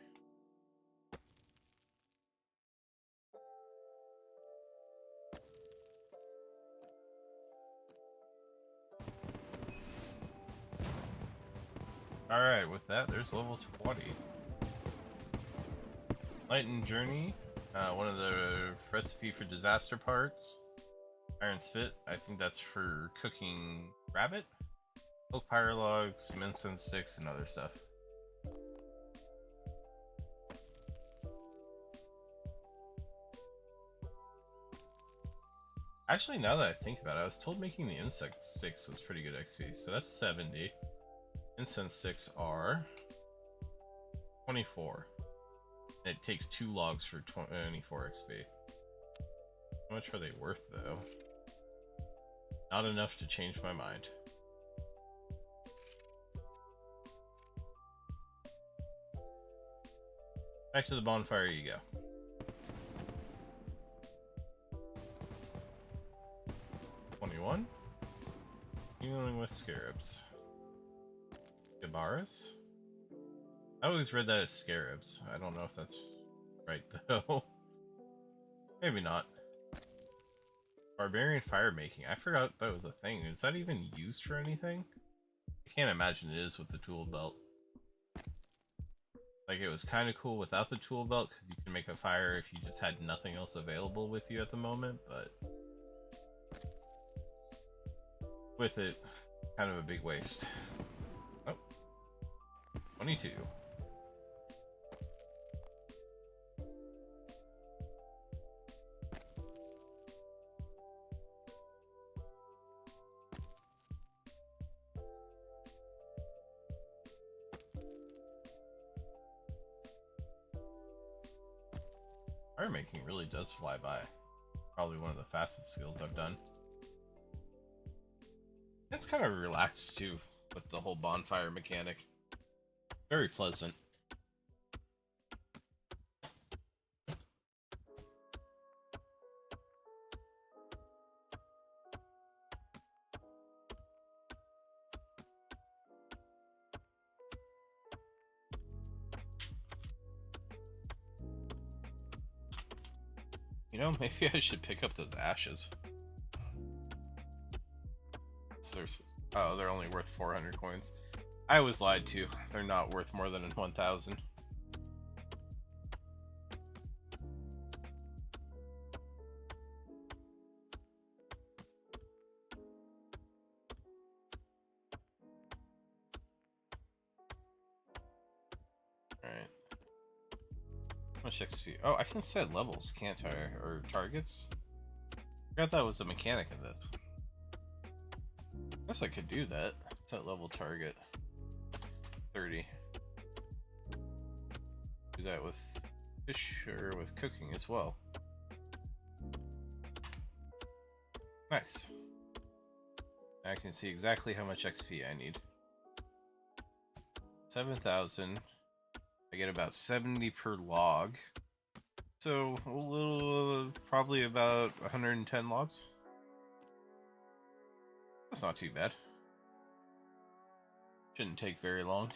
Alright, with that, there's level 20. Lightened Journey, one of the recipe for disaster parts. Iron Spit, I think that's for cooking rabbit. Oak pyre logs, some incense sticks, and other stuff. Actually, now that I think about it, I was told making the insect sticks was pretty good XP, so that's 70. Incense sticks are 24. And it takes 2 logs for 24 XP. How much are they worth, though? Not enough to change my mind. Back to the bonfire you go. Dealing with scarabs. Gabaris? I always read that as scarabs. I don't know if that's right though. Maybe not. Barbarian fire making. I forgot that was a thing. Is that even used for anything? I can't imagine it is with the tool belt. Like, it was kind of cool without the tool belt because you can make a fire if you just had nothing else available with you at the moment, but with it, kind of a big waste. Oh. 22. Fire making really does fly by. Probably one of the fastest skills I've done. It's kind of relaxed too, with the whole bonfire mechanic. Very pleasant. You know, maybe I should pick up those ashes. Oh, they're only worth 400 coins. I was lied to. They're not worth more than 1,000. Alright. How much XP? Oh, I can set levels, can't I? Or targets? I forgot that was a mechanic of this. Guess I could do that. Set level target 30. Do that with fish or with cooking as well. Nice. I can see exactly how much XP I need. 7,000. I get about 70 per log. So a little, probably about 110 logs. That's not too bad. Shouldn't take very long.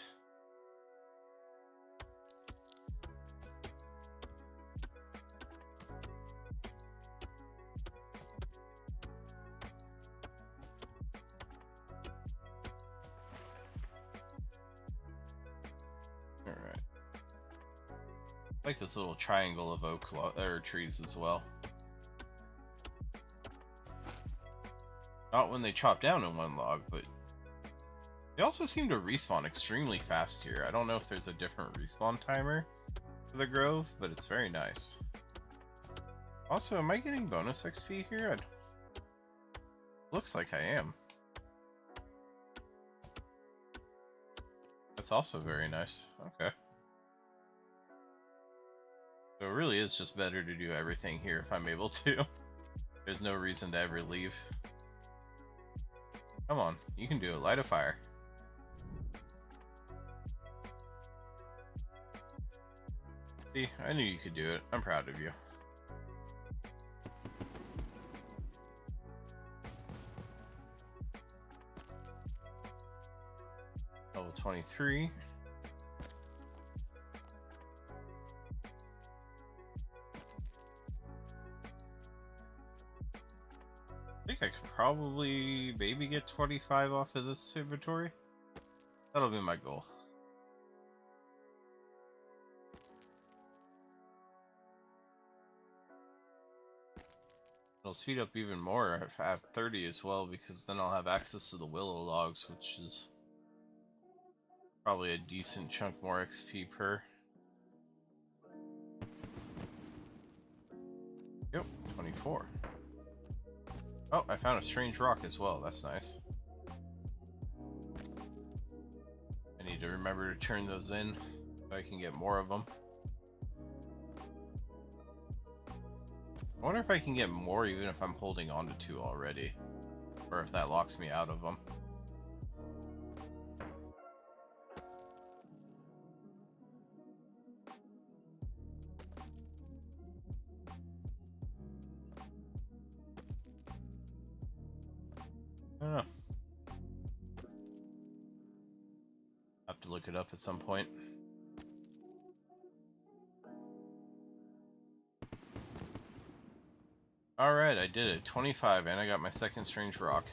Alright. I like this little triangle of oak trees as well. Not when they chop down in one log, but they also seem to respawn extremely fast here. I don't know if there's a different respawn timer for the grove, but it's very nice. Also, am I getting bonus XP here? Looks like I am. That's also very nice. Okay. So it really is just better to do everything here if I'm able to. There's no reason to ever leave. Come on, you can do it. Light a fire. See, I knew you could do it. I'm proud of you. Level 23. I think I could probably maybe get 25 off of this inventory. That'll be my goal. It'll speed up even more if I have 30 as well, because then I'll have access to the willow logs, which is probably a decent chunk more XP per. Yep, 24. Oh, I found a strange rock as well. That's nice. I need to remember to turn those in so I can get more of them. I wonder if I can get more even if I'm holding on to 2 already. Or if that locks me out of them. I don't know. I'll have to look it up at some point. Alright, I did it. 25, and I got my second strange rock.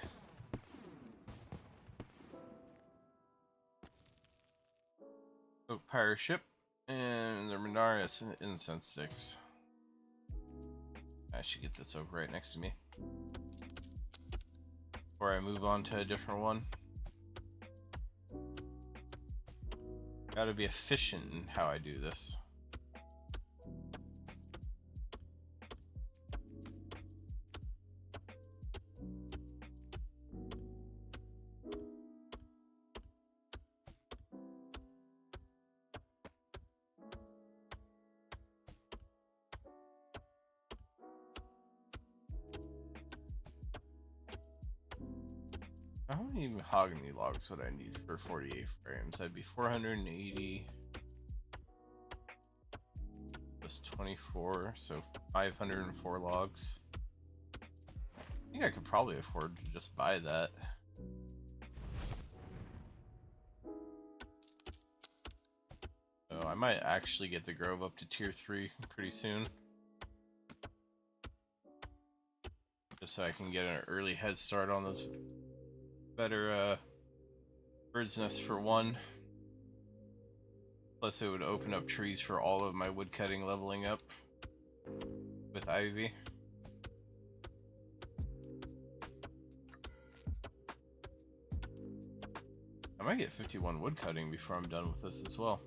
Oak Pyre Ship, and the Renaris Incense Sticks. I should get this over right next to me before I move on to a different one. Gotta be efficient in how I do this. How many mahogany logs would I need for 48 frames? That'd be 480 plus 24, so 504 logs. I think I could probably afford to just buy that. So I might actually get the Grove up to tier 3 pretty soon. Just so I can get an early head start on those better bird's nest for 1. Plus it would open up trees for all of my woodcutting leveling up with ivy. I might get 51 woodcutting before I'm done with this as well.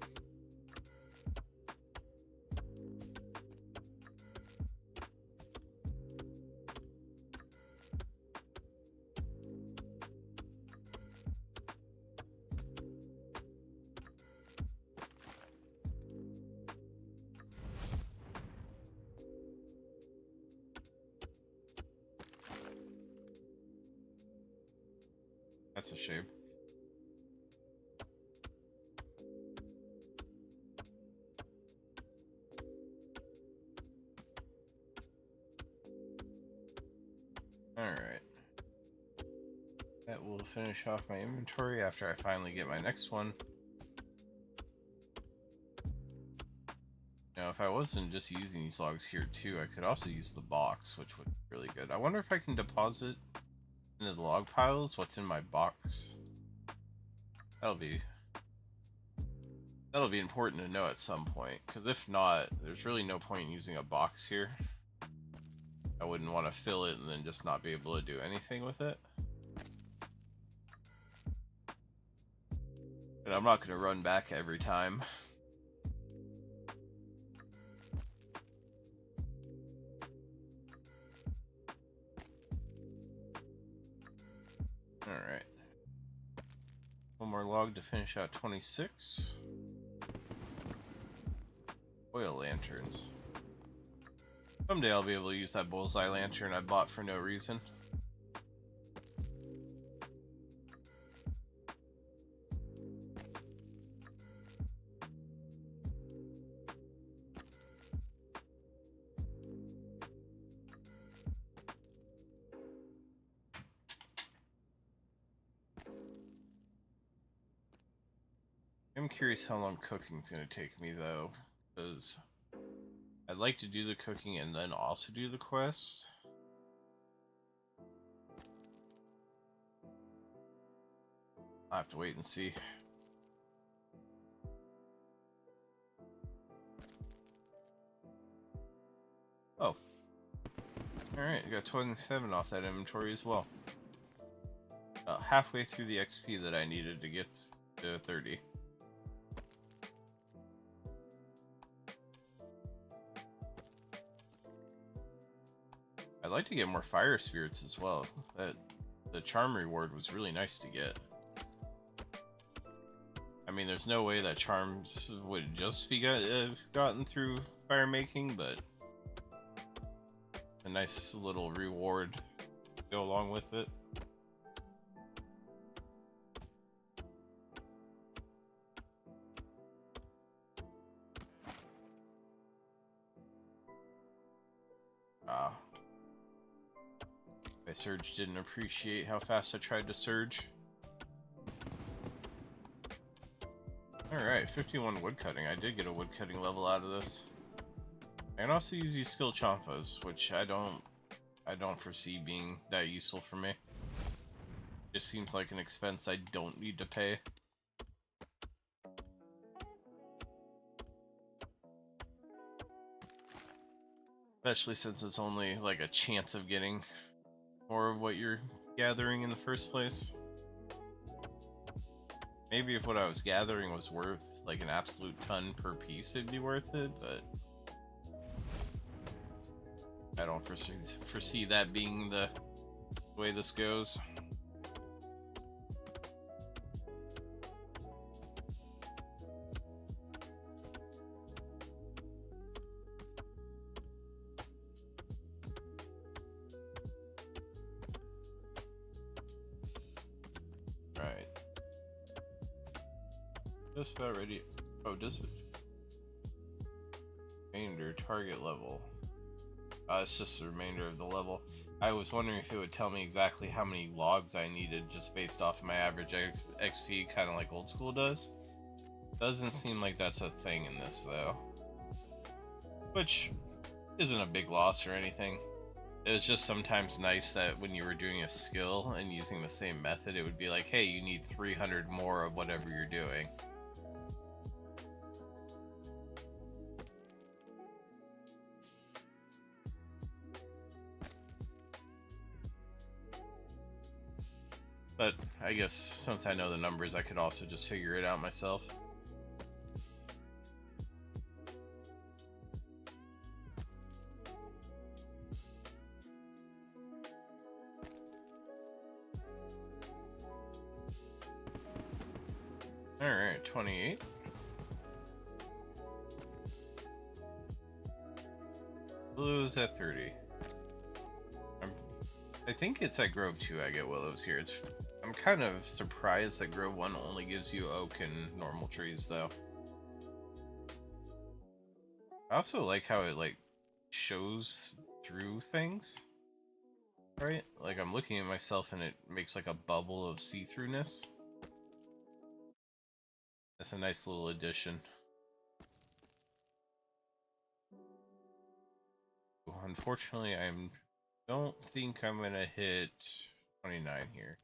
That's a shame. Alright. That will finish off my inventory after I finally get my next one. Now, if I wasn't just using these logs here too, I could also use the box, which would be really good. I wonder if I can deposit into the log piles what's in my box. That'll be important to know at some point, because if not, there's really no point in using a box here. I wouldn't want to fill it and then just not be able to do anything with it. And I'm not going to run back every time. more log to finish out 26. Oil lanterns. Someday I'll be able to use that bullseye lantern I bought for no reason. I'm curious how long cooking's gonna take me though, because I'd like to do the cooking and then also do the quest. I'll have to wait and see. Oh. Alright, I got 27 off that inventory as well. Halfway through the XP that I needed to get to 30. I'd like to get more fire spirits as well. The charm reward was really nice to get. I mean, there's no way that charms would just be gotten through fire making, but a nice little reward to go along with it. My surge didn't appreciate how fast I tried to surge. Alright, 51 woodcutting. I did get a woodcutting level out of this. I can also use these skill champas, which I don't foresee being that useful for me. Just seems like an expense I don't need to pay. Especially since it's only like a chance of getting more of what you're gathering in the first place. Maybe if what I was gathering was worth like an absolute ton per piece, it'd be worth it, but I don't foresee that being the way this goes. Right. Just about ready. Oh, does it? Remainder target level. It's just the remainder of the level. I was wondering if it would tell me exactly how many logs I needed just based off of my average XP, kind of like old school does. Doesn't seem like that's a thing in this though. Which isn't a big loss or anything. It was just sometimes nice that when you were doing a skill and using the same method, it would be like, hey, you need 300 more of whatever you're doing. But I guess since I know the numbers, I could also just figure it out myself. Alright, 28. Blue is at 30. I think it's at Grove 2 I get willows here. I'm kind of surprised that Grove 1 only gives you oak and normal trees, though. I also like how it, like, shows through things. Right? Like, I'm looking at myself and it makes, like, a bubble of see-throughness. That's a nice little addition. Unfortunately, I don't think I'm gonna hit 29 here.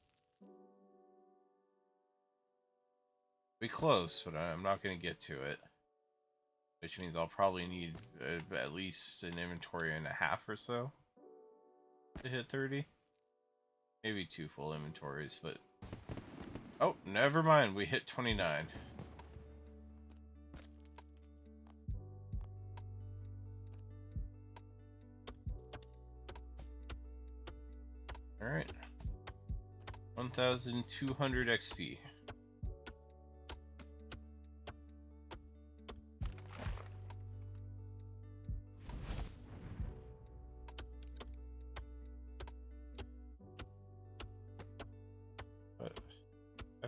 Be close, but I'm not gonna get to it. Which means I'll probably need at least an inventory and a half or so to hit 30. Maybe 2 full inventories, but... Oh, never mind, we hit 29. Alright. 1,200 XP.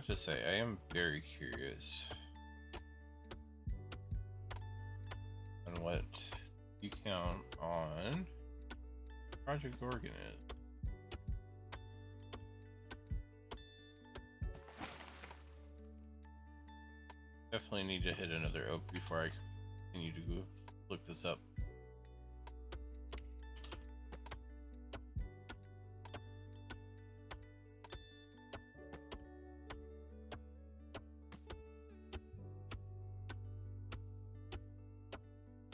to say, I am very curious on what you count on Project Gorgon is. Definitely need to hit another oak before I continue to look this up.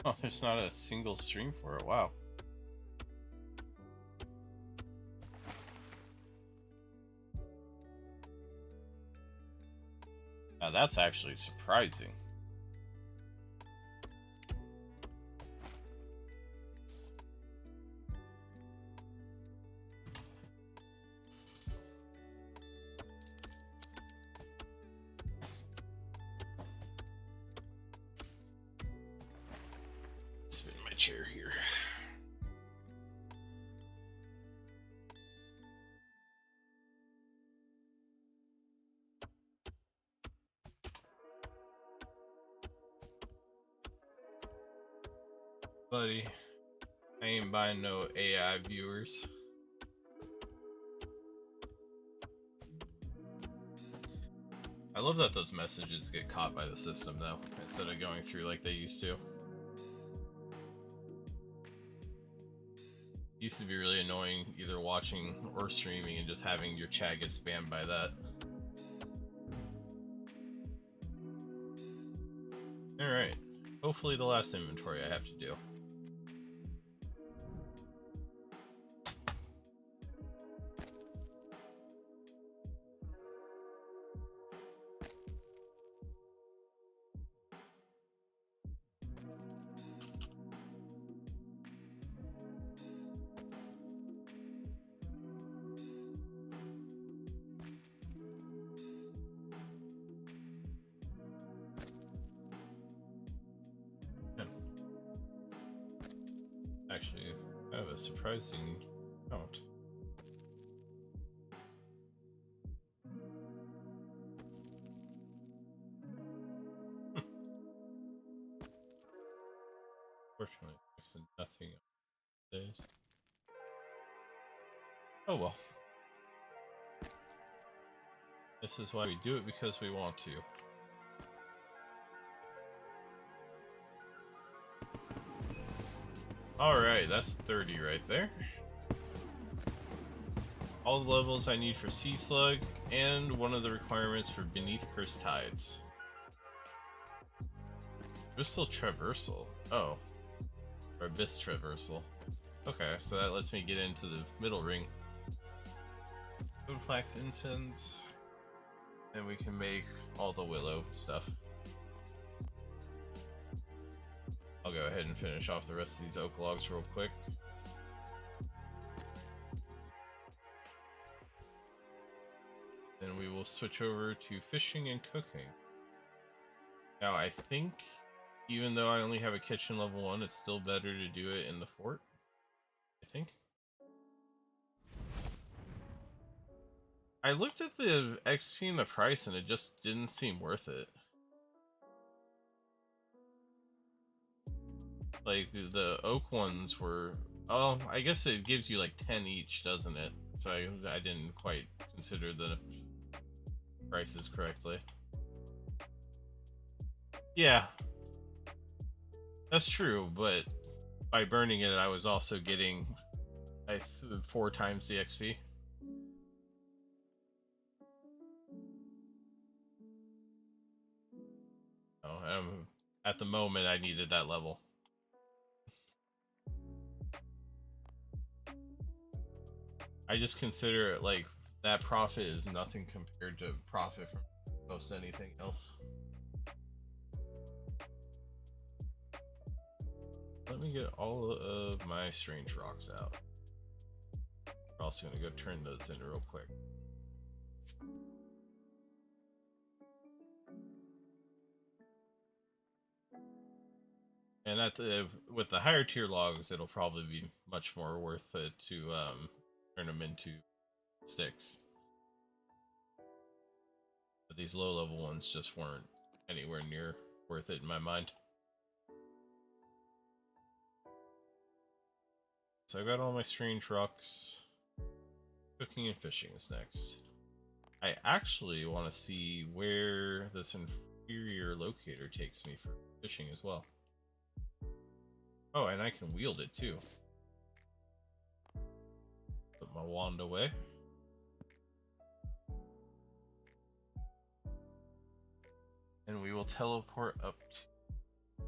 Oh, there's not a single stream for it. Wow. Now that's actually surprising. Spin my chair here. Buddy, I ain't buying no AI viewers. I love that those messages get caught by the system though, instead of going through like they used to. Used to be really annoying either watching or streaming and just having your chat get spammed by that. Alright, hopefully the last inventory I have to do. Actually, I have a surprising count. Fortunately, next to nothing days. Oh well. This is why we do it, because we want to. Alright, that's 30 right there. All the levels I need for Sea Slug, and one of the requirements for Beneath Cursed Tides. Crystal Traversal. Oh. Or Abyss Traversal. Okay, so that lets me get into the middle ring. Toadflax Incense. And we can make all the willow stuff. I'll go ahead and finish off the rest of these oak logs real quick. Then we will switch over to fishing and cooking. Now I think, even though I only have a kitchen level 1, it's still better to do it in the fort. I think. I looked at the XP and the price and it just didn't seem worth it. Like, the oak ones were... Oh, I guess it gives you like 10 each, doesn't it? So I didn't quite consider the prices correctly. Yeah. That's true, but by burning it, I was also getting 4 times the XP. Oh, at the moment, I needed that level. I just consider it like that profit is nothing compared to profit from most anything else. Let me get all of my strange rocks out. I'm also gonna go turn those in real quick. And with the higher tier logs, it'll probably be much more worth it to turn them into sticks. But these low level ones just weren't anywhere near worth it in my mind. So I got all my strange rocks. Cooking and fishing is next. I actually want to see where this inferior locator takes me for fishing as well. Oh, and I can wield it too. Put my wand away. And we will teleport up to...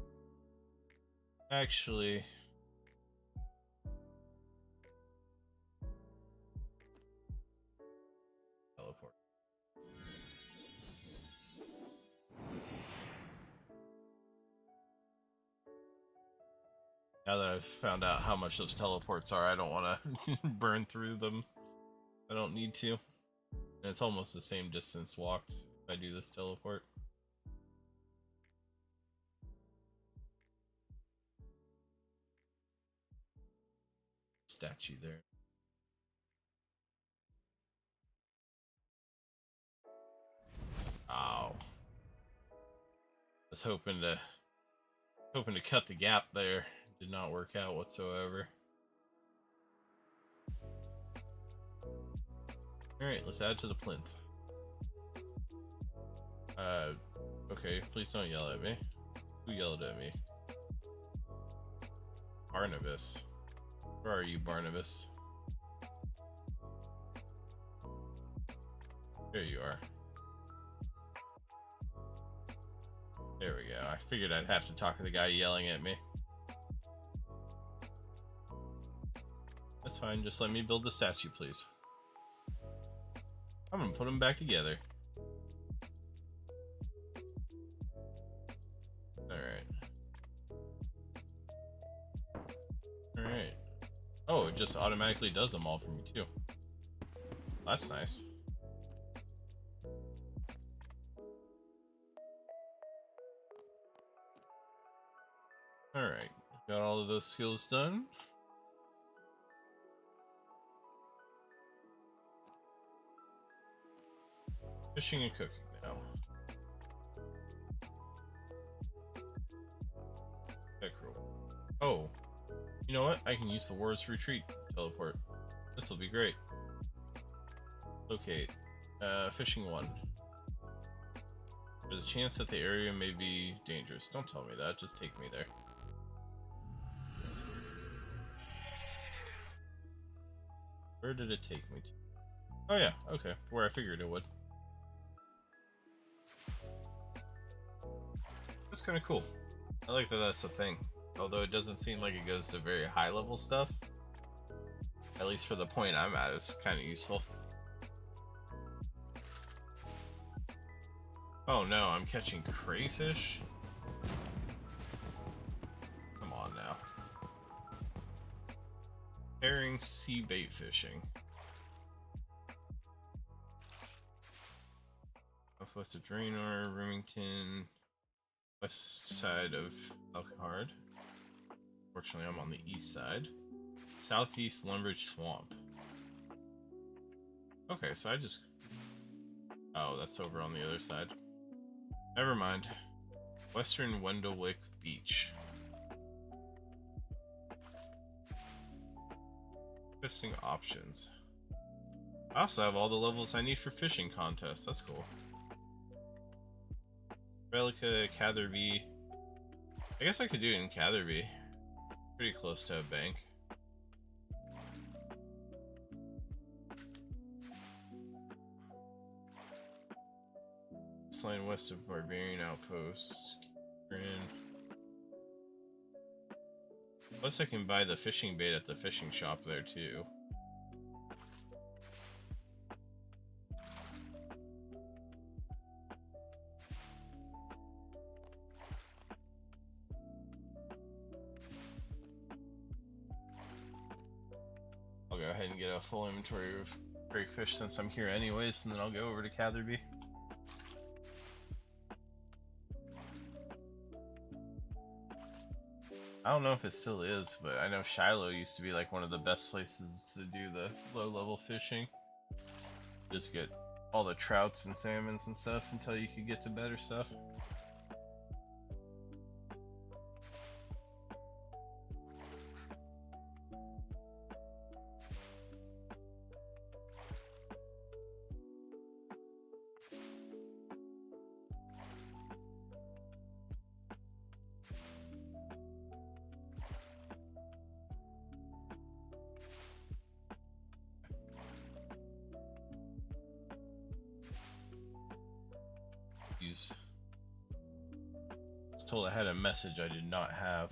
Actually... Teleport. Now that I've found out how much those teleports are, I don't want to burn through them. I don't need to. And it's almost the same distance walked if I do this teleport. Statue there. Ow. Was hoping to cut the gap there. Did not work out whatsoever. Alright, let's add to the plinth. Okay, please don't yell at me. Who yelled at me? Barnabas. Where are you, Barnabas? There you are. There we go. I figured I'd have to talk to the guy yelling at me. That's fine, just let me build the statue, please. I'm gonna put them back together. Alright. Oh, it just automatically does them all for me, too. That's nice. Alright, got all of those skills done. Fishing and cooking now. Heck roll. Oh, you know what? I can use the Ward's Retreat teleport. This will be great. Locate. Fishing 1. There's a chance that the area may be dangerous. Don't tell me that, just take me there. Where did it take me to? Oh yeah, okay. Where I figured it would. That's kind of cool. I like that that's a thing. Although it doesn't seem like it goes to very high level stuff. At least for the point I'm at, it's kind of useful. Oh no, I'm catching crayfish? Come on now. Herring sea bait fishing. Southwest of Draenor, Remington, west side of Elkhard. Fortunately, I'm on the east side. Southeast Lumbridge Swamp. Okay, so I just... Oh, that's over on the other side. Never mind. Western Wendelwick Beach. Fishing options. I also have all the levels I need for fishing contests. That's cool. Relica, Catherby. I guess I could do it in Catherby. Pretty close to a bank. Line west of Barbarian Outpost. Plus I can buy the fishing bait at the fishing shop there too. I'll go ahead and get a full inventory of crayfish since I'm here anyways, and then I'll go over to Catherby. I don't know if it still is, but I know Shiloh used to be like one of the best places to do the low level fishing. Just get all the trouts and salmons and stuff until you could get to better stuff. I was told I had a message I did not have.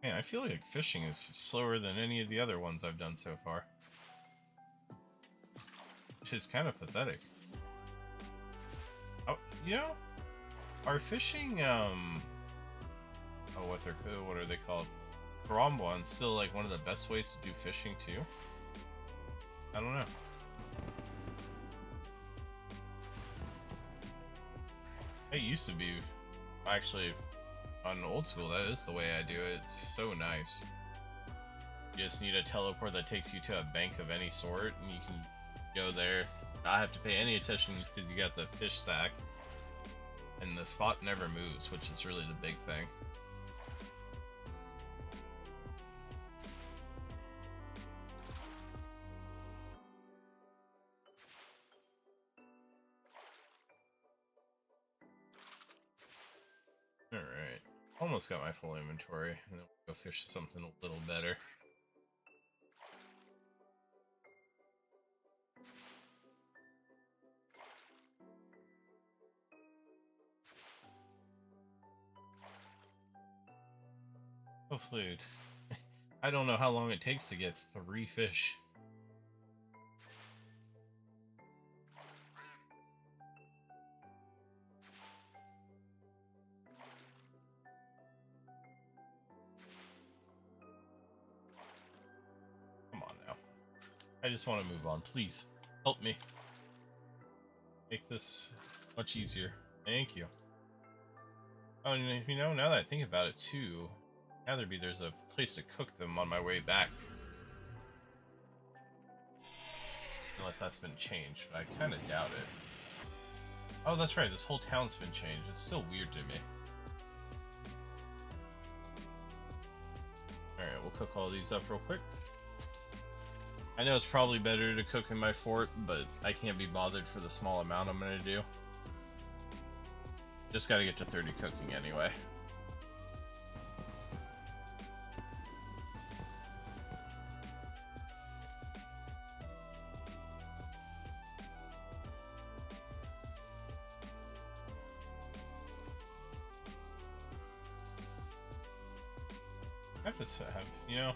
Man, I feel like fishing is slower than any of the other ones I've done so far. Which is kind of pathetic. Oh, you know, are fishing, oh, what are they called? Karambwan still like one of the best ways to do fishing too? I don't know. It used to be, actually, on old school, that is the way I do it. It's so nice. You just need a teleport that takes you to a bank of any sort, and you can go there, not have to pay any attention because you got the fish sack, and the spot never moves, which is really the big thing. Alright, almost got my full inventory, and then we'll go fish something a little better. Hopefully, I don't know how long it takes to get 3 fish. Come on now. I just want to move on. Please, help me. Make this much easier. Thank you. Oh, and you know, now that I think about it too, there's a place to cook them on my way back. Unless that's been changed, but I kind of doubt it. Oh, that's right, this whole town's been changed. It's still weird to me. Alright, we'll cook all these up real quick. I know it's probably better to cook in my fort, but I can't be bothered for the small amount I'm gonna do. Just gotta get to 30 cooking anyway. You know,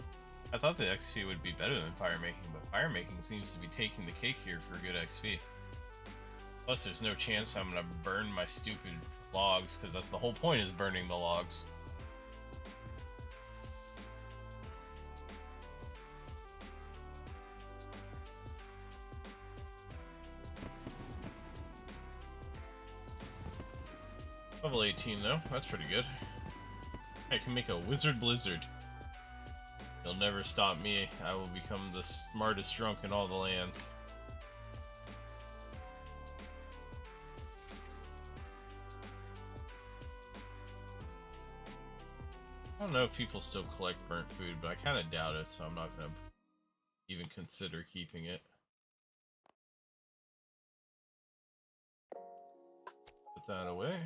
I thought the XP would be better than fire making, but fire making seems to be taking the cake here for good XP. Plus, there's no chance I'm gonna burn my stupid logs, because that's the whole point, is burning the logs. Level 18 though, that's pretty good. I can make a wizard blizzard. They'll never stop me. I will become the smartest drunk in all the lands. I don't know if people still collect burnt food, but I kind of doubt it, so I'm not going to even consider keeping it. Put that away.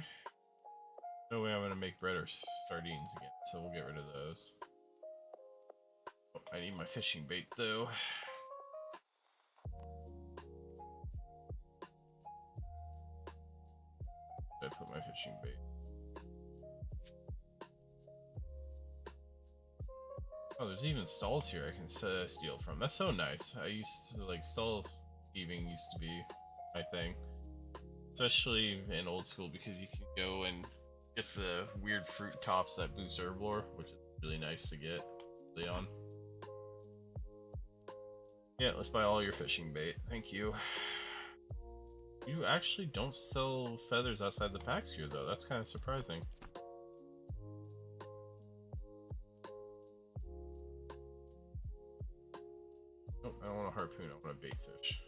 No way I'm going to make bread or sardines again, so we'll get rid of those. Oh, I need my fishing bait, though. Did I put my fishing fishing bait. Oh, there's even stalls here I can steal from. That's so nice. I used to, like, stall thieving used to be my thing. Especially in old school, because you can go and get the weird fruit tops that boost herblore, which is really nice to get early on. Yeah, let's buy all your fishing bait. Thank you. You actually don't sell feathers outside the packs here, though. That's kind of surprising. Oh, I don't want a harpoon. I want a bait fish.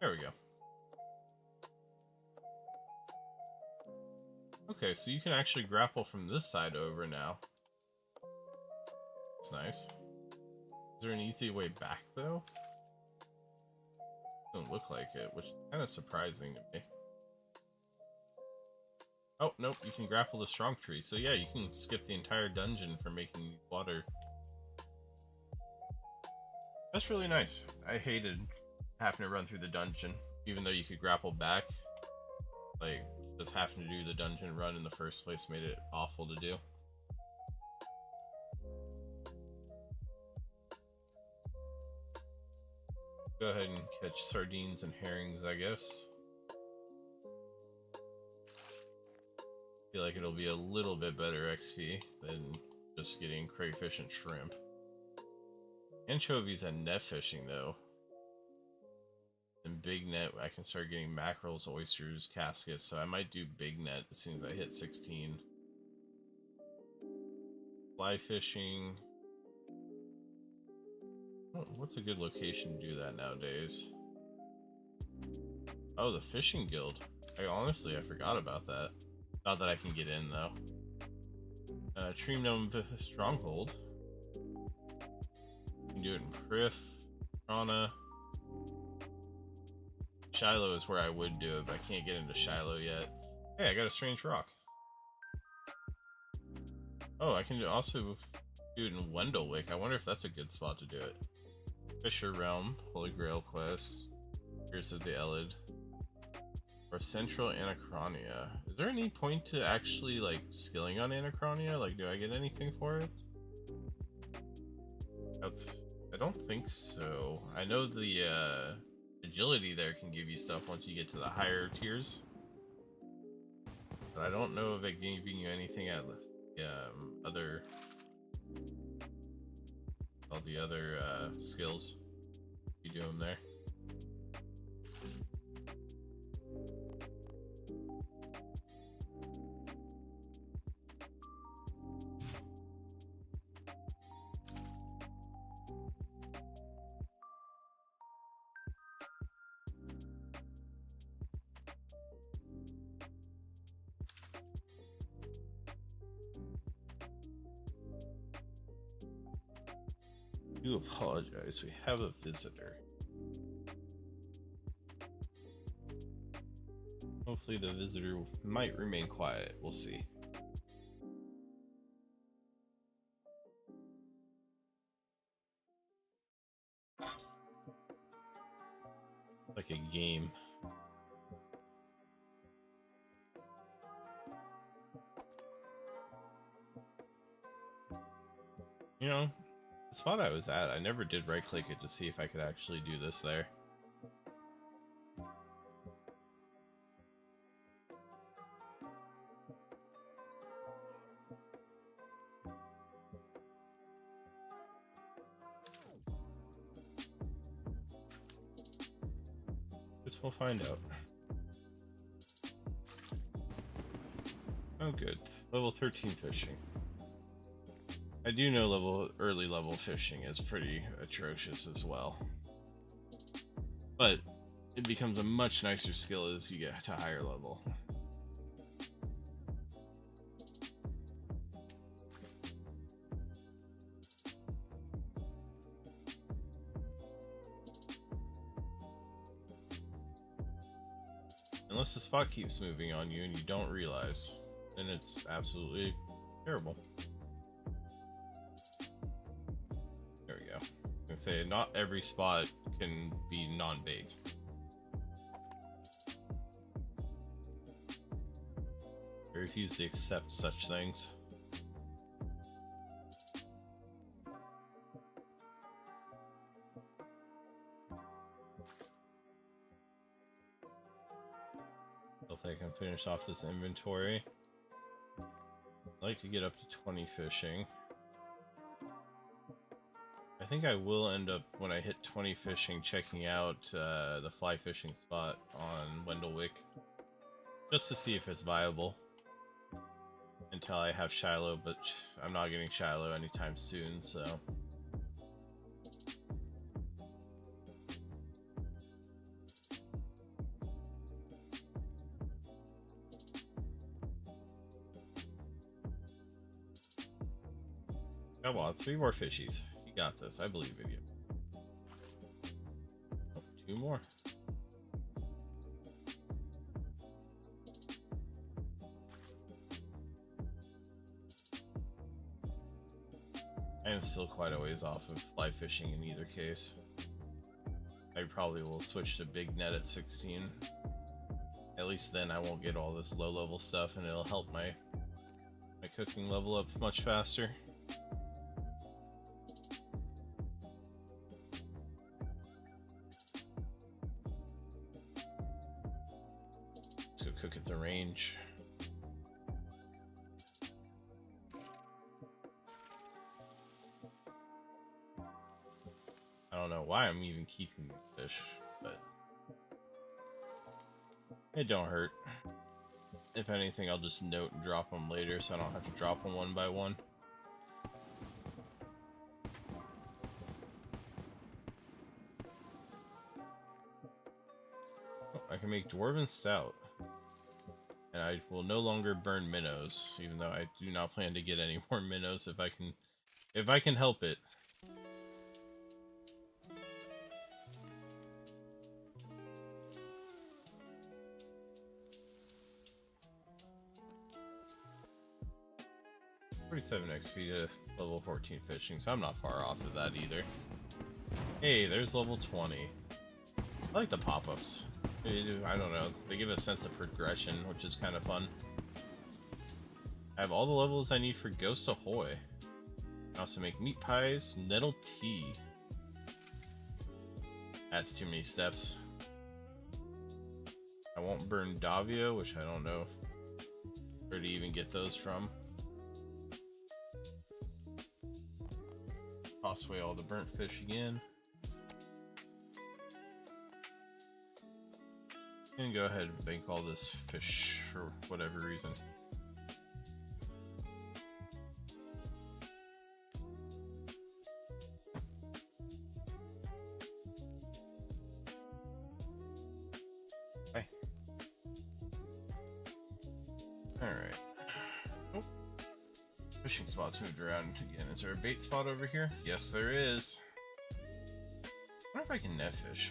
There we go. Okay, so you can actually grapple from this side over now. That's nice. Is there an easy way back, though? Doesn't look like it, which is kind of surprising to me. Oh, nope, you can grapple the strong tree. So yeah, you can skip the entire dungeon for making water. That's really nice. I hated having to run through the dungeon, even though you could grapple back. Like, just having to do the dungeon run in the first place made it awful to do. Go ahead and catch sardines and herrings, I guess. Feel like it'll be a little bit better XP than just getting crayfish and shrimp. Anchovies and net fishing, though. And big net, I can start getting mackerels, oysters, caskets, so I might do big net as soon as I hit 16. Fly fishing. Oh, what's a good location to do that nowadays? Oh, the fishing guild. I forgot about that. Not that I can get in, though. Tree Gnome Stronghold. You can do it in Prif, Prana. Shiloh is where I would do it, but I can't get into Shiloh yet. Hey, I got a strange rock. Oh, I can also do it in Wendelwick. I wonder if that's a good spot to do it. Fisher Realm, Holy Grail Quest, Curse of the Elid, or Central Anachronia. Is there any point to actually, like, skilling on Anachronia? Like, do I get anything for it? I don't think so. I know the agility there can give you stuff once you get to the higher tiers, but I don't know if it giving you anything at all the other skills. You do them there. I do apologize, we have a visitor. Hopefully the visitor might remain quiet, we'll see. Like a game. You know, the spot I was at, I never did right click it to see if I could actually do this there. Guess we'll find out. Oh good, level 13 fishing. I do know early level fishing is pretty atrocious as well. But it becomes a much nicer skill as you get to higher level. Unless the spot keeps moving on you and you don't realize, then it's absolutely terrible. There we go. I was gonna say, not every spot can be non-bait. refuse to accept such things. Hopefully I can finish off this inventory. I'd like to get up to 20 fishing. I think I will end up, when I hit 20 fishing, checking out the fly fishing spot on Wendellwick, just to see if it's viable until I have Shiloh, but I'm not getting Shiloh anytime soon, so... Come on, 3 more fishies. You got this. I believe in you. Oh, 2 more. I am still quite a ways off of fly fishing in either case. I probably will switch to big net at 16. At least then I won't get all this low level stuff, and it'll help my cooking level up much faster. Let's go cook at the range. I don't know why I'm even keeping these fish, but it don't hurt. If anything, I'll just note and drop them later so I don't have to drop them one by one. Oh, I can make Dwarven Stout. And I will no longer burn minnows, even though I do not plan to get any more minnows if I can help it. $47 XP to level 14 fishing, so I'm not far off of that either. Hey, there's level 20. I like the pop-ups. I don't know, they give a sense of progression, which is kind of fun. I have all the levels I need for Ghost Ahoy. I also make meat pies, nettle tea. That's too many steps. I won't burn Davia, which I don't know where to even get those from. Toss away all the burnt fish again. And go ahead and bank all this fish for whatever reason. Hey. Alright. Oh. Fishing spots moved around again. Is there a bait spot over here? Yes, there is. I wonder if I can net fish.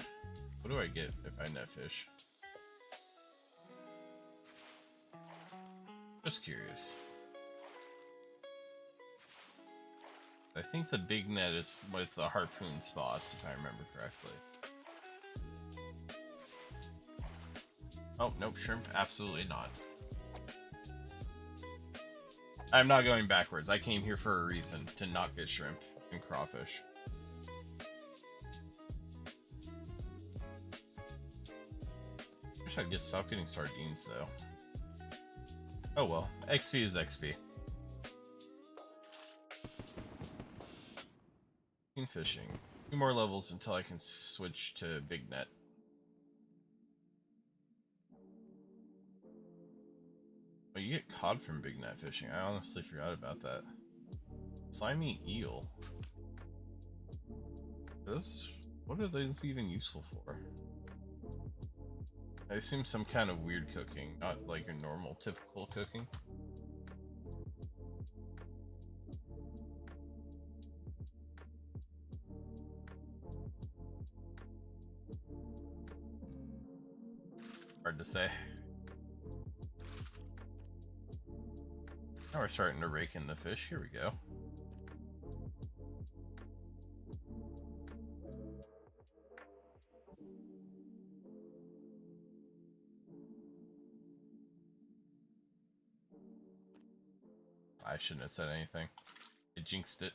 What do I get if I net fish? Just curious. I think the big net is with the harpoon spots, if I remember correctly. Oh, nope, shrimp, absolutely not. I'm not going backwards. I came here for a reason, to not get shrimp and crawfish. Wish I'd stop getting sardines, though. Oh well, XP is XP. Fishing. 2 more levels until I can switch to big net. Oh, you get cod from big net fishing. I honestly forgot about that. Slimy eel. What are those even useful for? I assume some kind of weird cooking, not like your normal, typical cooking. Hard to say. Now we're starting to rake in the fish. Here we go. I shouldn't have said anything. I jinxed it.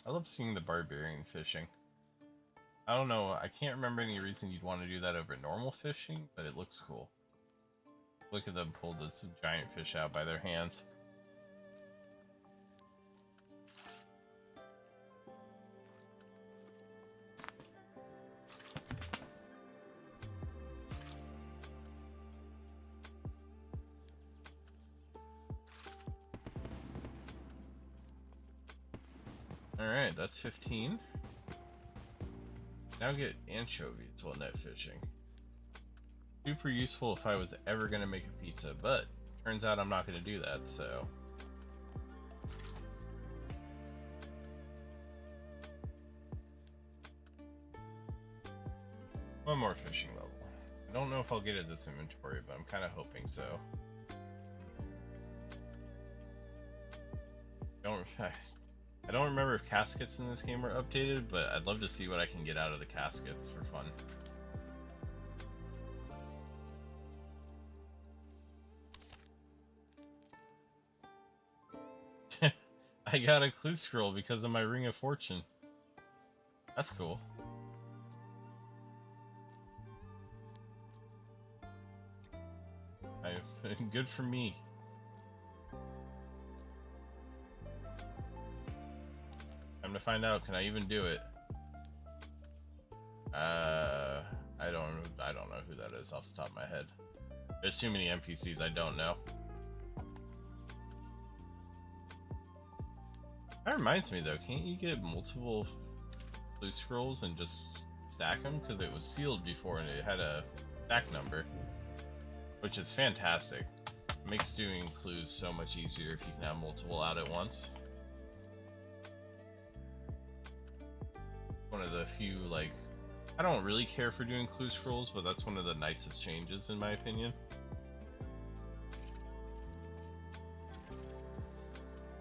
I love seeing the barbarian fishing. I don't know, I can't remember any reason you'd want to do that over normal fishing, but it looks cool. Look at them pull this giant fish out by their hands. Alright, that's 15. Now get anchovies while net fishing. Super useful if I was ever going to make a pizza, but turns out I'm not going to do that, so... One more fishing level. I don't know if I'll get at this inventory, but I'm kind of hoping so. I don't remember if caskets in this game are updated, but I'd love to see what I can get out of the caskets for fun. I got a clue scroll because of my Ring of Fortune. That's cool. Good for me. Time to find out. Can I even do it? I don't know who that is off the top of my head. There's too many NPCs I don't know. That reminds me though, can't you get multiple blue scrolls and just stack them? Because it was sealed before and it had a stack number, which is fantastic. It makes doing clues so much easier if you can have multiple out at once. One of the few, like, I don't really care for doing clue scrolls, but that's one of the nicest changes in my opinion.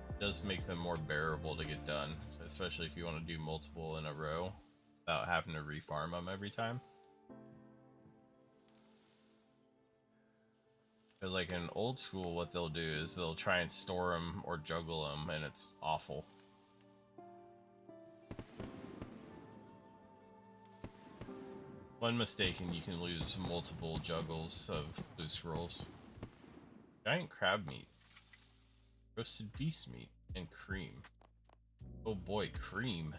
It does make them more bearable to get done, especially if you want to do multiple in a row without having to refarm them every time. Because like in old school, what they'll do is they'll try and store them or juggle them, and it's awful. One mistake and you can lose multiple juggles of blue scrolls. Giant crab meat, roasted beast meat, and cream. Oh boy, cream.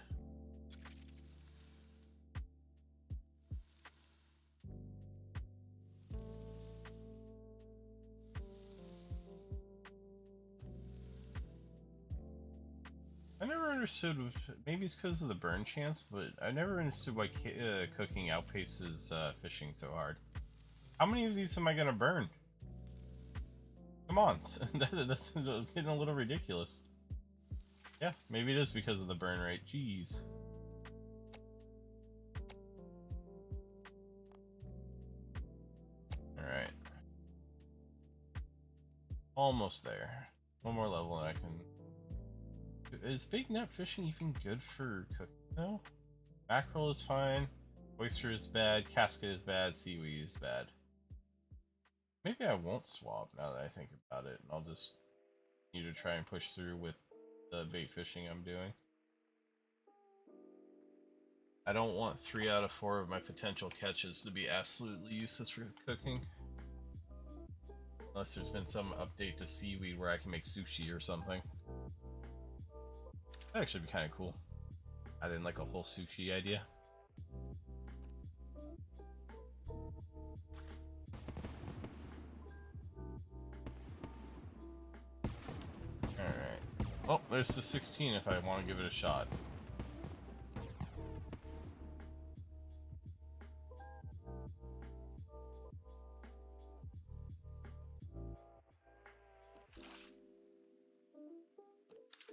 I never understood, maybe it's because of the burn chance, but I never understood why cooking outpaces fishing so hard. How many of these am I gonna burn? Come on, that's getting a little ridiculous. Yeah, maybe it is because of the burn rate, jeez. Alright. Almost there. One more level and I can... Is big net fishing even good for cooking though? Mackerel is fine, oyster is bad, casket is bad, seaweed is bad. Maybe I won't swap now that I think about it, and I'll just need to try and push through with the bait fishing I'm doing. I don't want 3 out of 4 of my potential catches to be absolutely useless for cooking. Unless there's been some update to seaweed where I can make sushi or something. That'd actually be kind of cool. I didn't like a whole sushi idea. Alright. Oh, there's the 16 if I want to give it a shot.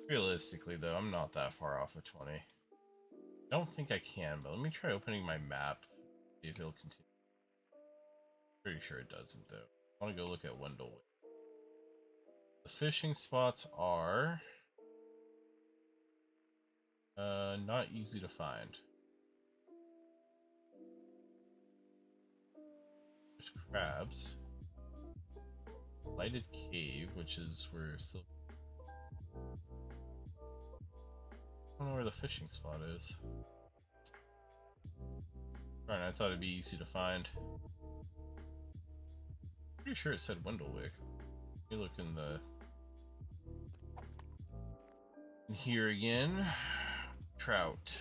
Realistically though, I'm not that far off of 20. I don't think I can, but let me try opening my map, see if it'll continue. Pretty sure it doesn't though. I want to go look at Wendell. The fishing spots are not easy to find. There's crabs. lighted cave, which is where still. I don't know where the fishing spot is. Alright, I thought it'd be easy to find. Pretty sure it said Windlewick. Let me look in the. In here again. Trout.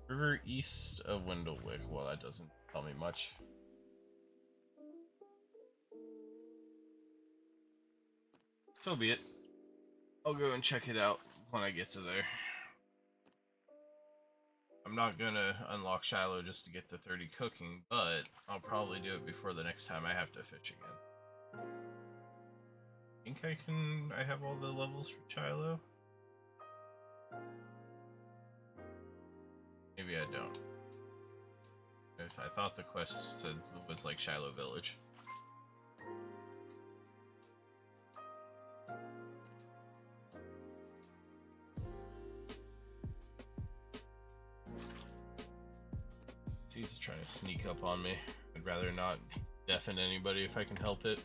River east of Windlewick. Well, that doesn't tell me much. So be it. I'll go and check it out when I get to there. I'm not gonna unlock Shiloh just to get to 30 cooking, but I'll probably do it before the next time I have to fish again. I have all the levels for Shiloh? Maybe I don't. I thought the quest said it was like Shiloh Village. He's trying to sneak up on me. I'd rather not deafen anybody if I can help it.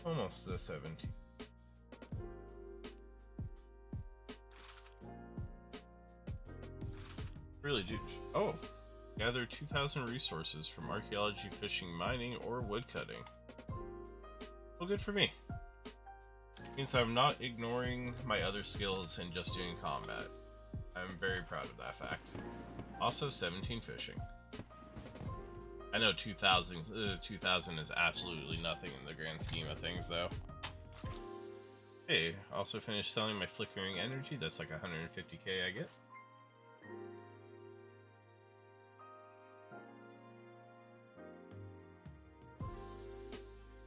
Almost to 17. Really do. Oh! Gather 2,000 resources from archaeology, fishing, mining, or woodcutting. Well, good for me. Means I'm not ignoring my other skills and just doing combat. I'm very proud of that fact. Also, 17 fishing. I know 2,000 is absolutely nothing in the grand scheme of things, though. Hey, also finished selling my flickering energy. That's like 150k I get.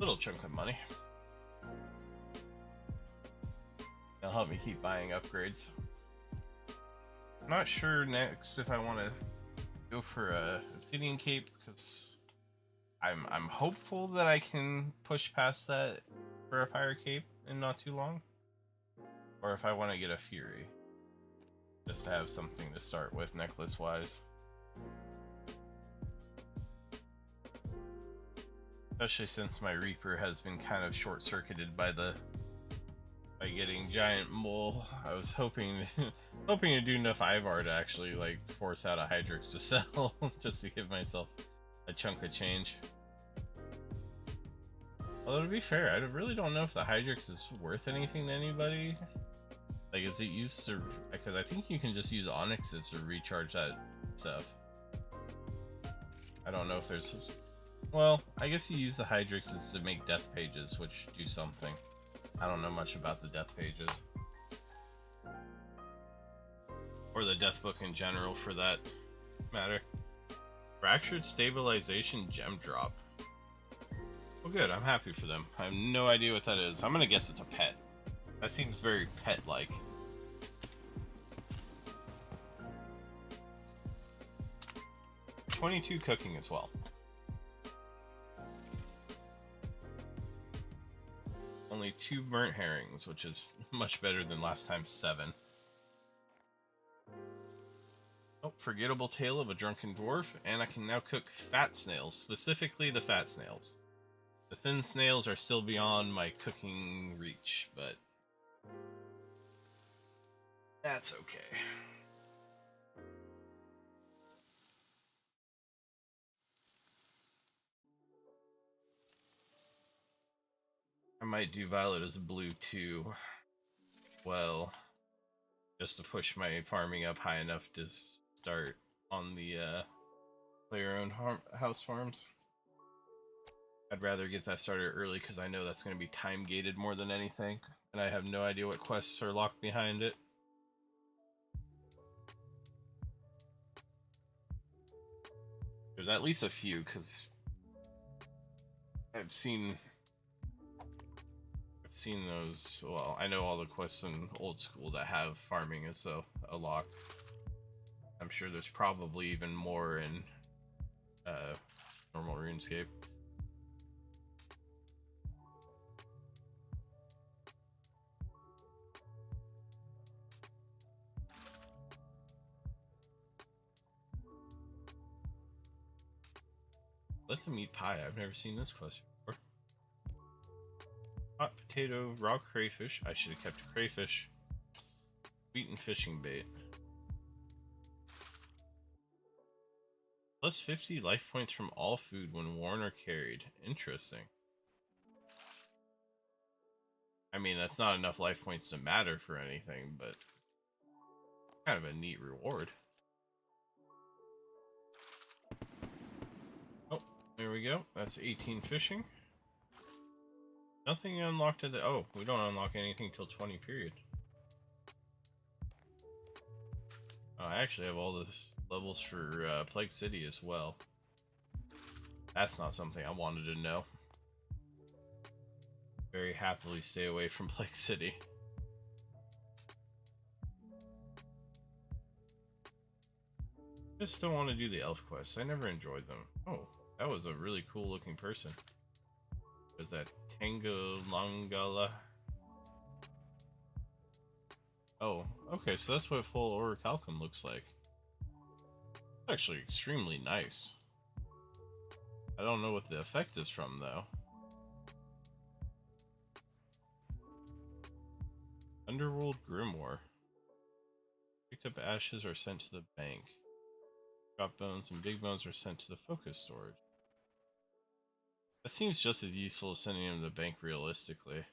Little chunk of money. It'll help me keep buying upgrades. I'm not sure next if I want to go for a obsidian cape because I'm hopeful that I can push past that for a fire cape in not too long, or if I want to get a fury just to have something to start with necklace wise. Especially since my Reaper has been kind of short-circuited by getting giant mole. I was hoping to do enough Ivar to actually like force out a Hydrix to sell just to give myself a chunk of change. Although to be fair, I really don't know if the Hydrix is worth anything to anybody. Like, is it used to? Because I think you can just use Onyxes to recharge that stuff. I don't know if there's. Well, I guess you use the Hydrixes to make death pages, which do something. I don't know much about the death pages. Or the death book in general, for that matter. Fractured Stabilization Gem Drop. Well, good, I'm happy for them. I have no idea what that is. I'm gonna guess it's a pet. That seems very pet-like. $22 cooking as well. Only 2 burnt herrings, which is much better than last time's 7. Oh, Forgettable Tale of a Drunken Dwarf, and I can now cook fat snails, specifically the fat snails. The thin snails are still beyond my cooking reach, but that's okay. I might do Violet as blue too. Well, just to push my farming up high enough to start on the player-owned house farms. I'd rather get that started early because I know that's going to be time-gated more than anything, and I have no idea what quests are locked behind it. There's at least a few, because I've seen those. Well, I know all the quests in old school that have farming as a lock. I'm sure there's probably even more in normal RuneScape. Let them eat pie. I've never seen this quest before. Hot potato, raw crayfish. I should have kept a crayfish. Wheat and fishing bait. Plus 50 life points from all food when worn or carried. Interesting. I mean, that's not enough life points to matter for anything, but kind of a neat reward. Oh, there we go. That's 18 fishing. Nothing unlocked at the... Oh, we don't unlock anything till 20 period. Oh, I actually have all the levels for Plague City as well. That's not something I wanted to know. Very happily stay away from Plague City. Just don't want to do the elf quests. I never enjoyed them. Oh, that was a really cool looking person. Was that Tangolangala? Oh, okay, so that's what full orichalcum looks like. It's actually extremely nice. I don't know what the effect is from, though. Underworld Grimoire. Picked up ashes are sent to the bank. Drop bones and big bones are sent to the focus storage. That seems just as useful as sending them to the bank realistically.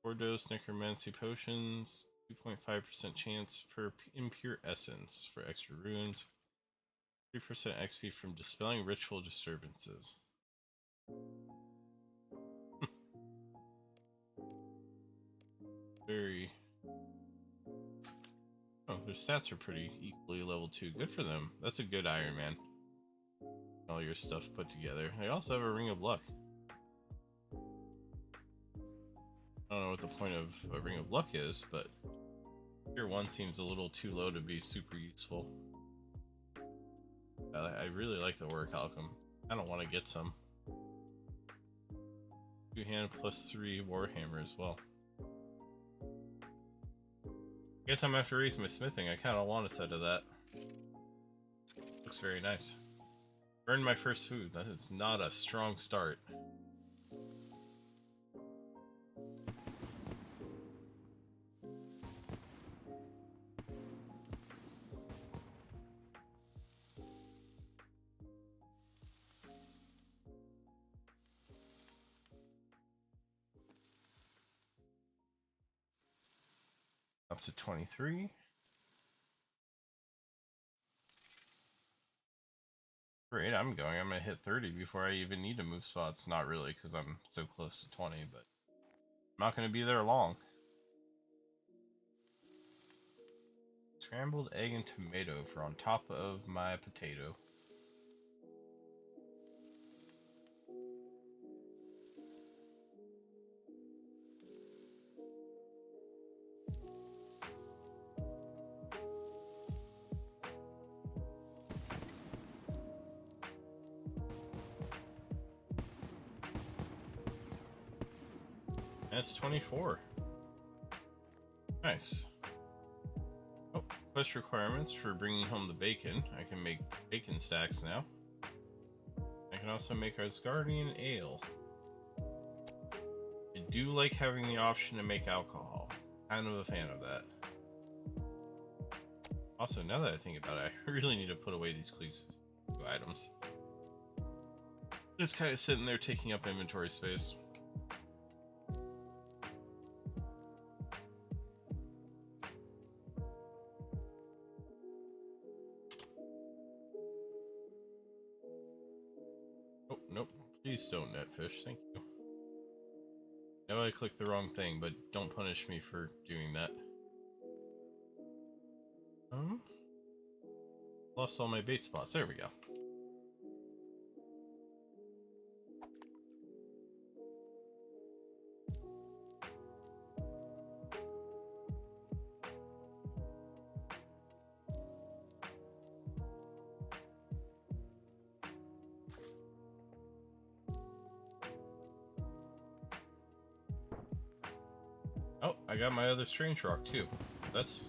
4-dose necromancy potions, 2.5% chance per impure essence for extra runes, 3% XP from dispelling ritual disturbances. Very... Oh, their stats are pretty equally level 2. Good for them. That's a good Iron Man. All your stuff put together. They also have a Ring of Luck. I don't know what the point of a Ring of Luck is, but Tier 1 seems a little too low to be super useful. I really like the orichalcum. I don't want to get some. 2-hand plus 3 Warhammer as well. I guess I'm gonna have to raise my smithing. I kind of want a set of that. Looks very nice. Earned my first food. That is not a strong start. Up to 23. Great, I'm gonna hit 30 before I even need to move spots. Not really, because I'm so close to 20, but I'm not gonna be there long. Scrambled egg and tomato for on top of my potato. That's 24. Nice. Oh, quest requirements for bringing home the bacon. I can make bacon stacks now. I can also make Asgardian ale. I do like having the option to make alcohol. Kind of a fan of that. Also, now that I think about it, I really need to put away these clues items. Just kind of sitting there taking up inventory space. Oh, nope. Please don't netfish. Thank you. I know I clicked the wrong thing, but don't punish me for doing that. Lost all my bait spots. There we go. Oh, I got my other strange rock too. That's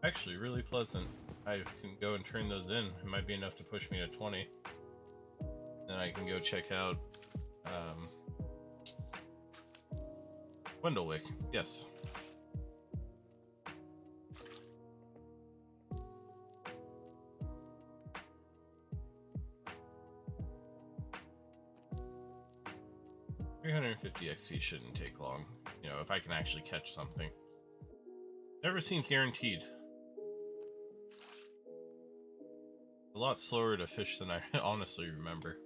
actually really pleasant. I can go and turn those in. It might be enough to push me to 20. Then I can go check out Wendellwick. Yes. $350 XP shouldn't take long. You know, if I can actually catch something. Never seemed guaranteed. A lot slower to fish than I honestly remember.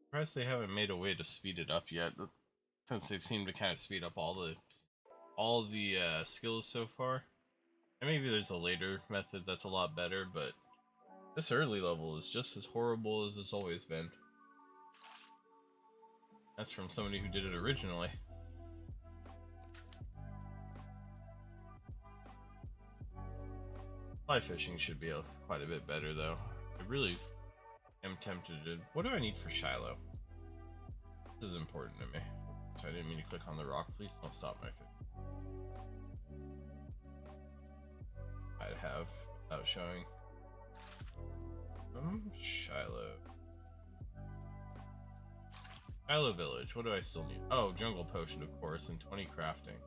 Surprised they haven't made a way to speed it up yet, since they've seemed to kind of speed up all the skills so far. And maybe there's a later method that's a lot better, but this early level is just as horrible as it's always been. That's from somebody who did it originally. Fly fishing should be quite a bit better though. I really am tempted to... What do I need for Shiloh? This is important to me. So I didn't mean to click on the rock. Please don't stop my fish. I'd have without showing. Shiloh. Shiloh Village. What do I still need? Oh, Jungle Potion, of course, and 20 crafting.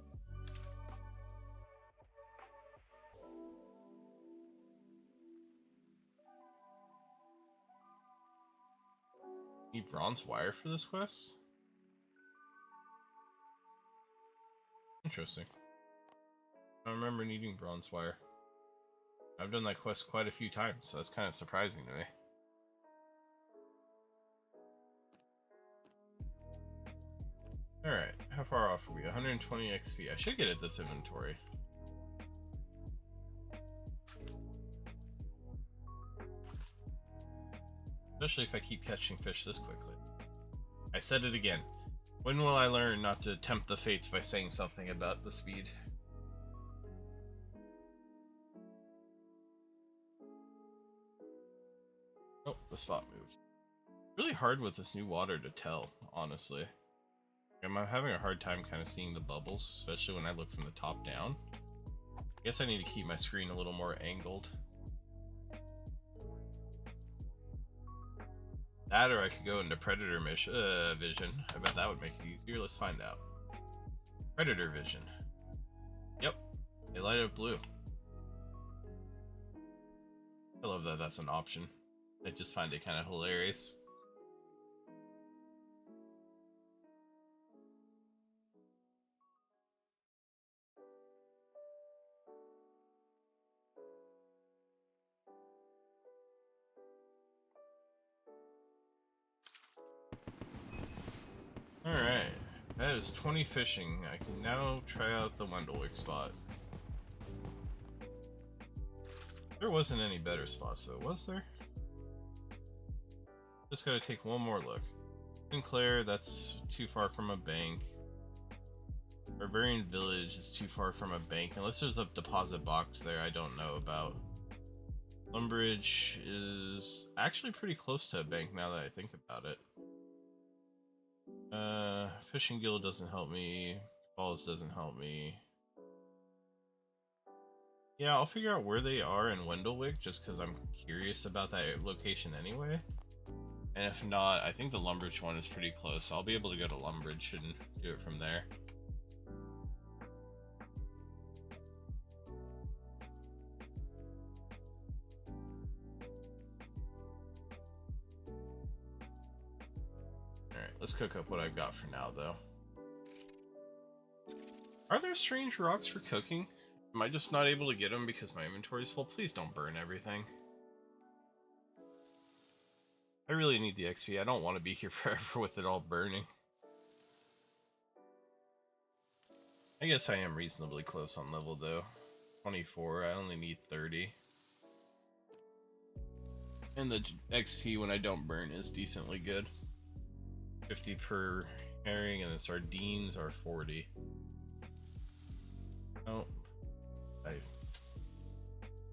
Need bronze wire for this quest? Interesting. I don't remember needing bronze wire. I've done that quest quite a few times, so that's kind of surprising to me. Alright, how far off are we? 120 XP. I should get at this inventory. Especially if I keep catching fish this quickly. I said it again. When will I learn not to tempt the fates by saying something about the speed? Oh, the spot moved. Really hard with this new water to tell, honestly. I'm having a hard time kind of seeing the bubbles, especially when I look from the top down. I guess I need to keep my screen a little more angled. That, or I could go into Predator Vision. I bet that would make it easier. Let's find out. Predator Vision. Yep, they light up blue. I love that that's an option. I just find it kind of hilarious. Alright, that is 20 fishing. I can now try out the Wendellwick spot. There wasn't any better spots though, was there? Just gotta take one more look. Sinclair, that's too far from a bank. Barbarian Village is too far from a bank, unless there's a deposit box there I don't know about. Lumbridge is actually pretty close to a bank now that I think about it. Fishing Guild doesn't help me. Falls doesn't help me. Yeah, I'll figure out where they are in Wendellwick, just because I'm curious about that location anyway. And if not, I think the Lumbridge one is pretty close, so I'll be able to go to Lumbridge and do it from there. Alright, let's cook up what I've got for now, though. Are there strange rocks for cooking? Am I just not able to get them because my inventory's full? Please don't burn everything. I really need the XP. I don't want to be here forever with it all burning. I guess I am reasonably close on level, though. 24. I only need 30. And the XP when I don't burn is decently good. 50 per herring, and the sardines are 40. Oh,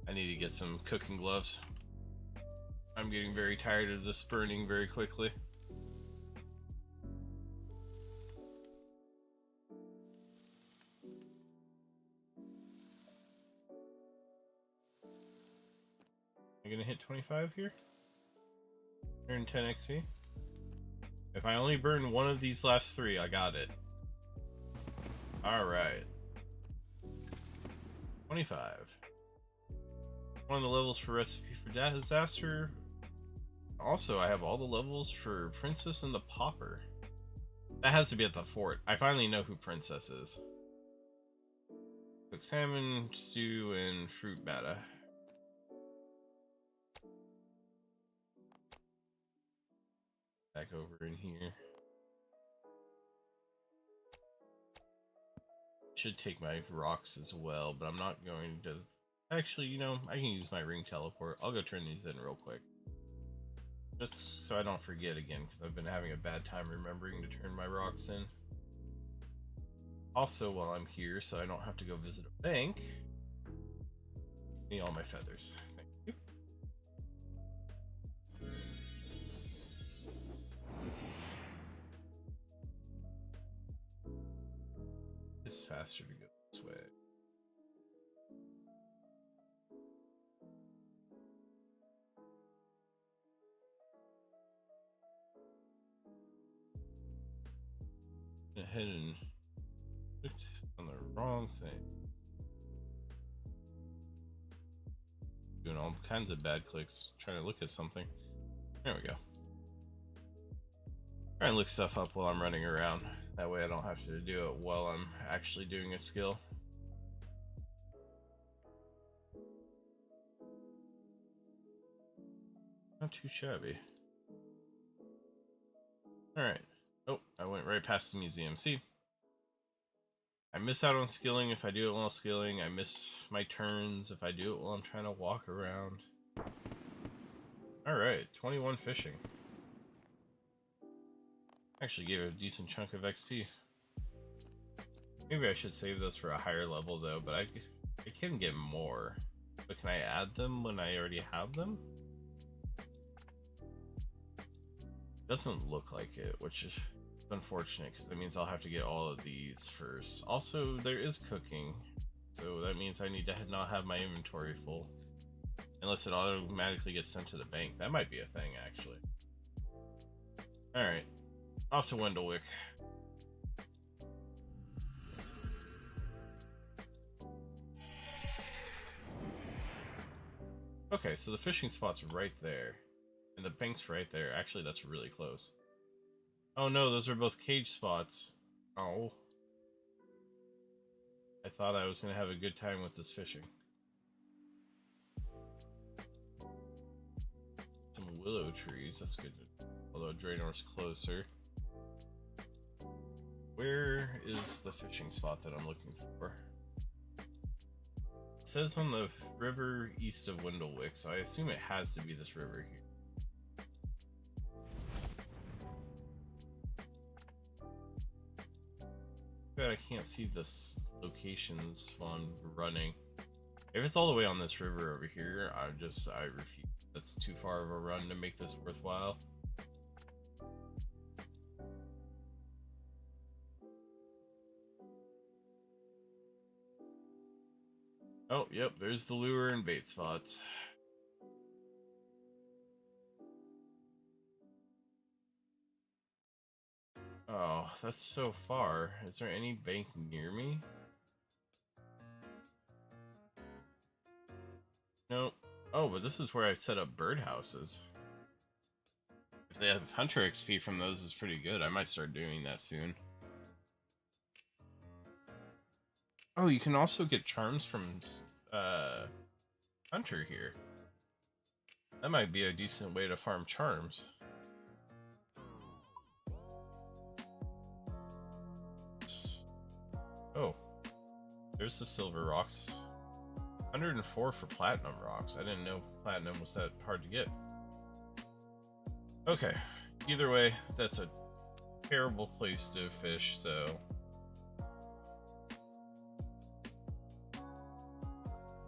I need to get some cooking gloves. I'm getting very tired of this burning very quickly. I gonna hit 25 here? 110 XP? If I only burn one of these last 3, I got it. Alright. 25. One of the levels for Recipe for Disaster. Also, I have all the levels for Princess and the Pauper. That has to be at the fort. I finally know who Princess is. Cook salmon, stew, and fruit batter. Back over in here. Should take my rocks as well, but I'm not going to. Actually, you know, I can use my ring teleport. I'll go turn these in real quick. Just so I don't forget again, because I've been having a bad time remembering to turn my rocks in. Also, while I'm here, so I don't have to go visit a bank, I need all my feathers. Thank you. It's faster to go this way. Went ahead and clicked on the wrong thing. Doing all kinds of bad clicks, trying to look at something. There we go. Try and look stuff up while I'm running around. That way I don't have to do it while I'm actually doing a skill. Not too shabby. Alright. Oh, I went right past the museum. See? I miss out on skilling if I do it while skilling. I miss my turns if I do it while I'm trying to walk around. Alright, 21 fishing. Actually gave a decent chunk of XP. Maybe I should save those for a higher level though, but I can get more. But can I add them when I already have them? Doesn't look like it, which is unfortunate because that means I'll have to get all of these first. Also, there is cooking, so that means I need to not have my inventory full. Unless it automatically gets sent to the bank. That might be a thing, actually. Alright. Off to Wendlewick. Okay, so the fishing spot's right there. And the bank's right there. Actually, that's really close. Oh no, those are both cage spots. Oh. I thought I was going to have a good time with this fishing. Some willow trees, that's good. Although Draenor's closer. Where is the fishing spot that I'm looking for? It says on the river east of Wendlewick, so I assume it has to be this river here. I can't see this locations while I'm running. If it's all the way on this river over here, I refuse. That's too far of a run to make this worthwhile. Oh, yep, there's the lure and bait spots. Oh, that's so far. Is there any bank near me? Nope. Oh, but this is where I set up birdhouses. If they have hunter XP from those, is pretty good. I might start doing that soon. Oh, you can also get charms from hunter here. That might be a decent way to farm charms. Oh, there's the silver rocks. 104 for platinum rocks. I didn't know platinum was that hard to get. Okay, either way, that's a terrible place to fish, so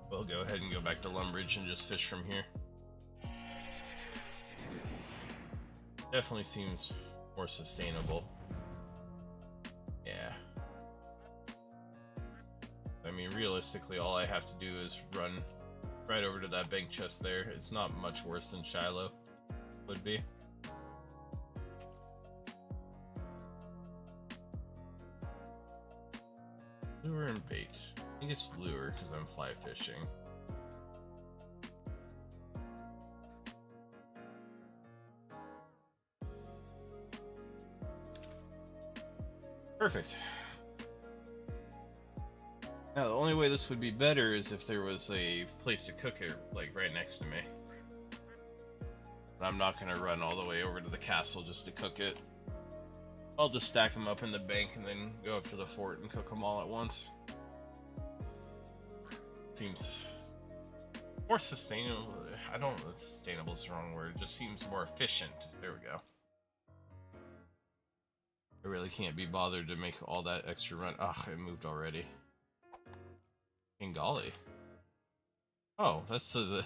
we'll go ahead and go back to Lumbridge and just fish from here. Definitely seems more sustainable. Yeah. I mean, realistically, all I have to do is run right over to that bank chest there. It's not much worse than Shiloh would be. Lure and bait. I think it's lure because I'm fly fishing. Perfect. Now the only way this would be better is if there was a place to cook it, like right next to me. But I'm not gonna run all the way over to the castle just to cook it. I'll just stack them up in the bank and then go up to the fort and cook them all at once. Seems more sustainable. I don't know if sustainable is the wrong word. It just seems more efficient. There we go. I really can't be bothered to make all that extra run. Ugh, it moved already. Golly. Oh, that's the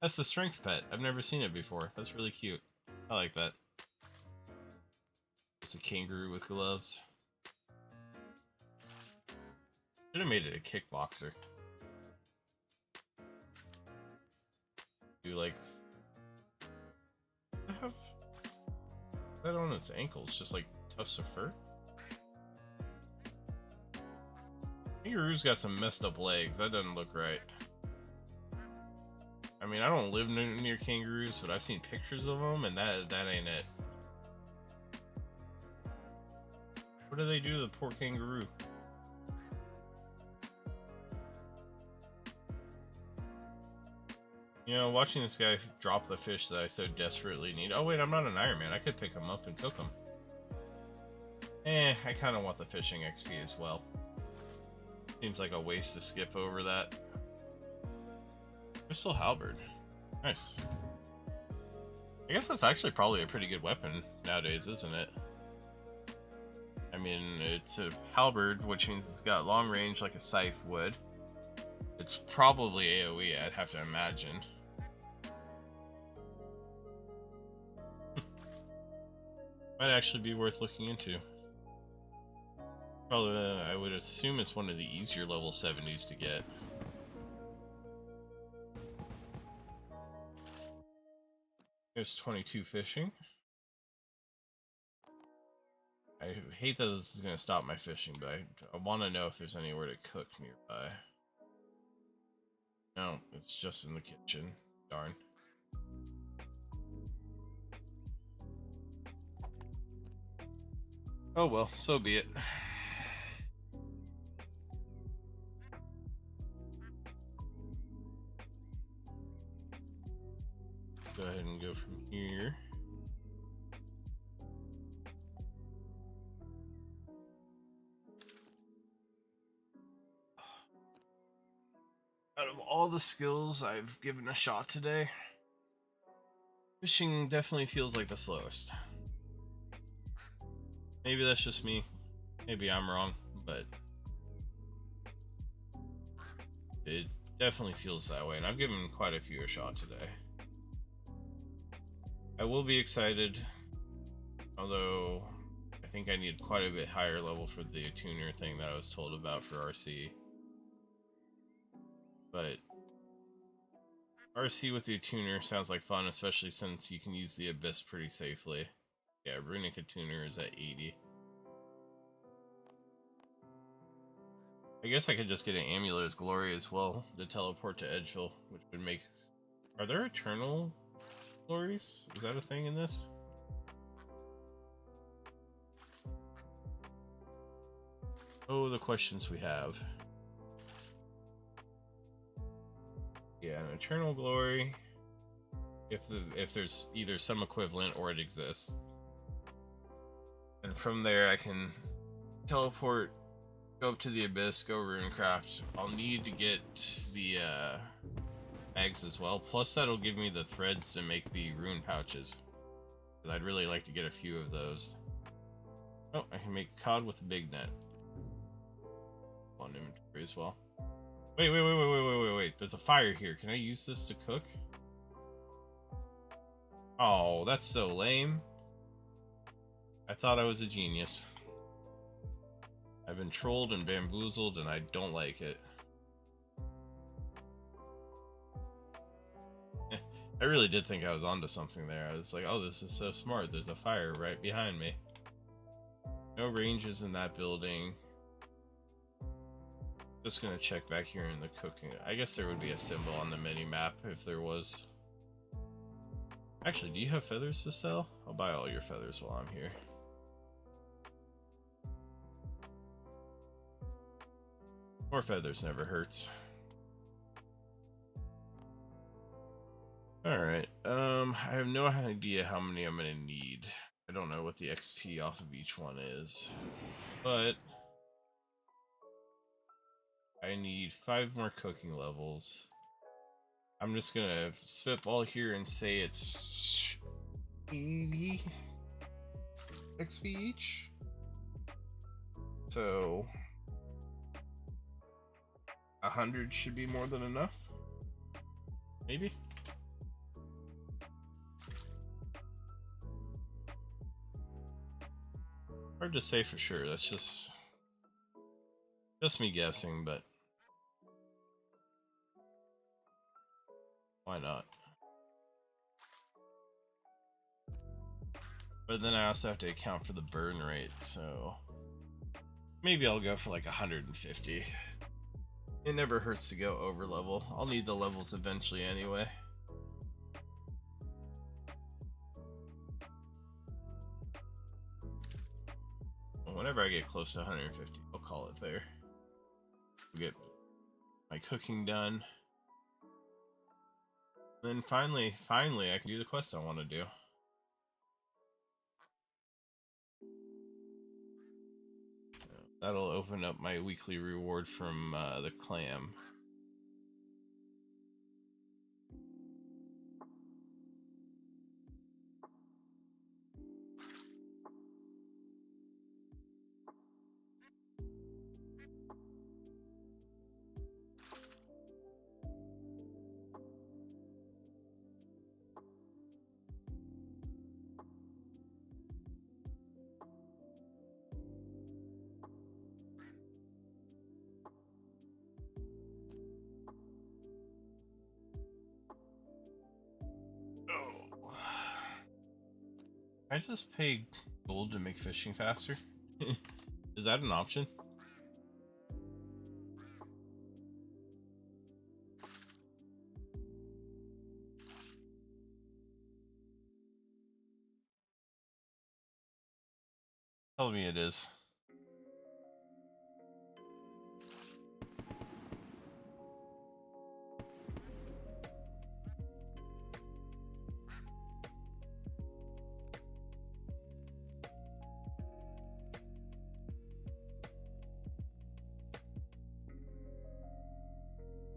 that's the strength pet. I've never seen it before. That's really cute. I like that. It's a kangaroo with gloves. Should have made it a kickboxer. Do like have that on its ankles, just like tufts of fur. Kangaroo's got some messed up legs. That doesn't look right. I mean, I don't live near kangaroos, but I've seen pictures of them, and that ain't it. What do they do to the poor kangaroo? You know, watching this guy drop the fish that I so desperately need. Oh wait, I'm not an Iron Man. I could pick them up and cook them. I kind of want the fishing XP as well. Seems like a waste to skip over that. Crystal halberd. Nice. I guess that's actually probably a pretty good weapon nowadays, isn't it? I mean, it's a halberd, which means it's got long range like a scythe would. It's probably AoE, I'd have to imagine. Might actually be worth looking into. Probably, I would assume it's one of the easier level 70s to get. There's 22 fishing. I hate that this is going to stop my fishing, but I want to know if there's anywhere to cook nearby. No, it's just in the kitchen. Darn. Oh well, so be it. Go ahead and go from here. Out of all the skills I've given a shot today, fishing definitely feels like the slowest. Maybe that's just me. Maybe I'm wrong, but it definitely feels that way, and I've given quite a few a shot today. I will be excited, although I think I need quite a bit higher level for the tuner thing that I was told about for RC. But RC with the tuner sounds like fun, especially since you can use the Abyss pretty safely. Yeah, Runic tuner is at 80. I guess I could just get an Amulet's Glory as well to teleport to Edgeville, which would make... Are there Eternal Glories? Is that a thing in this? Oh, the questions we have. Yeah, an Eternal Glory. If there's either some equivalent or it exists. And from there I can teleport, go up to the Abyss, go Runecraft. I'll need to get the eggs as well. Plus that'll give me the threads to make the rune pouches. I'd really like to get a few of those. Oh, I can make cod with a big net. On inventory as well. Wait. There's a fire here. Can I use this to cook? Oh, that's so lame. I thought I was a genius. I've been trolled and bamboozled and I don't like it. I really did think I was onto something there. I was like, oh, this is so smart. There's a fire right behind me. No ranges in that building. Just gonna check back here in the cooking. I guess there would be a symbol on the mini map if there was. Actually, do you have feathers to sell? I'll buy all your feathers while I'm here. More feathers never hurts. Alright, I have no idea how many I'm gonna need. I don't know what the XP off of each one is. But I need 5 more cooking levels. I'm just gonna spitball here and say it's 80 XP each. So 100 should be more than enough. Maybe. Hard to say for sure. That's just me guessing, but why not? But then I also have to account for the burn rate, so maybe I'll go for like 150. It never hurts to go over level. I'll need the levels eventually anyway. Whenever I get close to 150, I'll call it there. We'll get my cooking done. Then finally, I can do the quest I want to do. That'll open up my weekly reward from the clam. I just pay gold to make fishing faster. Is that an option? Tell me it is.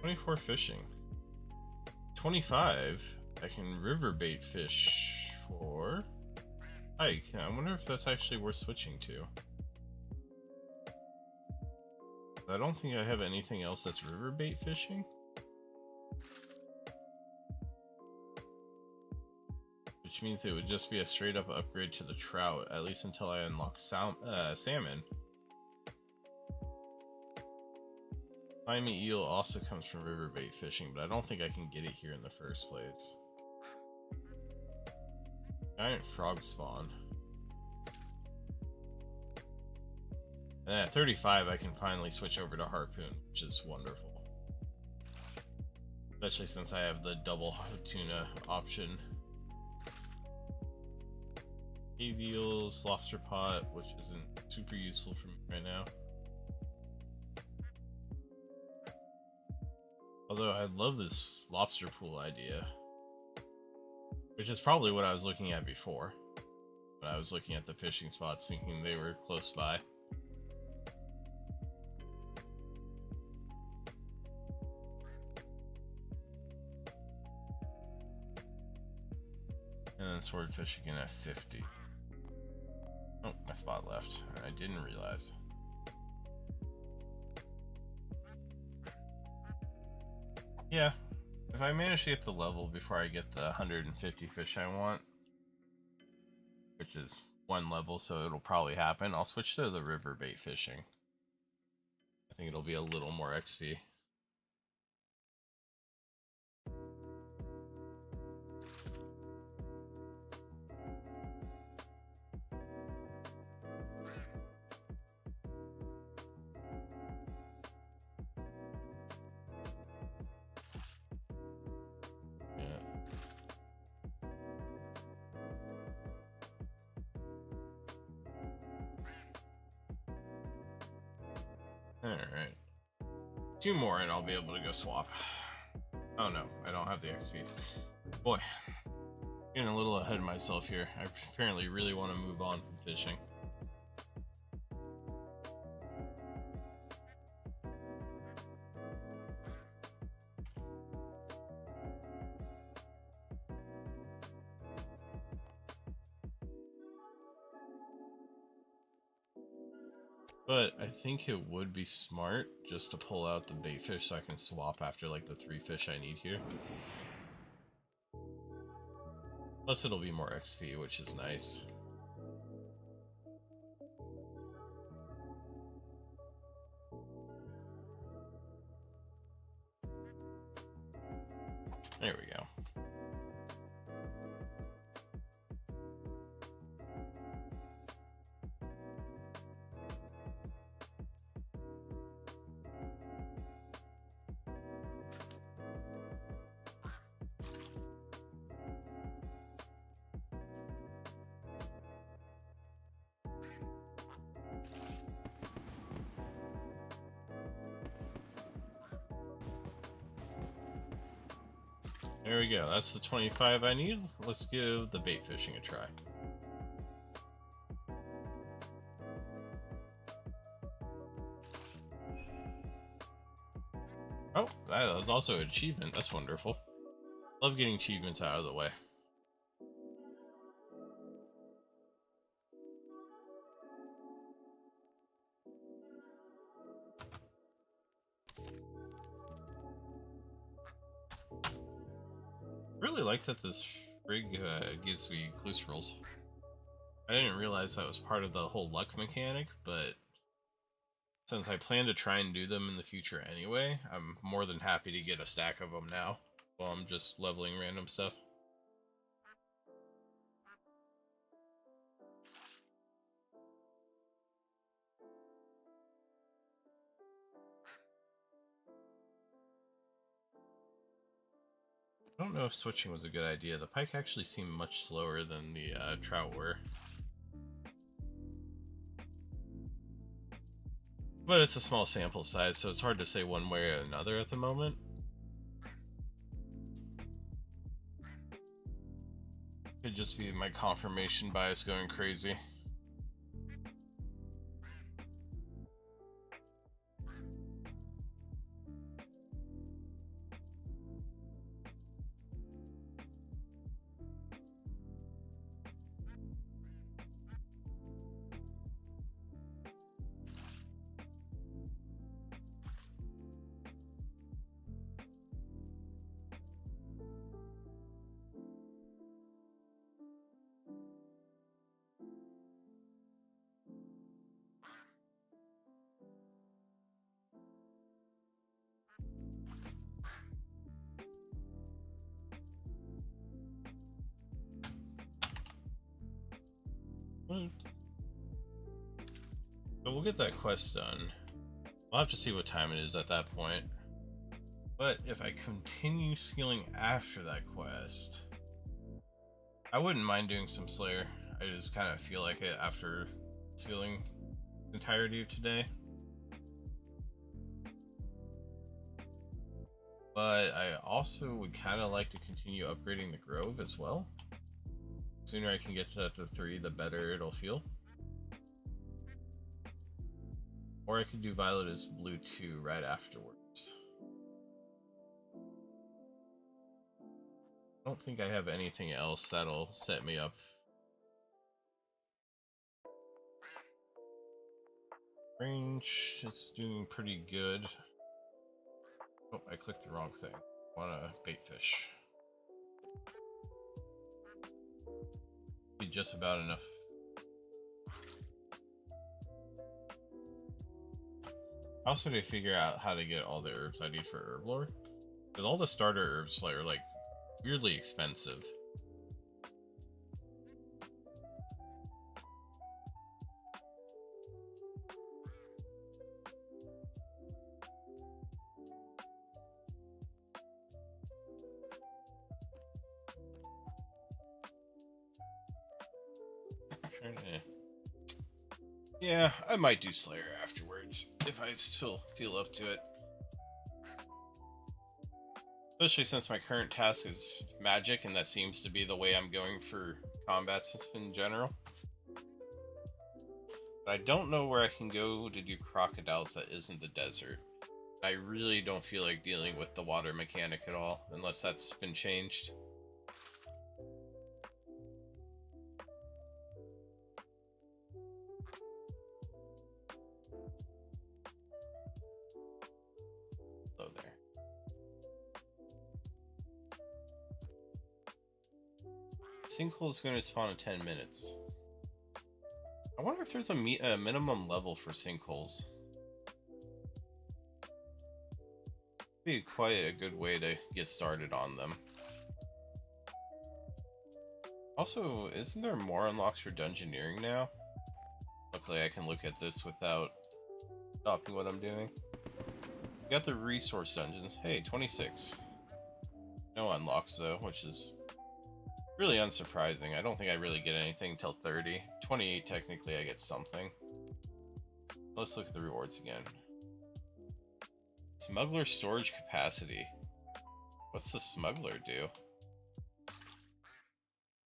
$24 fishing. 25 I can river bait fish for hike. I wonder if that's actually worth switching to. I don't think I have anything else that's river bait fishing. Which means it would just be a straight up upgrade to the trout, at least until I unlock salmon. Slimy eel also comes from river bait fishing, but I don't think I can get it here in the first place. Giant frog spawn. And at 35 I can finally switch over to harpoon, which is wonderful. Especially since I have the double tuna option. Cave eels, lobster pot, which isn't super useful for me right now. Although I love this lobster pool idea. Which is probably what I was looking at before. When I was looking at the fishing spots thinking they were close by. And then swordfish again at 50. Oh, my spot left. I didn't realize. Yeah, if I manage to get the level before I get the 150 fish I want, which is 1 level, so it'll probably happen, I'll switch to the river bait fishing. I think it'll be a little more XP. Alright. 2 more and I'll be able to go swap. Oh no, I don't have the XP. Boy, getting a little ahead of myself here. I apparently really want to move on from fishing. But I think it would be smart just to pull out the bait fish so I can swap after like the 3 fish I need here. Plus it'll be more XP, which is nice. There we go. There we go. That's the 25 I need. Let's give the bait fishing a try. Oh, that was also an achievement. That's wonderful. Love getting achievements out of the way. Really like that this rig gives me loose rolls. I didn't realize that was part of the whole luck mechanic, but since I plan to try and do them in the future anyway, I'm more than happy to get a stack of them now while I'm just leveling random stuff. I don't know if switching was a good idea. The pike actually seemed much slower than the trout were. But it's a small sample size, so it's hard to say one way or another at the moment. Could just be my confirmation bias going crazy. So we'll get that quest done. I'll have to see what time it is at that point. But if I continue skilling after that quest, I wouldn't mind doing some Slayer. I just kind of feel like it after skilling the entirety of today. But I also would kind of like to continue upgrading the Grove as well. The sooner I can get to that to 3, the better it'll feel. Or I could do Violet as Blue 2 right afterwards. I don't think I have anything else that'll set me up. Range is doing pretty good. Oh, I clicked the wrong thing. I want a bait fish. Be just about enough. I also need to figure out how to get all the herbs I need for herb lore. Because all the starter herbs are like weirdly expensive. Yeah, I might do Slayer afterwards if I still feel up to it. Especially since my current task is magic, and that seems to be the way I'm going for combats in general. But I don't know where I can go to do crocodiles that isn't the desert. I really don't feel like dealing with the water mechanic at all, unless that's been changed. Hello there. Sinkhole is going to spawn in 10 minutes. I wonder if there's a minimum level for sinkholes. Be quite a good way to get started on them. Also, isn't there more unlocks for dungeoneering now? Luckily I can look at this without stopping what I'm doing. We got the resource dungeons. Hey, 26. No unlocks though, which is really unsurprising. I don't think I really get anything till 30. 28 technically I get something. Let's look at the rewards again. Smuggler storage capacity. What's the smuggler do?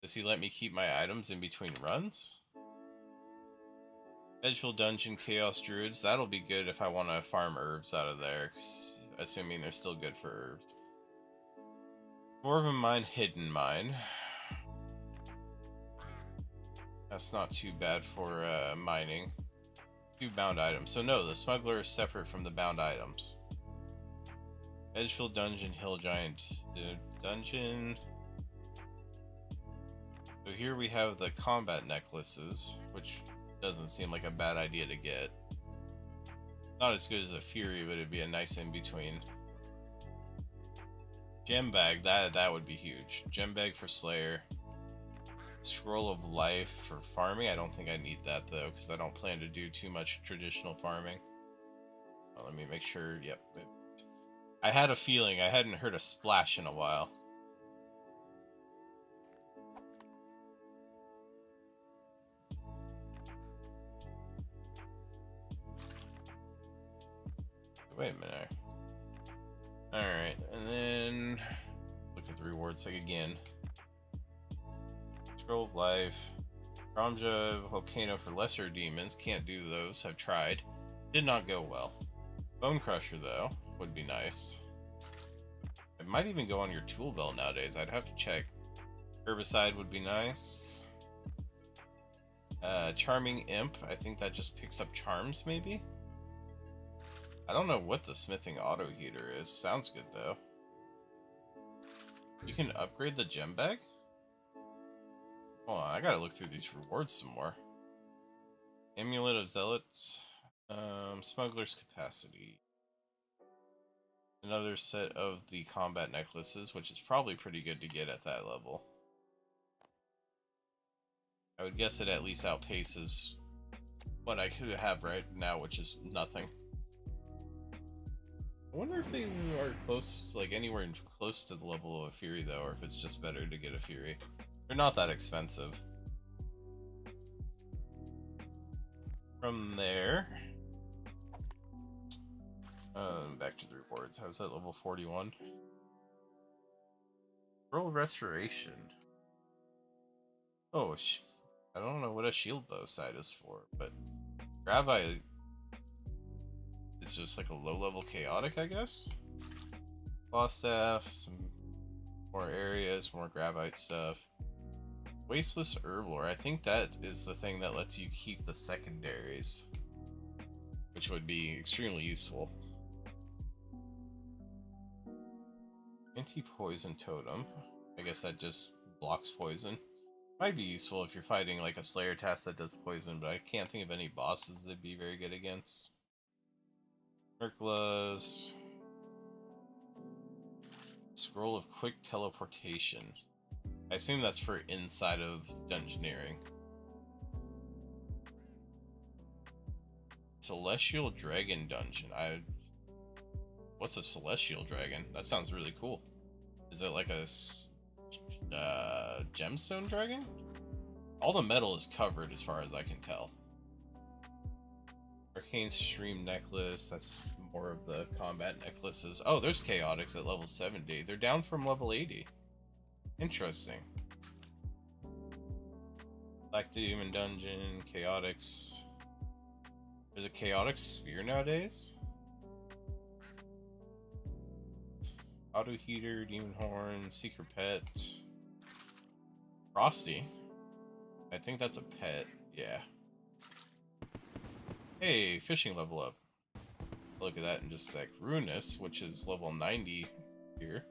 Does he let me keep my items in between runs? Edgeville Dungeon Chaos Druids. That'll be good if I want to farm herbs out of there, assuming they're still good for herbs. Dwarven Mine, Hidden Mine. That's not too bad for mining. 2 bound items. So no, the smuggler is separate from the bound items. Edgeville Dungeon, Hill Giant Dungeon. So here we have the combat necklaces, which doesn't seem like a bad idea to get. Not as good as a Fury, but it'd be a nice in-between. Gem Bag, that would be huge. Gem Bag for Slayer. Scroll of Life for farming. I don't think I need that though, because I don't plan to do too much traditional farming. Well, let me make sure. Yep. I had a feeling. I hadn't heard a splash in a while. Wait a minute. Alright, and then look at the rewards like again. Scroll of Life. Ramja Volcano for lesser demons. Can't do those. I've tried. Did not go well. Bone Crusher though would be nice. It might even go on your tool belt nowadays. I'd have to check. Herbicide would be nice. Charming Imp. I think that just picks up charms maybe? I don't know what the smithing auto heater is. Sounds good though. You can upgrade the gem bag? Hold on, I gotta look through these rewards some more. Amulet of Zealots. Smuggler's Capacity. Another set of the combat necklaces, which is probably pretty good to get at that level. I would guess it at least outpaces what I could have right now, which is nothing. I wonder if they are close, like anywhere close to the level of a Fury though, or if it's just better to get a Fury. They're not that expensive. From there, back to the rewards. How's that level 41? Roll Restoration. Oh, I don't know what a shield bow sight is for, but Gravite is just like a low-level chaotic, I guess. Claw Staff, some more areas, more Gravite stuff. Wasteless Herblore. I think that is the thing that lets you keep the secondaries, which would be extremely useful. Anti-poison totem. I guess that just blocks poison. Might be useful if you're fighting like a Slayer task that does poison, but I can't think of any bosses that'd be very good against. Merc gloves. Scroll of quick teleportation. I assume that's for inside of dungeoneering. Celestial Dragon Dungeon. What's a Celestial Dragon? That sounds really cool. Is it like a gemstone dragon? All the metal is covered as far as I can tell. Arcane Stream necklace. That's more of the combat necklaces. Oh, there's chaotics at level 70. They're down from level 80. Interesting. Black Demon Dungeon, chaotics. There's a chaotic spear nowadays? Auto heater, demon horn, secret pet. Frosty. I think that's a pet, yeah. Hey, fishing level up. Look at that in just a sec. Runes, which is level 90 here.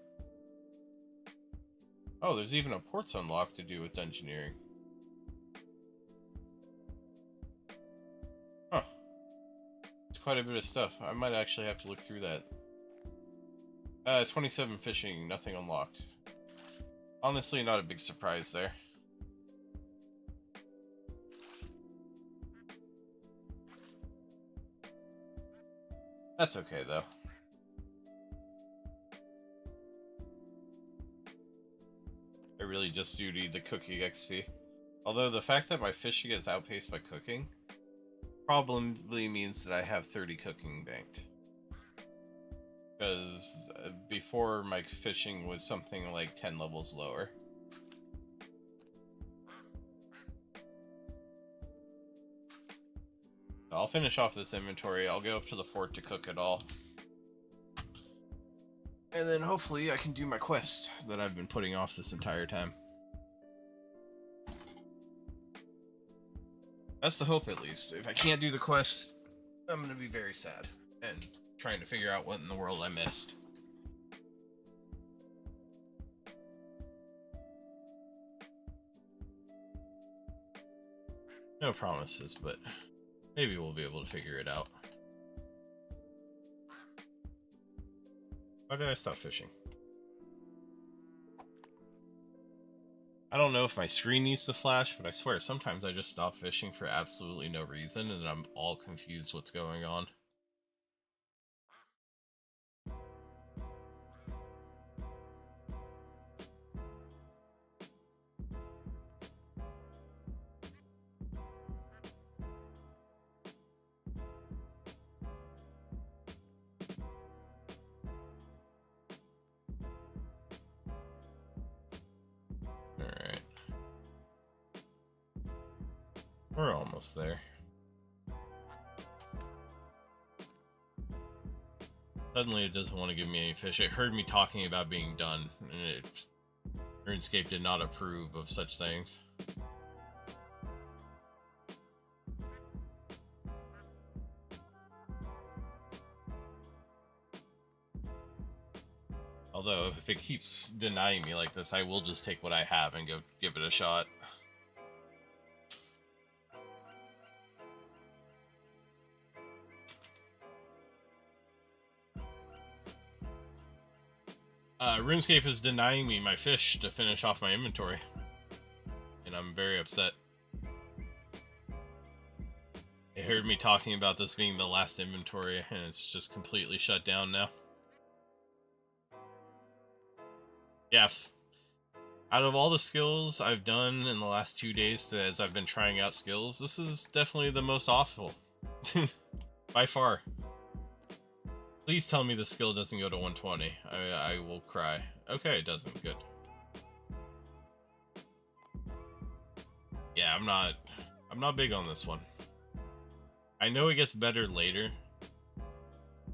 Oh, there's even a ports unlock to do with dungeoneering. Huh. It's quite a bit of stuff. I might actually have to look through that. 27 fishing, nothing unlocked. Honestly, not a big surprise there. That's okay, though. I really just do need the cooking XP. Although the fact that my fishing is outpaced by cooking probably means that I have 30 cooking banked. Because before my fishing was something like 10 levels lower. I'll finish off this inventory. I'll go up to the fort to cook it all. And then hopefully I can do my quest that I've been putting off this entire time. That's the hope, at least. If I can't do the quest, I'm gonna be very sad. And trying to figure out what in the world I missed. No promises, but maybe we'll be able to figure it out. Why did I stop fishing? I don't know if my screen needs to flash, but I swear sometimes I just stop fishing for absolutely no reason and I'm all confused what's going on. Alright. We're almost there. Suddenly it doesn't want to give me any fish. It heard me talking about being done, and Runescape did not approve of such things. Although, if it keeps denying me like this, I will just take what I have and go give it a shot. RuneScape is denying me my fish to finish off my inventory. And I'm very upset. It heard me talking about this being the last inventory, and it's just completely shut down now. Yeah, out of all the skills I've done in the last 2 days as I've been trying out skills, this is definitely the most awful. By far. Please tell me the skill doesn't go to 120. I will cry. Okay, it doesn't. Good. Yeah, I'm not big on this one. I know it gets better later.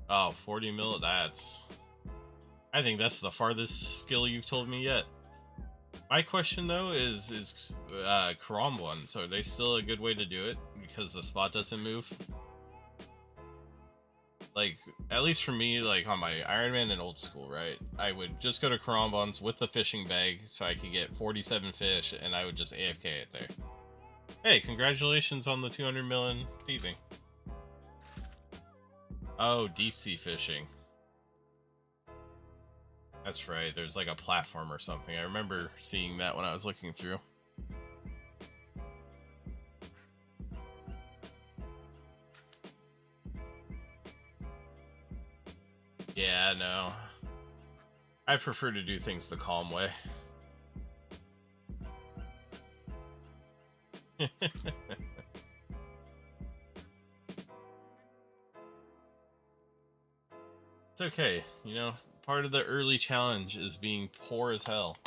Oh, 40 mil, I think that's the farthest skill you've told me yet. My question though is Karam ones, are they still a good way to do it because the spot doesn't move? Like, at least for me, like on my Iron Man and old school, right? I would just go to Karambans with the fishing bag so I could get 47 fish and I would just AFK it there. Hey, congratulations on the 200 million thieving. Oh, deep sea fishing. That's right, there's like a platform or something. I remember seeing that when I was looking through. Yeah, no. I prefer to do things the calm way. It's okay, you know, part of the early challenge is being poor as hell.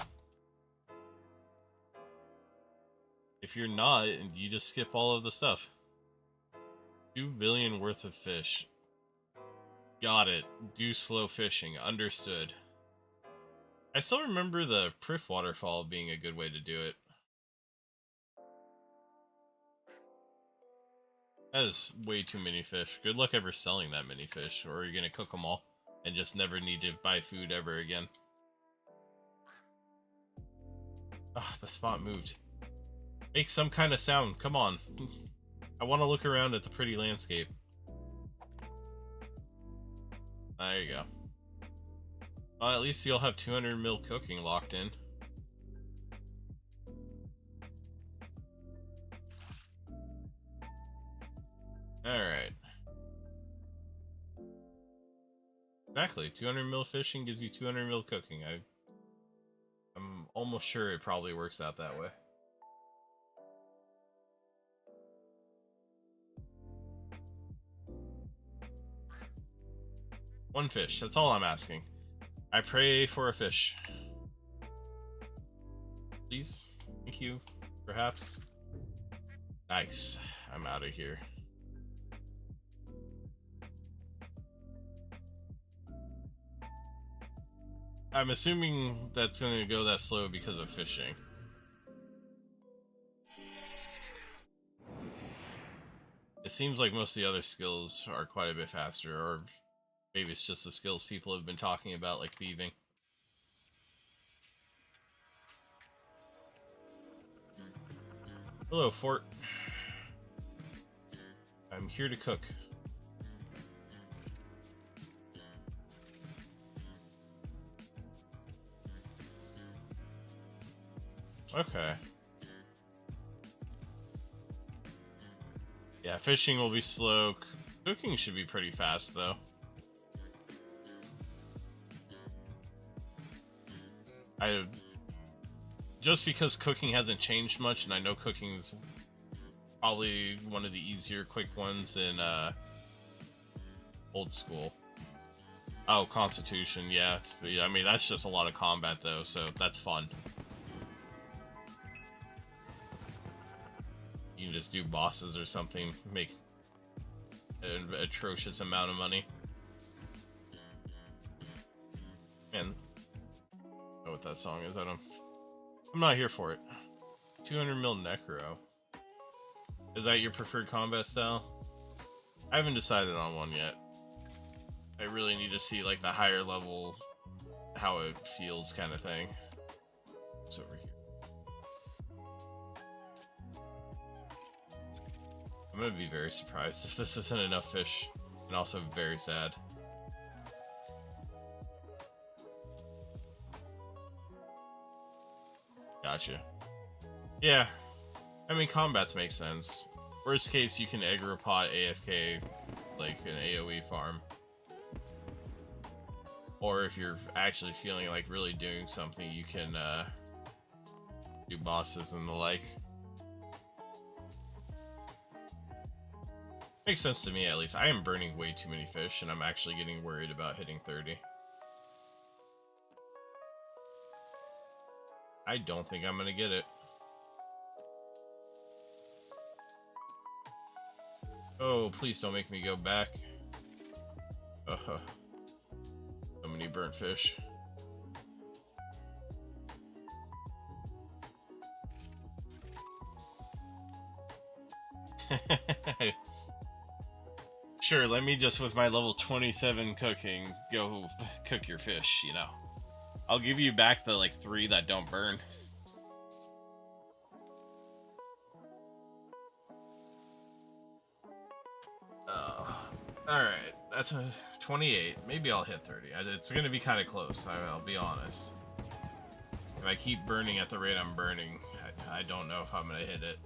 If you're not, you just skip all of the stuff. 2 billion worth of fish. Got it. Do slow fishing. Understood. I still remember the Priff waterfall being a good way to do it. That is way too many fish. Good luck ever selling that many fish, or you're gonna cook them all and just never need to buy food ever again. Ah, the spot moved. Make some kind of sound. Come on. I want to look around at the pretty landscape. There you go. Well, at least you'll have 200 mil cooking locked in. Alright. Exactly. 200 mil fishing gives you 200 mil cooking. I'm almost sure it probably works out that way. One fish. That's all I'm asking. I pray for a fish. Please. Thank you. Perhaps. Nice. I'm out of here. I'm assuming that's going to go that slow because of fishing. It seems like most of the other skills are quite a bit faster, or maybe it's just the skills people have been talking about, like thieving. Hello, Fort. I'm here to cook. Okay. Yeah, fishing will be slow. Cooking should be pretty fast, though. Just because cooking hasn't changed much, and I know cooking's probably one of the easier, quick ones in old school. Oh, Constitution, yeah. I mean, that's just a lot of combat, though, so that's fun. You can just do bosses or something, make an atrocious amount of money. Man, I don't know what that song is. I'm not here for it. 200 mil Necro. Is that your preferred combat style? I haven't decided on one yet. I really need to see like the higher level, how it feels kind of thing. It's over here. I'm gonna be very surprised if this isn't enough fish, and also very sad. Gotcha. Yeah, I mean, combats make sense. Worst case, you can aggro pot AFK like an AoE farm. Or if you're actually feeling like really doing something, you can do bosses and the like. Makes sense to me, at least. I am burning way too many fish, and I'm actually getting worried about hitting 30. I don't think I'm gonna get it. Oh, please don't make me go back. So many burnt fish. Sure, let me just, with my level 27 cooking, go cook your fish, you know. I'll give you back the, like, 3 that don't burn. Alright, that's a 28. Maybe I'll hit 30. It's gonna be kind of close, I'll be honest. If I keep burning at the rate I'm burning, I don't know if I'm gonna hit it.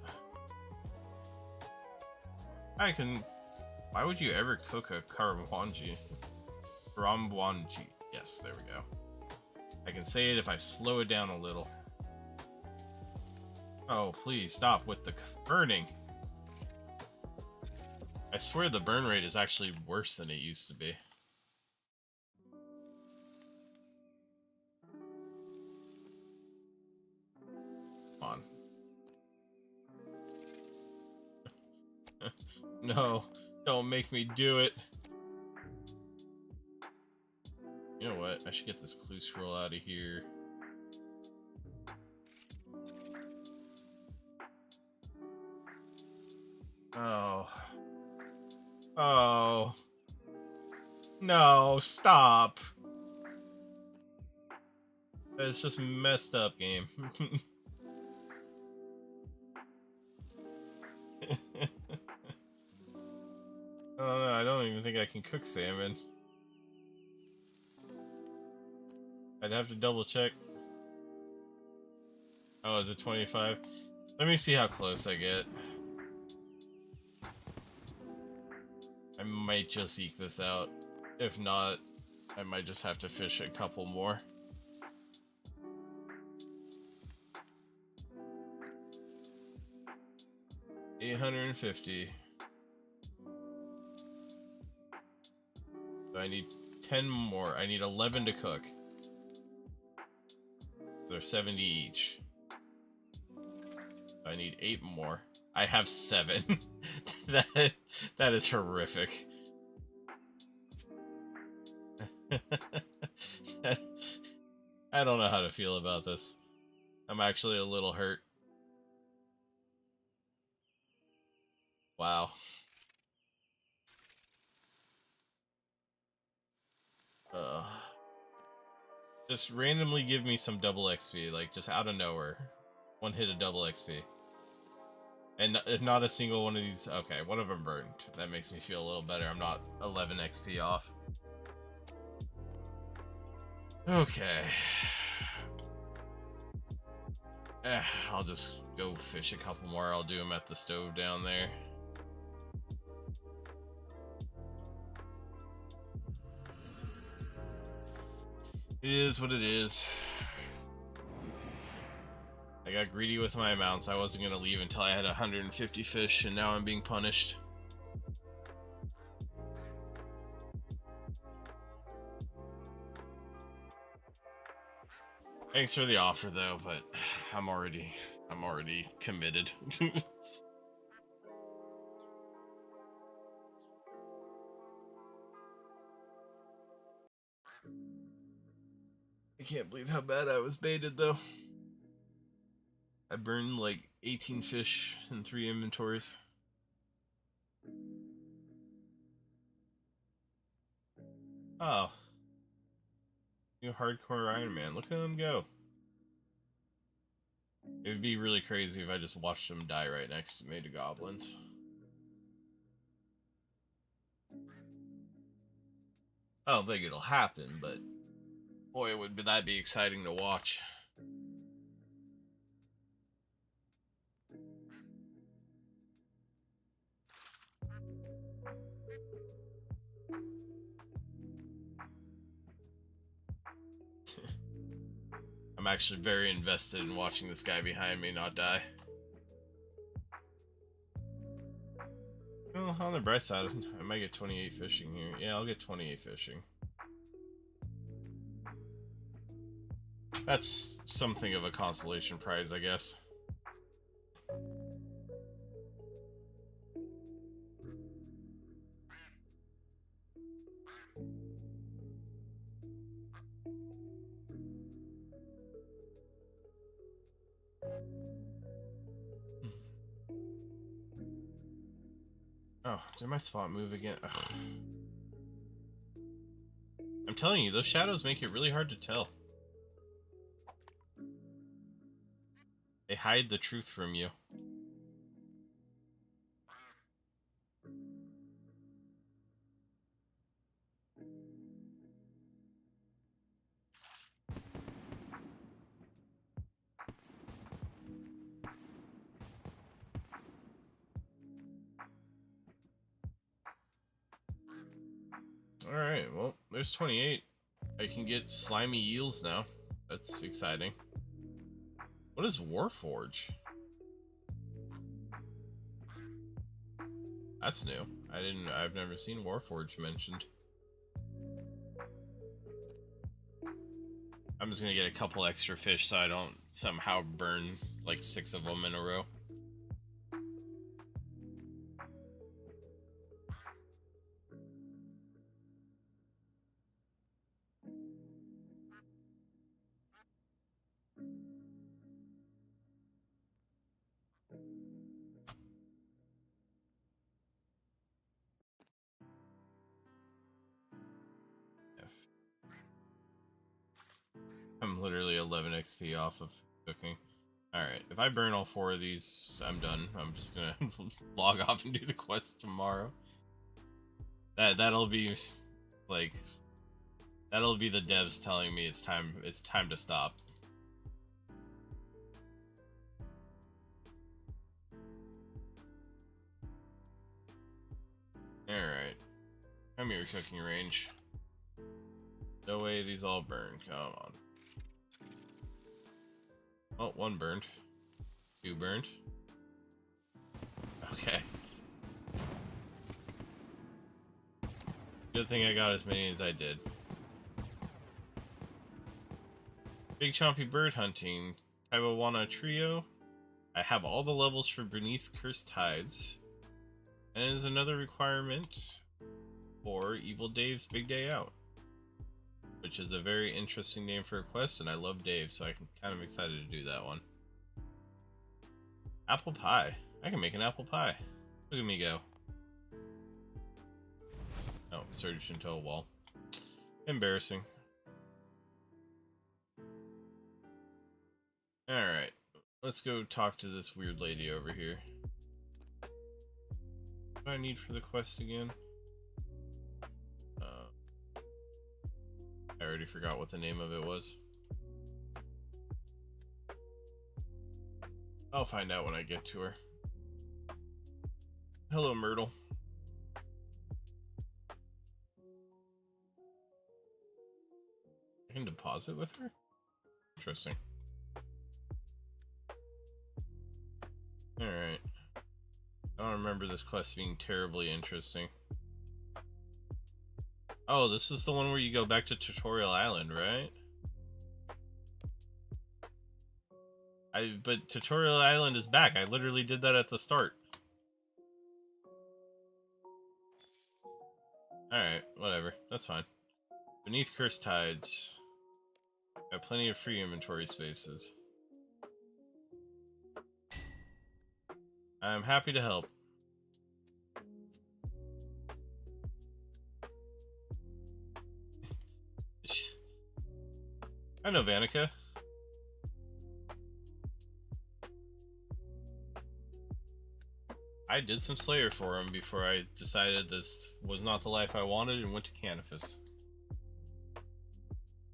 Why would you ever cook a Karamwanji? Karamwanji. Yes, there we go. I can say it if I slow it down a little. Oh, please stop with the burning. I swear the burn rate is actually worse than it used to be. Come on. No, don't make me do it. You know what? I should get this clue scroll out of here. Oh. Oh. No, stop. It's just messed up, game. Oh no, I don't even think I can cook salmon. I'd have to double check. Oh, is it 25? Let me see how close I get. I might just eke this out. If not, I might just have to fish a couple more. $850. So I need 10 more. I need 11 to cook. They're 70 each. I need 8 more. I have 7. that is horrific. I don't know how to feel about this. I'm actually a little hurt. Wow. Just randomly give me some double XP, like just out of nowhere. One hit of double XP. And not a single one of these. Okay, one of them burned. That makes me feel a little better. I'm not 11 XP off. Okay. I'll just go fish a couple more. I'll do them at the stove down there. It is what it is. I got greedy with my amounts. I wasn't gonna leave until I had 150 fish, and now I'm being punished. Thanks for the offer, though, but I'm already committed. I can't believe how bad I was baited, though. I burned like 18 fish in 3 inventories. Oh. New hardcore Iron Man. Look at him go. It would be really crazy if I just watched him die right next to me to goblins. I don't think it'll happen, but boy, would that be exciting to watch. I'm actually very invested in watching this guy behind me not die. Well, on the bright side, I might get 28 fishing here. Yeah, I'll get 28 fishing. That's something of a consolation prize, I guess. Oh, did my spot move again? Ugh. I'm telling you, those shadows make it really hard to tell. They hide the truth from you. Alright, well, there's 28. I can get slimy eels now. That's exciting. What is Warforge? That's new. I've never seen Warforge mentioned. I'm just gonna get a couple extra fish so I don't somehow burn like 6 of them in a row. I'm literally 11 XP off of cooking. Alright, if I burn all 4 of these, I'm done. I'm just gonna log off and do the quest tomorrow. That'll be like that'll be the devs telling me it's time to stop. Alright. Come here, cooking range. No way these all burn. Come on. Oh, 1 burned. 2 burned. Okay. Good thing I got as many as I did. Big Chompy Bird Hunting. Taiwana Trio. I have all the levels for Beneath Cursed Tides. And it is another requirement for Evil Dave's Big Day Out. Which is a very interesting name for a quest, and I love Dave, so I'm kind of excited to do that one. Apple pie. I can make an apple pie. Look at me go. Oh, surged into a wall. Embarrassing. Alright. Let's go talk to this weird lady over here. What do I need for the quest again? I already forgot what the name of it was. I'll find out when I get to her. Hello, Myrtle. I can deposit with her? Interesting. Alright. I don't remember this quest being terribly interesting. Oh, this is the one where you go back to Tutorial Island, right? But Tutorial Island is back. I literally did that at the start. Alright, whatever. That's fine. Beneath Cursed Tides. Got plenty of free inventory spaces. I'm happy to help. I know Vanica. I did some Slayer for him before I decided this was not the life I wanted and went to Canifus.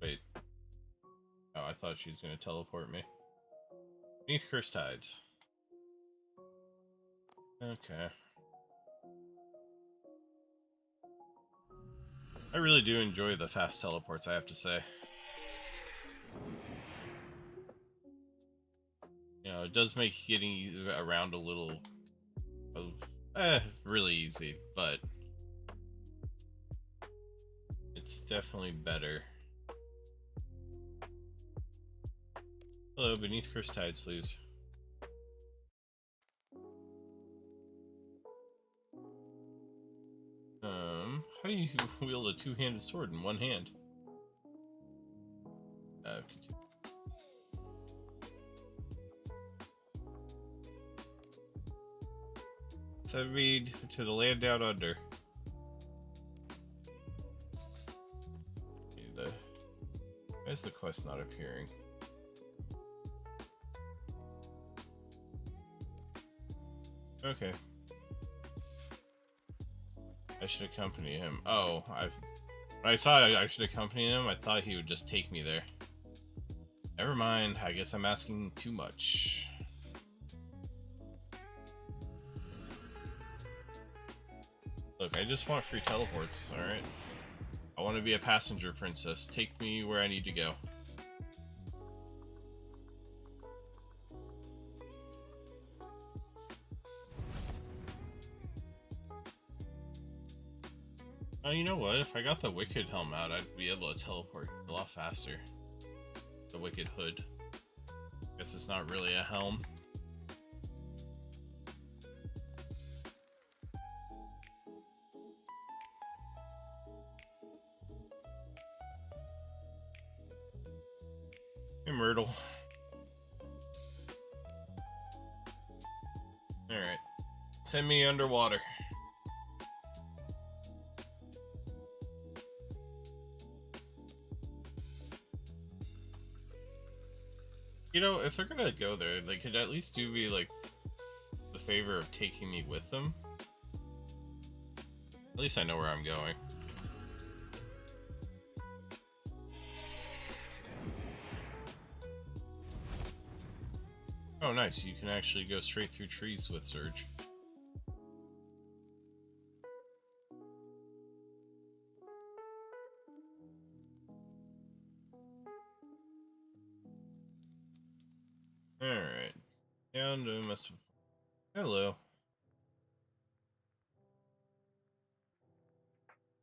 Wait. Oh, I thought she was going to teleport me. Beneath Cursed Tides. Okay. I really do enjoy the fast teleports, I have to say. You know, it does make getting around a little really easy, but it's definitely better. Hello, Beneath Cursed Tides, please. How do you wield a two-handed sword in one hand? Continue. So read to the land down under. Why is the quest not appearing? Okay. I should accompany him. Oh, when I saw I should accompany him, I thought he would just take me there. Never mind, I guess I'm asking too much. Look, I just want free teleports, alright? I want to be a passenger princess. Take me where I need to go. Oh, you know what? If I got the Wicked Helm out, I'd be able to teleport a lot faster. The wicked hood. Guess it's not really a helm. Hey, Myrtle. Alright. Send me underwater. You know, if they're gonna go there, they could at least do me, like, the favor of taking me with them. At least I know where I'm going. Oh, nice. You can actually go straight through trees with Surge. Alright. Down to mess. Hello.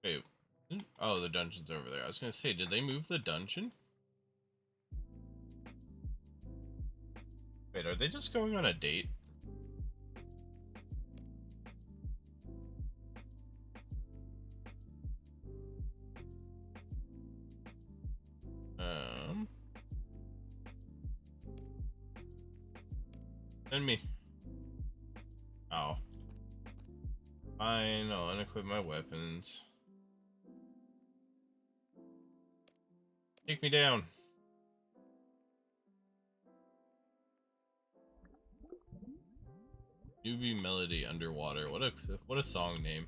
Wait. Oh, the dungeon's over there. I was gonna say, did they move the dungeon? Wait, are they just going on a date? Send me. Oh. Fine, I'll unequip my weapons. Take me down. Newbie Melody Underwater. What a song name.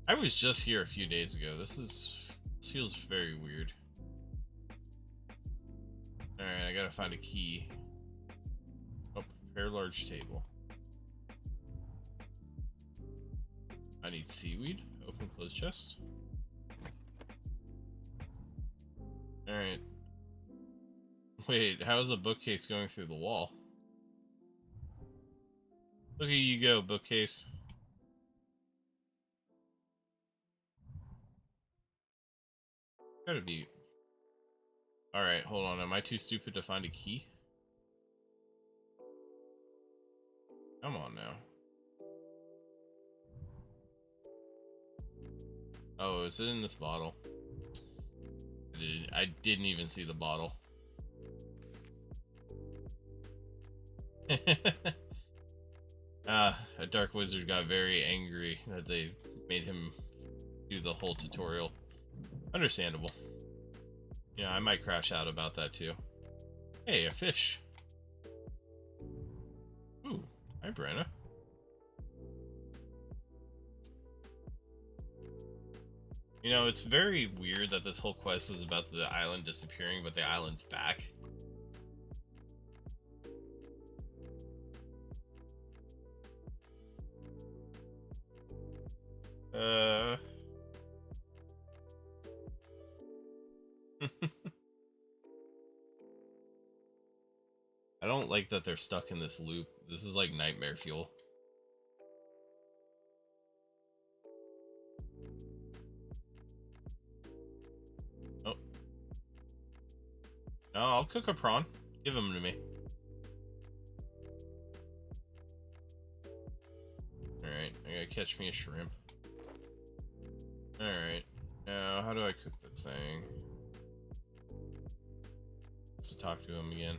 I was just here a few days ago. This feels very weird. Alright, I gotta find a key. Oh, prepare large table. I need seaweed. Open close chest. Alright. Wait, how's a bookcase going through the wall? Look at you go, bookcase. Gotta be. Alright, hold on. Am I too stupid to find a key? Come on now. Oh, is it in this bottle? I didn't even see the bottle. A dark wizard got very angry that they made him do the whole tutorial. Understandable. Yeah, I might crash out about that too. Hey, a fish. Ooh, hi Brenna. You know, it's very weird that this whole quest is about the island disappearing, but the island's back. I don't like that they're stuck in this loop. This is like nightmare fuel. Oh. No, I'll cook a prawn. Give him to me. Alright, I gotta catch me a shrimp. Alright. Now, how do I cook this thing? Let's talk to him again.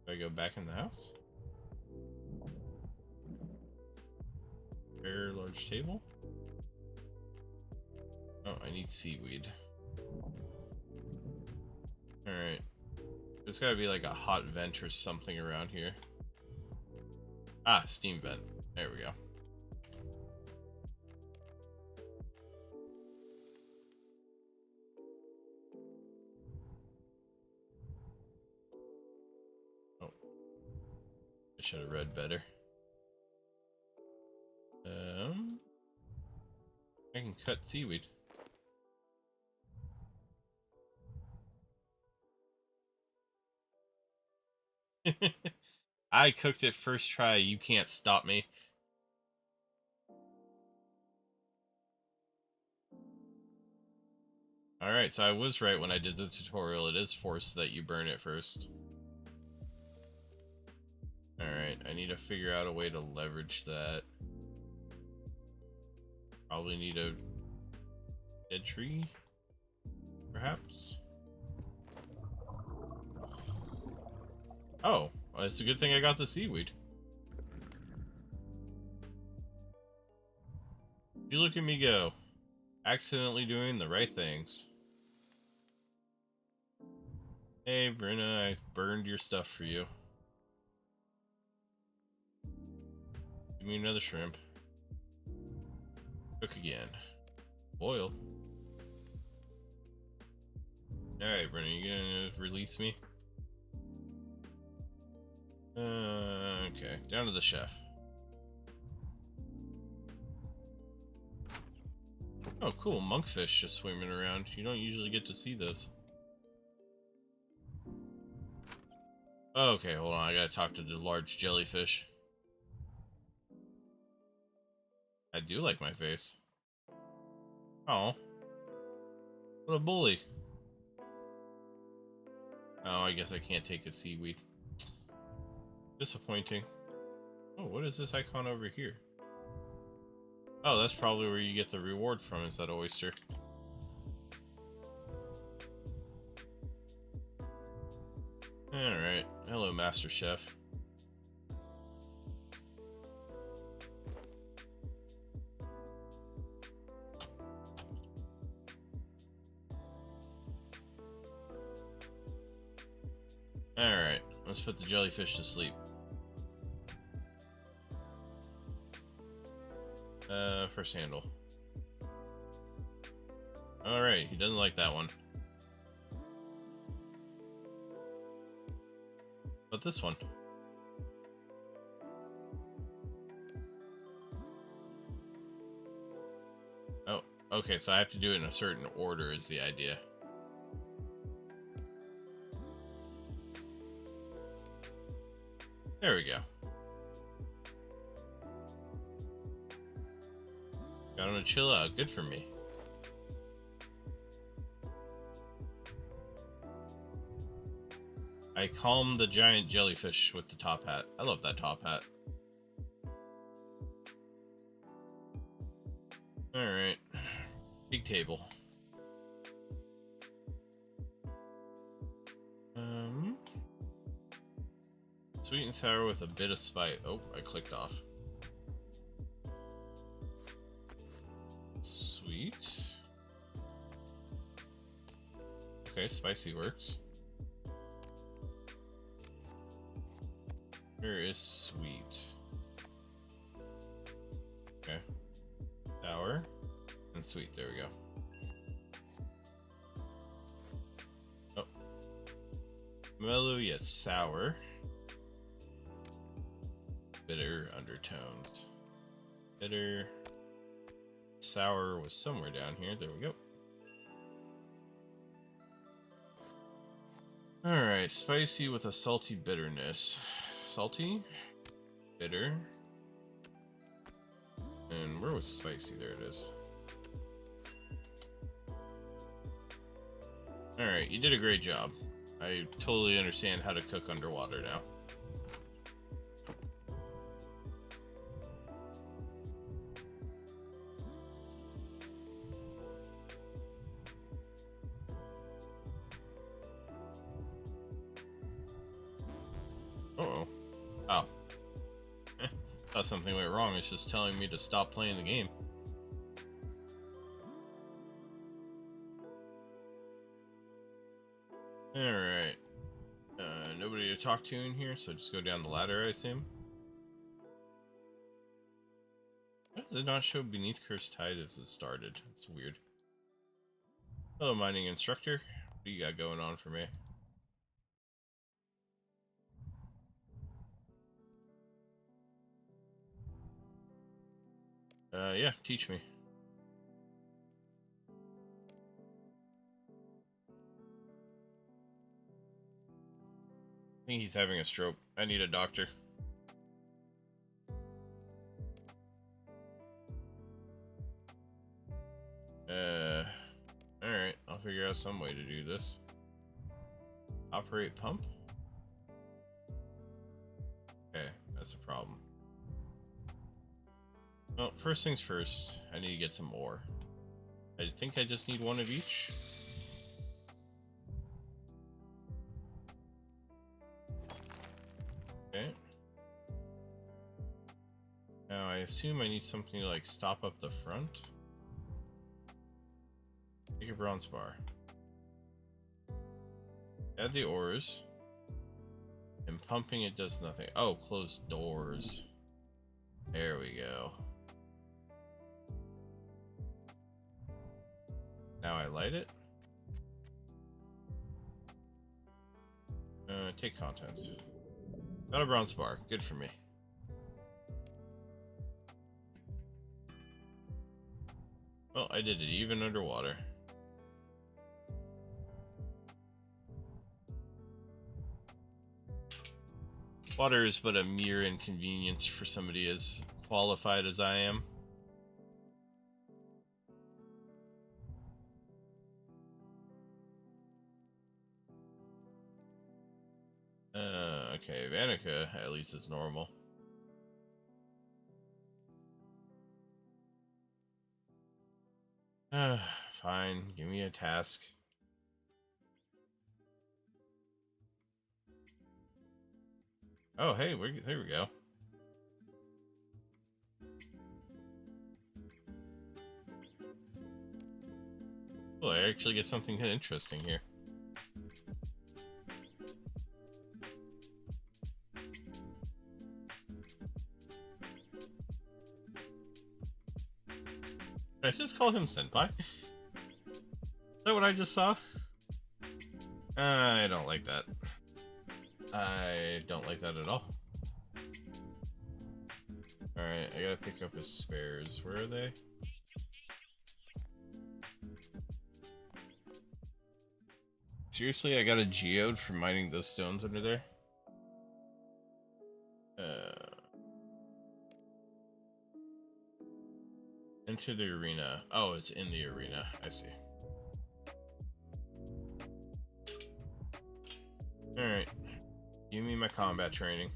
Do I go back in the house? Very large table. Oh, I need seaweed. Alright. There's gotta be like a hot vent or something around here. Ah, steam vent. There we go. Oh. I should have read better. I can cut seaweed. I cooked it first try. You can't stop me. All Alright, so I was right when I did the tutorial. It is forced that you burn it first. Alright, I need to figure out a way to leverage that. Probably need a dead tree, perhaps? Oh, well, it's a good thing I got the seaweed. You look at me go. Accidentally doing the right things. Hey, Brenna, I burned your stuff for you. Give me another shrimp. Cook again. Boil. Alright, Brenna, you gonna release me? Okay, down to the chef. Oh, cool, monkfish just swimming around. You don't usually get to see those. Okay, hold on, I gotta talk to the large jellyfish. I do like my face. Oh. What a bully. Oh, I guess I can't take a seaweed. Disappointing. Oh, what is this icon over here? Oh, that's probably where you get the reward from, is that oyster. Alright. Hello, Master Chef. Alright, let's put the jellyfish to sleep. First handle. Alright, he doesn't like that one. But this one. Oh, okay, so I have to do it in a certain order is the idea. There we go. Got him to chill out. Good for me. I calmed the giant jellyfish with the top hat. I love that top hat. Alright. Big table. Sweet and sour with a bit of spice. Oh, I clicked off. Sweet. Okay, spicy works. Where is sweet? Okay. Sour and sweet. There we go. Oh. Mellow yet sour. Bitter undertones. Bitter. Sour was somewhere down here. There we go. Alright, spicy with a salty bitterness. Salty, bitter, and where was spicy? There it is. Alright, you did a great job. I totally understand how to cook underwater now. Uh-oh. Oh. Thought something went wrong. It's just telling me to stop playing the game. Alright. Nobody to talk to in here, so just go down the ladder, I assume. Why does it not show beneath Cursed Tide as it started? It's weird. Hello, mining instructor. What do you got going on for me? Yeah, teach me. I think he's having a stroke. I need a doctor. Alright, I'll figure out some way to do this. Operate pump? Okay, that's a problem. Well, first things first, I need to get some ore. I think I just need one of each. Okay. Now I assume I need something to like stop up the front. Make a bronze bar. Add the ores. And pumping it does nothing. Oh, close doors. There we go. Now I light it. Take contents. Got a bronze bar. Good for me. Well, I did it even underwater. Water is but a mere inconvenience for somebody as qualified as I am. Okay, Vanica at least is normal. Fine, give me a task. Oh, hey, there we go. Well, I actually get something interesting here. Did I just call him Senpai? Is that what I just saw? I don't like that. I don't like that at all. Alright, I gotta pick up his spares. Where are they? Seriously, I got a geode for mining those stones under there? Enter the arena. Oh, it's in the arena. I see. Alright. Give me my combat training.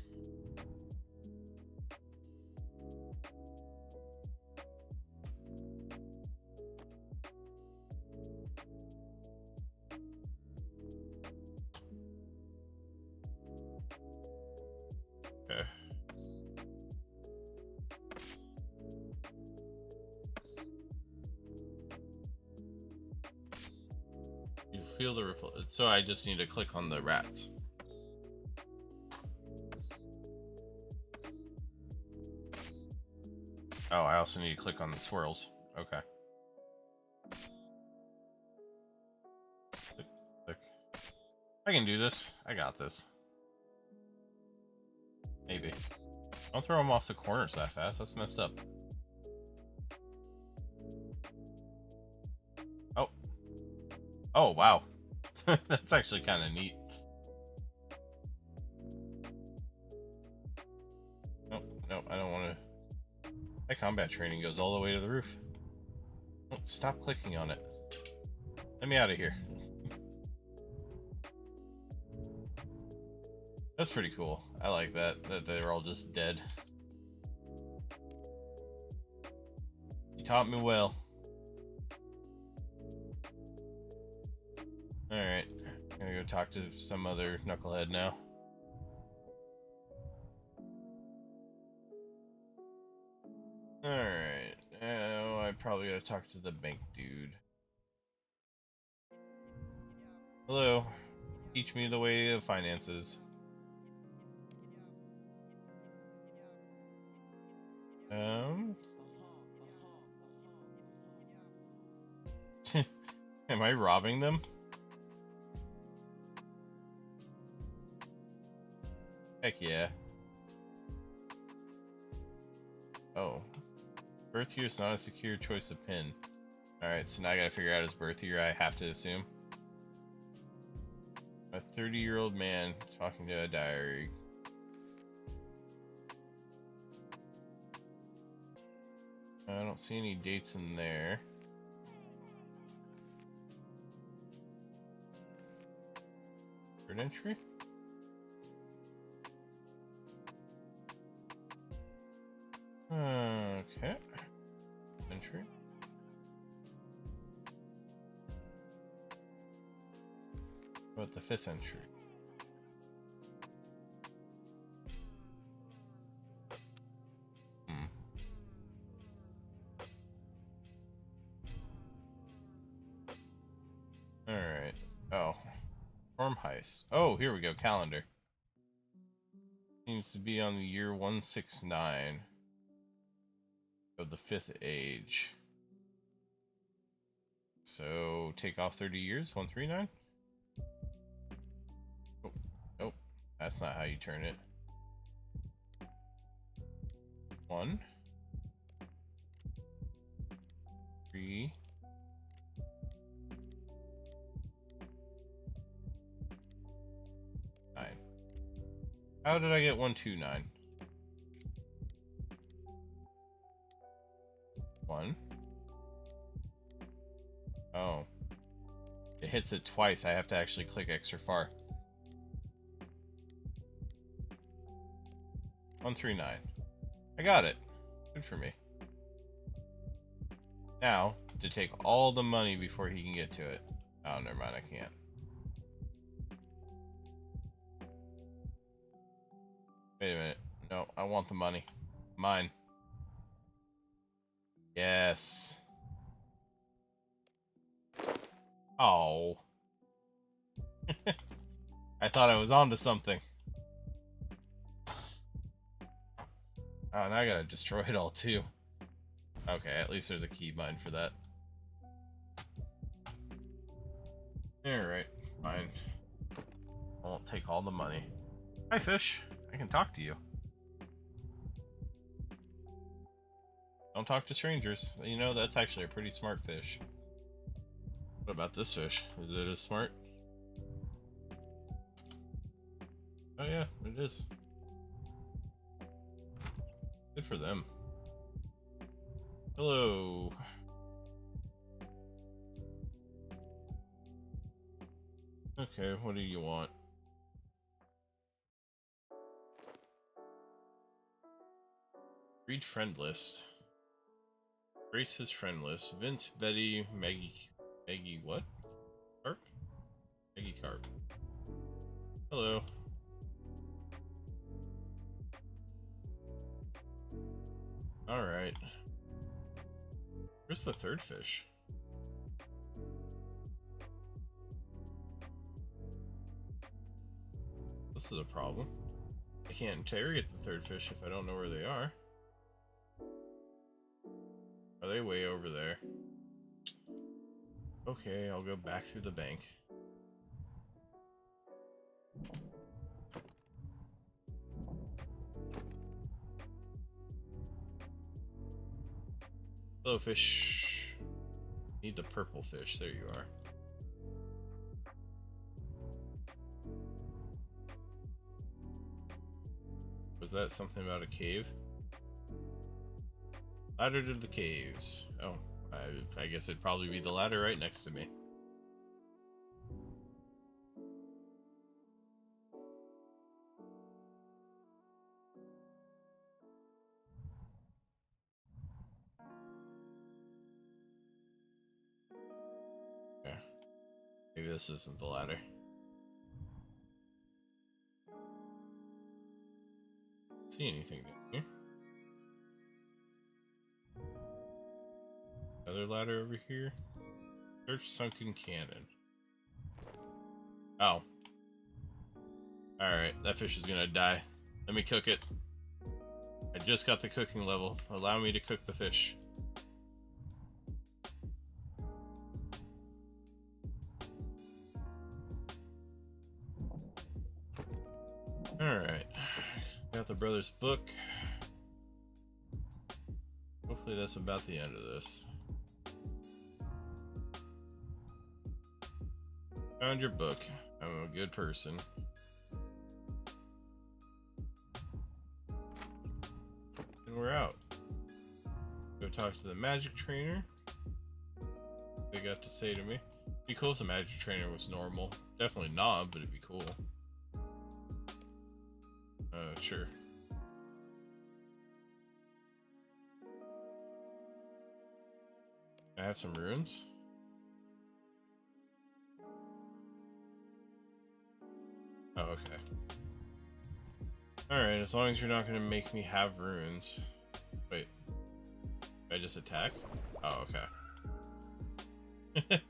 Okay. You feel the ripple. So I just need to click on the rats. Oh, I also need to click on the swirls. Okay. Click, click. I can do this. I got this. Maybe. Don't throw them off the corners that fast. That's messed up. Oh. Oh, wow. That's actually kind of neat. Nope, nope, I don't want to. My combat training goes all the way to the roof. Oh, stop clicking on it. Let me out of here. That's pretty cool. I like that they're all just dead. You taught me well. Alright. I'm gonna go talk to some other knucklehead now. Alright. Now I probably gotta talk to the bank dude. Hello. Teach me the way of finances. Am I robbing them? Heck yeah. Oh. Birth year is not a secure choice of pin. Alright, so now I gotta figure out his birth year, I have to assume. A 30-year-old man talking to a diary. I don't see any dates in there. Third entry. Okay. Entry. What about the fifth entry? Alright. Oh. Storm heist. Oh, here we go. Calendar. Seems to be on the year 169 of the fifth age. So take off 30 years. 139. Oh, nope. That's not how you turn it. 1 3 9. How did I get 129? 1. Oh. It hits it twice. I have to actually click extra far. 139. I got it. Good for me. Now, to take all the money before he can get to it. Oh, never mind. I can't. Wait a minute. No, I want the money. Mine. Yes. Oh. I thought I was onto something. Oh, now I gotta destroy it all too. Okay, at least there's a key bind for that. Alright, fine. I won't take all the money. Hi, fish. I can talk to you. Don't talk to strangers. You know, that's actually a pretty smart fish. What about this fish? Is it as smart? Oh yeah, it is. Good for them. Hello. Okay, what do you want? Read friend list. Grace his friend list. Vince, Betty, Maggie what? Carp? Maggie Carp. Hello. Alright. Where's the third fish? This is a problem. I can't interrogate the third fish if I don't know where they are. Are they way over there? Okay, I'll go back through the bank. Hello, fish. Need the purple fish. There you are. Was that something about a cave? Ladder to the caves. Oh, I guess it'd probably be the ladder right next to me. Yeah. Maybe this isn't the ladder. See anything down here? Another ladder over here. Search sunken cannon. Oh. Alright, that fish is gonna die. Let me cook it. I just got the cooking level. Allow me to cook the fish. Alright. Got the brother's book. Hopefully that's about the end of this. Found your book. I'm a good person. And we're out. Go talk to the magic trainer. they got to say to me. Be cool if the magic trainer was normal. Definitely not, but it'd be cool. Sure. I have some runes. Oh, okay. Alright, as long as you're not gonna make me have runes. Wait. Did I just attack? Oh, okay.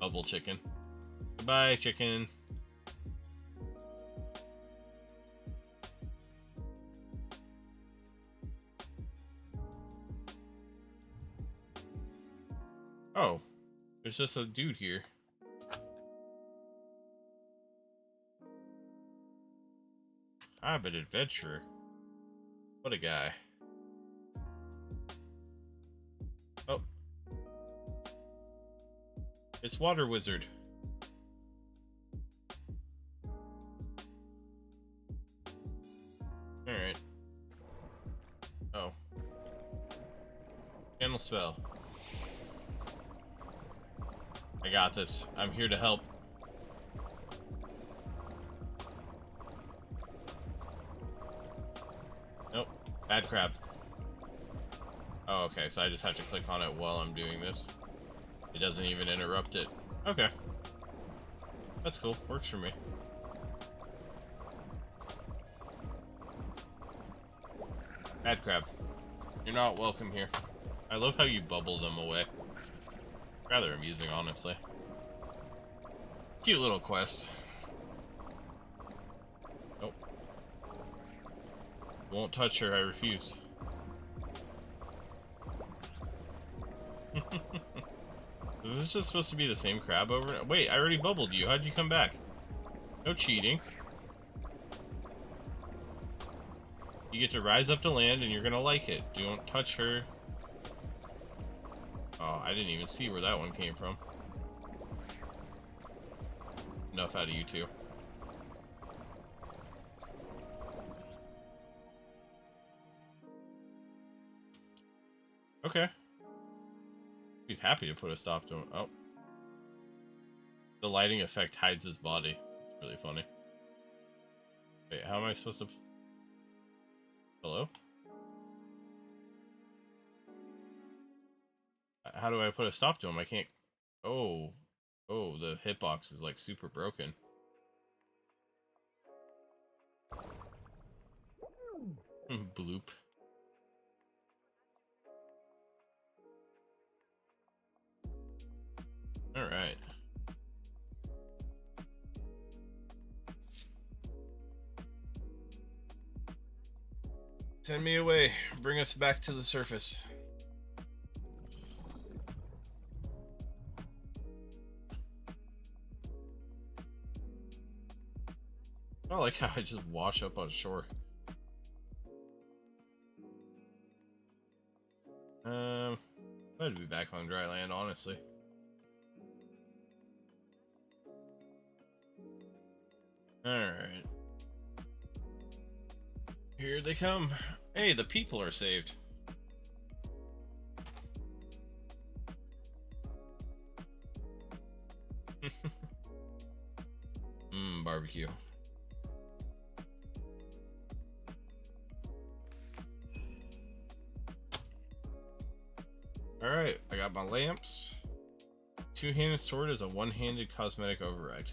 Bubble chicken. Goodbye, chicken. Oh, there's just a dude here. I'm an adventurer. What a guy. Oh. It's Water Wizard. Alright. Oh. Channel spell. I got this. I'm here to help. Nope. Bad crab. Oh, okay. So I just have to click on it while I'm doing this. It doesn't even interrupt it. Okay. That's cool. Works for me. Bad crab. You're not welcome here. I love how you bubble them away. Rather amusing, honestly. Cute little quest. Nope. Won't touch her, I refuse. Is this just supposed to be the same crab over? Wait, I already bubbled you. How'd you come back? No cheating. You get to rise up to land and you're gonna like it. Don't touch her. Oh, I didn't even see where that one came from. Enough out of you two. Okay. Be happy to put a stop to him. Oh. The lighting effect hides his body. It's really funny. Wait, how am I supposed to... Hello? How do I put a stop to him? I can't... Oh. Oh, the hitbox is like super broken. Bloop. Alright. Send me away. Bring us back to the surface. I like how I just wash up on shore. Glad to be back on dry land, honestly. Alright. Here they come. Hey, the people are saved. Barbecue. Alright, I got my lamps. Two-handed sword is a one-handed cosmetic override.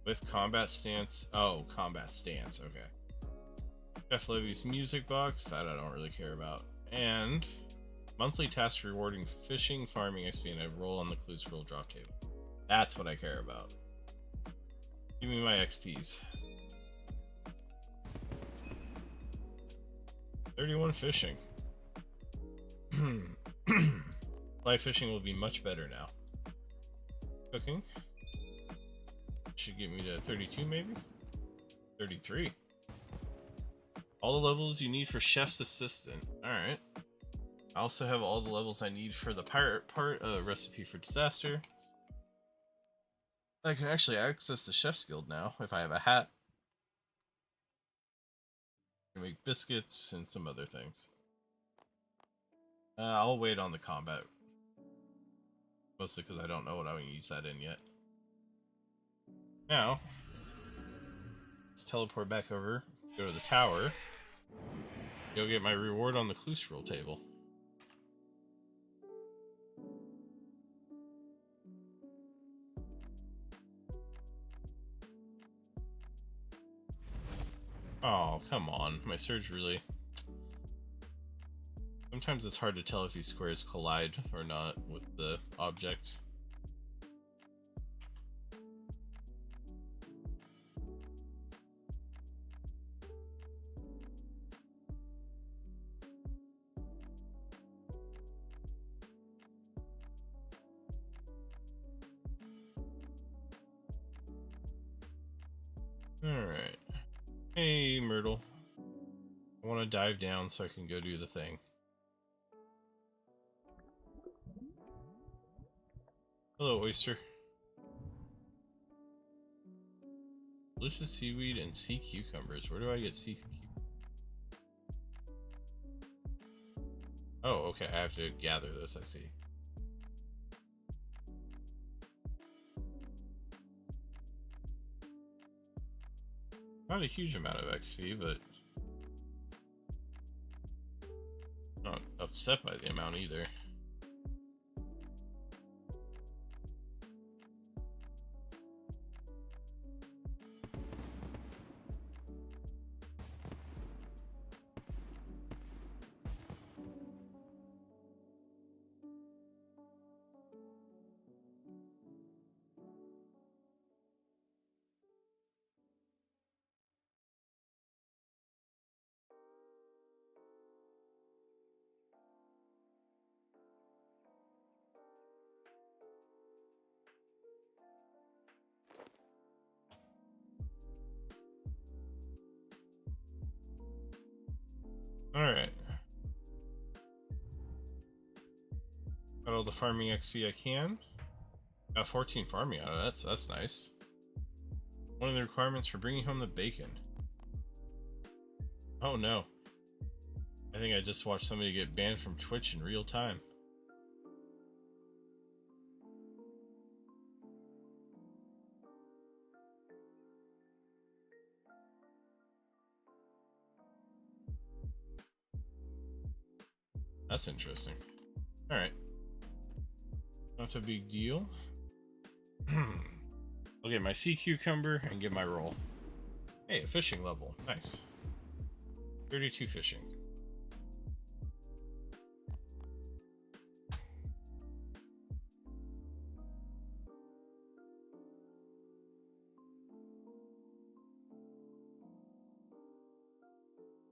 With combat stance. Oh, combat stance, okay. Chef Levy's music box, that I don't really care about. And monthly task rewarding fishing, farming XP, and a roll on the clue scroll drop table. That's what I care about. Give me my XPs. 31 fishing. Fly fishing will be much better now. Cooking. Should get me to 32 maybe? 33. All the levels you need for chef's assistant. Alright. I also have all the levels I need for the pirate part, recipe for disaster. I can actually access the chef's guild now if I have a hat. I can make biscuits and some other things. I'll wait on the combat Mostly because I don't know what I'm going to use that in yet. Now, let's teleport back over, go to the tower, go get my reward on the clue scroll table. Oh, come on. My surge really... Sometimes it's hard to tell if these squares collide or not with the objects. Alright. Hey, Myrtle. I want to dive down so I can go do the thing. Hello, oyster. Delicious seaweed and sea cucumbers. Where do I get sea cucumbers? Oh, okay. I have to gather those, I see. Not a huge amount of XP, but not upset by the amount either. Alright. Got all the farming XP I can. Got 14 farming out of that, so that's nice. One of the requirements for bringing home the bacon. Oh no. I think I just watched somebody get banned from Twitch in real time. That's interesting. Alright. Not a big deal. I'll get my sea cucumber and get my roll. Hey, a fishing level. Nice. 32 fishing.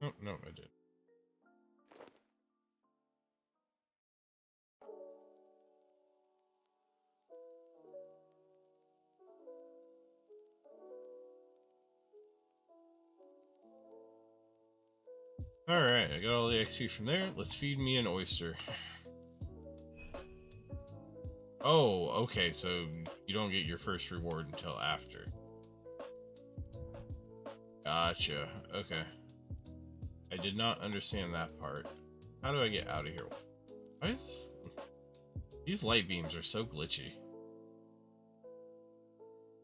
Oh, no, I did. Alright, I got all the XP from there. Let's feed me an oyster. Oh, okay, so you don't get your first reward until after. Gotcha. Okay. I did not understand that part. How do I get out of here? Why is... These light beams are so glitchy.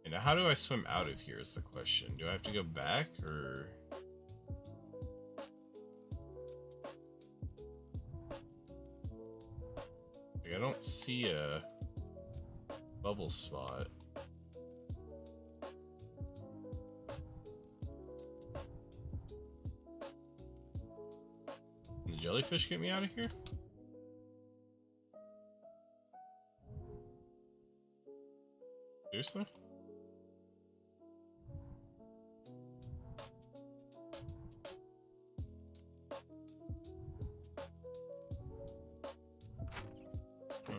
And how do I swim out of here is the question. Do I have to go back, or... Like, I don't see a bubble spot. Can the jellyfish get me out of here? Seriously?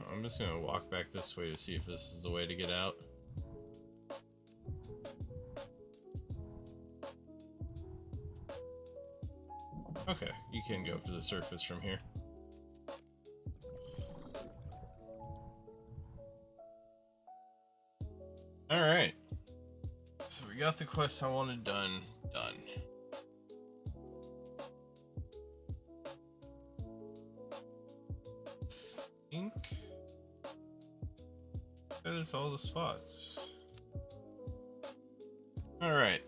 I'm just gonna walk back this way to see if this is the way to get out. Okay, you can go up to the surface from here. Alright. So we got the quest I wanted done. I think is all the spots? Alright.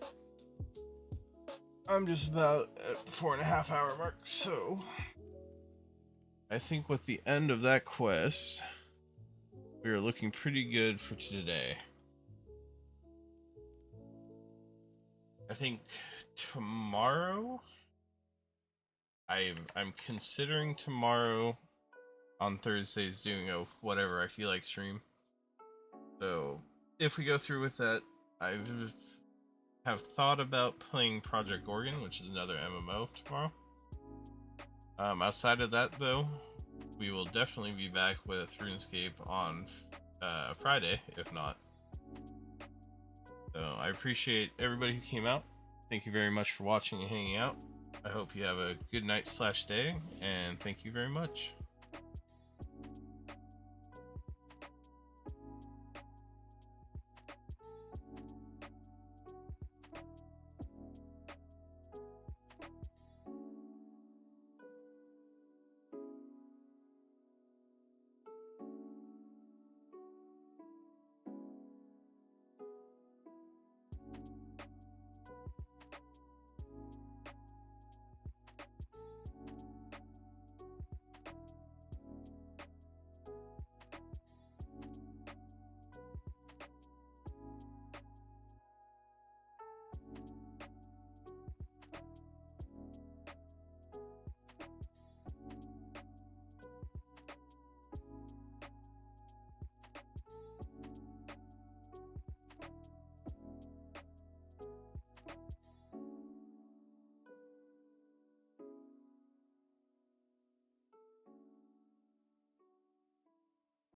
I'm just about at the 4.5 hour mark, so I think with the end of that quest, we are looking pretty good for today. I think tomorrow, I'm considering tomorrow on Thursdays doing a whatever I feel like stream. So if we go through with that, I have thought about playing Project Gorgon, which is another MMO tomorrow. Outside of that though, we will definitely be back with Runescape on Friday, if not. So I appreciate everybody who came out. Thank you very much for watching and hanging out. I hope you have a good night/day, and thank you very much.